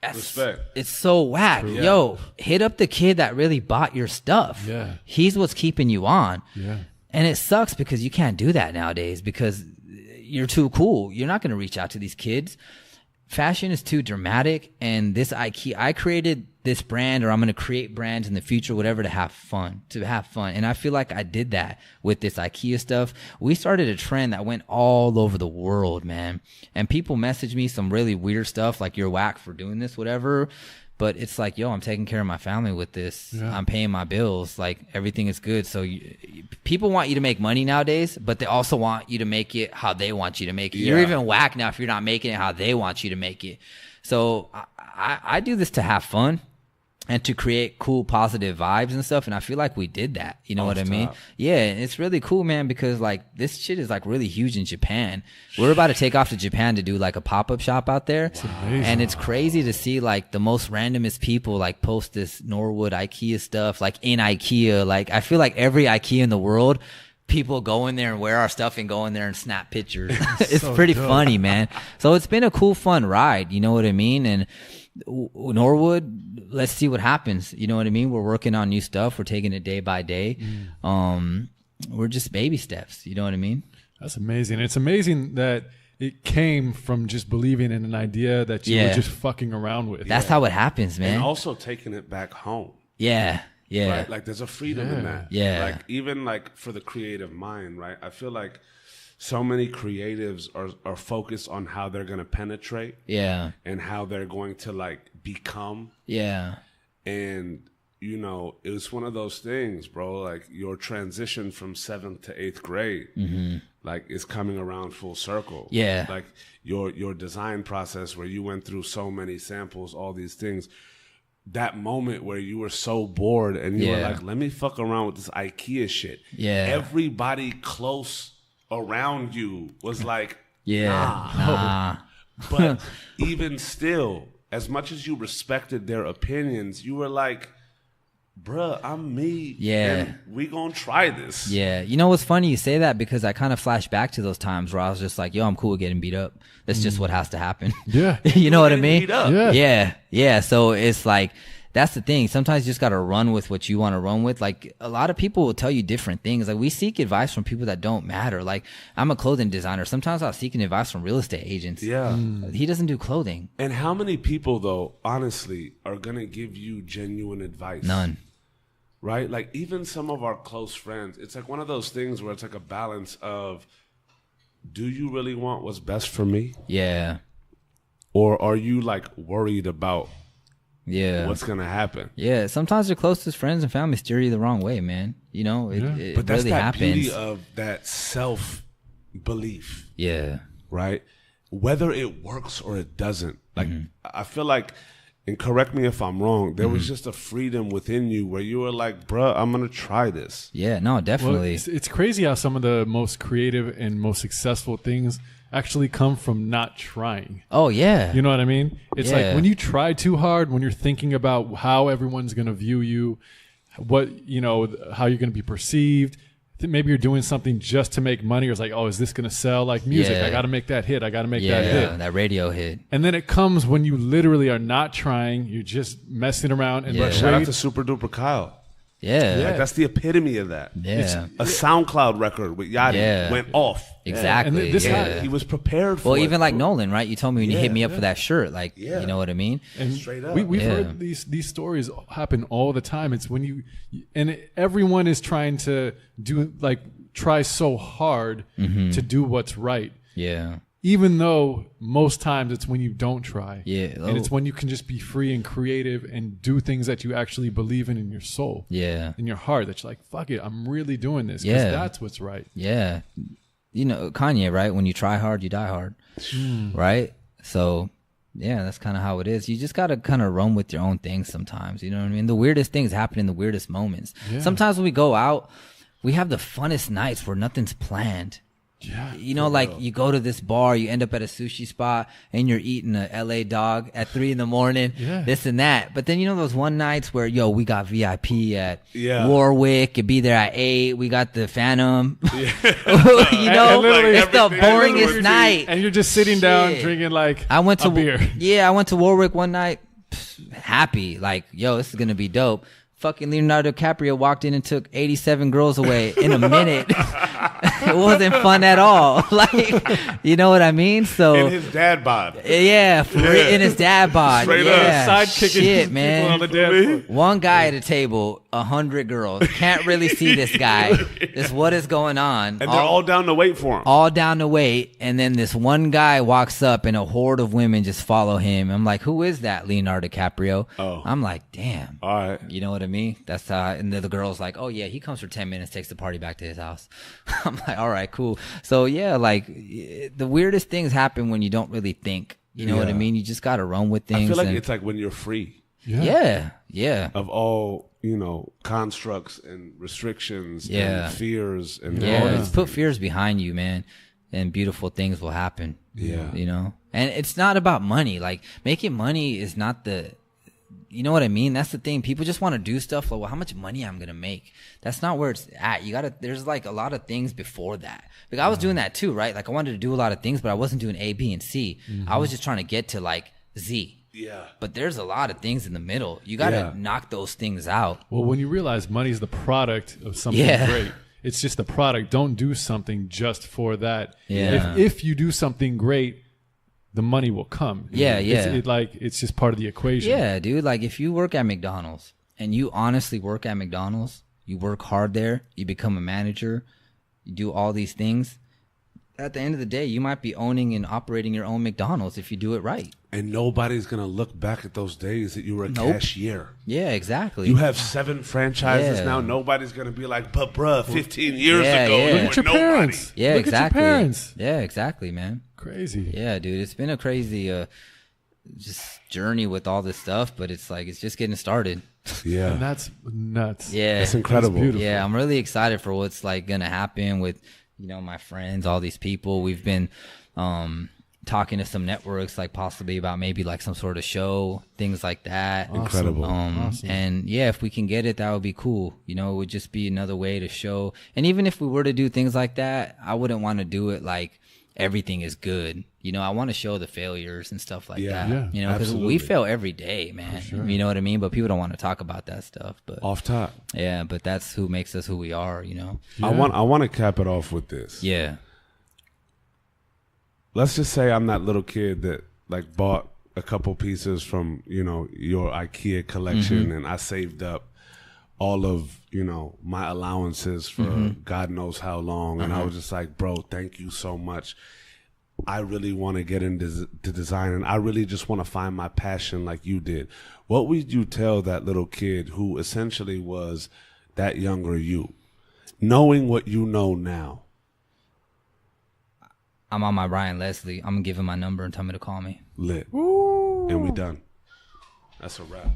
Respect. It's so whack. Yeah. Yo, hit up the kid that really bought your stuff. Yeah. He's what's keeping you on. Yeah. And it sucks because you can't do that nowadays because you're too cool. You're not going to reach out to these kids. Fashion is too dramatic, and I created this brand, or I'm going to create brands in the future, whatever, to have fun. And I feel like I did that with this IKEA stuff. We started a trend that went all over the world, man. And people message me some really weird stuff like, you're whack for doing this, whatever. But it's like, yo, I'm taking care of my family with this. Yeah. I'm paying my bills. Everything is good. So people want you to make money nowadays, but they also want you to make it how they want you to make it. Yeah. You're even whack now if you're not making it how they want you to make it. So I do this to have fun. and to create cool, positive vibes and stuff. And I feel like we did that. You know what I mean? Yeah. And it's really cool, man, because like this shit is like really huge in Japan. We're about to take off to Japan to do like a pop-up shop out there. And it's crazy to see like the most randomest people like post this Norwood IKEA stuff, like in IKEA. Like I feel like every IKEA in the world, people go in there and wear our stuff and go in there and snap pictures. It's so pretty funny, man. So it's been a cool, fun ride. You know what I mean? And Norwood, let's see what happens. You know what I mean? We're working on new stuff. We're taking it day by day. We're just baby steps. You know what I mean? That's amazing. It's amazing that it came from just believing in an idea that you were just fucking around with. That's how it happens, man. And also taking it back home. Yeah. Right? Like there's a freedom in that. Yeah. Like even like for the creative mind, right? I feel like so many creatives are focused on how they're going to penetrate. Yeah. And how they're going to like become. Yeah. And, you know, it was one of those things, bro. Like your transition from 7th to 8th grade, like is coming around full circle. Yeah. Like your design process where you went through so many samples, all these things. That moment where you were so bored and you were like, let me fuck around with this IKEA shit. Yeah. Everybody close around you was like, nah. But even still, as much as you respected their opinions, you were like, bruh, I'm me. Yeah. And we gonna try this. Yeah. You know what's funny? You say that because I kind of flash back to those times where I was just like, yo, I'm cool with getting beat up. That's just what has to happen. Yeah. You know what I mean? Beat up. Yeah. Yeah. So it's like, that's the thing. Sometimes you just got to run with what you want to run with. Like a lot of people will tell you different things. Like we seek advice from people that don't matter. Like I'm a clothing designer. Sometimes I'll seek advice from real estate agents. Yeah. He doesn't do clothing. And how many people though, honestly, are gonna give you genuine advice? None. Right? Like even some of our close friends, it's like one of those things where it's like a balance of, do you really want what's best for me? Yeah. Or are you like worried about what's gonna happen? Yeah. Sometimes your closest friends and family steer you the wrong way, man. You know, it But that's really that happens. beauty of that self belief. Yeah. Right? Whether it works or it doesn't. Like I feel like, and correct me if I'm wrong, there was just a freedom within you where you were like, bruh, I'm gonna try this. Yeah, no, definitely. Well, it's crazy how some of the most creative and most successful things actually come from not trying. Oh, yeah. You know what I mean? It's like when you try too hard, when you're thinking about how everyone's going to view you, what, you know, how you're going to be perceived. Maybe you're doing something just to make money, or it's like, oh, is this going to sell like music? I got to make that hit. I got to make that hit. That radio hit. And then it comes when you literally are not trying. You're just messing around. And Shout out to Super Duper Kyle. Yeah. Like that's the epitome of that. Yeah. A SoundCloud record with Yachty went off. Exactly. And this He was prepared for it. Well, even like Nolan, right? You told me when you hit me up for that shirt, like, you know what I mean? And straight up. We've heard these stories happen all the time. It's when everyone is trying to try so hard to do what's right. Yeah. Even though most times it's when you don't try. Yeah. And it's when you can just be free and creative and do things that you actually believe in your soul. Yeah. In your heart, that you're like, fuck it, I'm really doing this. Because that's what's right. Yeah. You know, Kanye, right? When you try hard, you die hard. Right? So, yeah, that's kind of how it is. You just got to kind of run with your own things sometimes. You know what I mean? The weirdest things happen in the weirdest moments. Yeah. Sometimes when we go out, we have the funnest nights where nothing's planned. Yeah, you know, like you go to this bar, you end up at a sushi spot and you're eating a LA dog at 3 a.m, this and that. But then, you know, those one nights where, yo, we got VIP at Warwick, you be there at 8. We got the Phantom. You know, it's the boringest night. And you're just sitting down drinking like I went to beer. Yeah, I went to Warwick one night, happy, like, yo, this is going to be dope. Fucking Leonardo DiCaprio walked in and took 87 girls away in a minute. It wasn't fun at all. Like, you know what I mean? So in his dad bod. Yeah, in his dad bod. Straight yeah. Side kicking shit, man. On the dad one guy at a table, 100 girls. Can't really see this guy. This what is going on. And they're all down to wait for him. All down to wait. And then this one guy walks up and a horde of women just follow him. I'm like, who is that? Leonardo DiCaprio. Oh. I'm like, damn. All right. You know what I mean? That's and the girl's like, oh yeah, he comes for 10 minutes, takes the party back to his house. I'm like, all right, cool. So yeah, like the weirdest things happen when you don't really think. You know what I mean? You just got to run with things. I feel like it's like when you're free. Yeah. of all, you know, constructs and restrictions Yeah. and fears and all Yeah, this. it's put fears behind you, man, and beautiful things will happen. Yeah. You know? And it's not about money. Like, making money is not the, you know what I mean? That's the thing. People just want to do stuff like, well, how much money I'm going to make? That's not where it's at. You got to, there's like a lot of things before that. Like, I was doing that too, right? Like, I wanted to do a lot of things, but I wasn't doing A, B, and C. I was just trying to get to like Z. Yeah. But there's a lot of things in the middle. You got to knock those things out. Well, when you realize money is the product of something great, it's just the product. Don't do something just for that. Yeah. If you do something great, the money will come. Yeah, It's just part of the equation. Yeah, dude. Like, if you work at McDonald's and you honestly work at McDonald's, you work hard there, you become a manager, you do all these things. At the end of the day, you might be owning and operating your own McDonald's if you do it right. And nobody's going to look back at those days that you were a cashier. Yeah, exactly. You have 7 franchises Yeah. now. Nobody's going to be like, but bruh, 15 years Yeah, ago, yeah. you Look were at your nobody. parents. Yeah, Look exactly. at your parents. Yeah, exactly, man. Crazy. Yeah, dude. It's been a crazy just journey with all this stuff, but it's like, it's just getting started. Yeah. And that's nuts. Yeah. It's incredible. That's beautiful. Yeah, I'm really excited for what's like gonna happen with, you know, my friends, all these people. We've been talking to some networks, like possibly about maybe like some sort of show, things like that. Incredible. Awesome. And yeah, if we can get it, that would be cool. You know, it would just be another way to show. And even if we were to do things like that, I wouldn't want to do it like everything is good. You know, I want to show the failures and stuff like that. Yeah, you know, because absolutely. we fail every day, man. You know what I mean? But people don't want to talk about that stuff. But Off top. yeah, but that's who makes us who we are, you know? Yeah. I want to cap it off with this. Yeah. Let's just say I'm that little kid that like bought a couple pieces from, you know, your IKEA collection and I saved up all of, you know, my allowances for God knows how long. And I was just like, bro, thank you so much. I really want to get into design and I really just want to find my passion like you did. What would you tell that little kid who essentially was that younger you, knowing what you know now? I'm on my Ryan Leslie. I'm going to give him my number and tell me to call me. Lit. And we done. That's a wrap.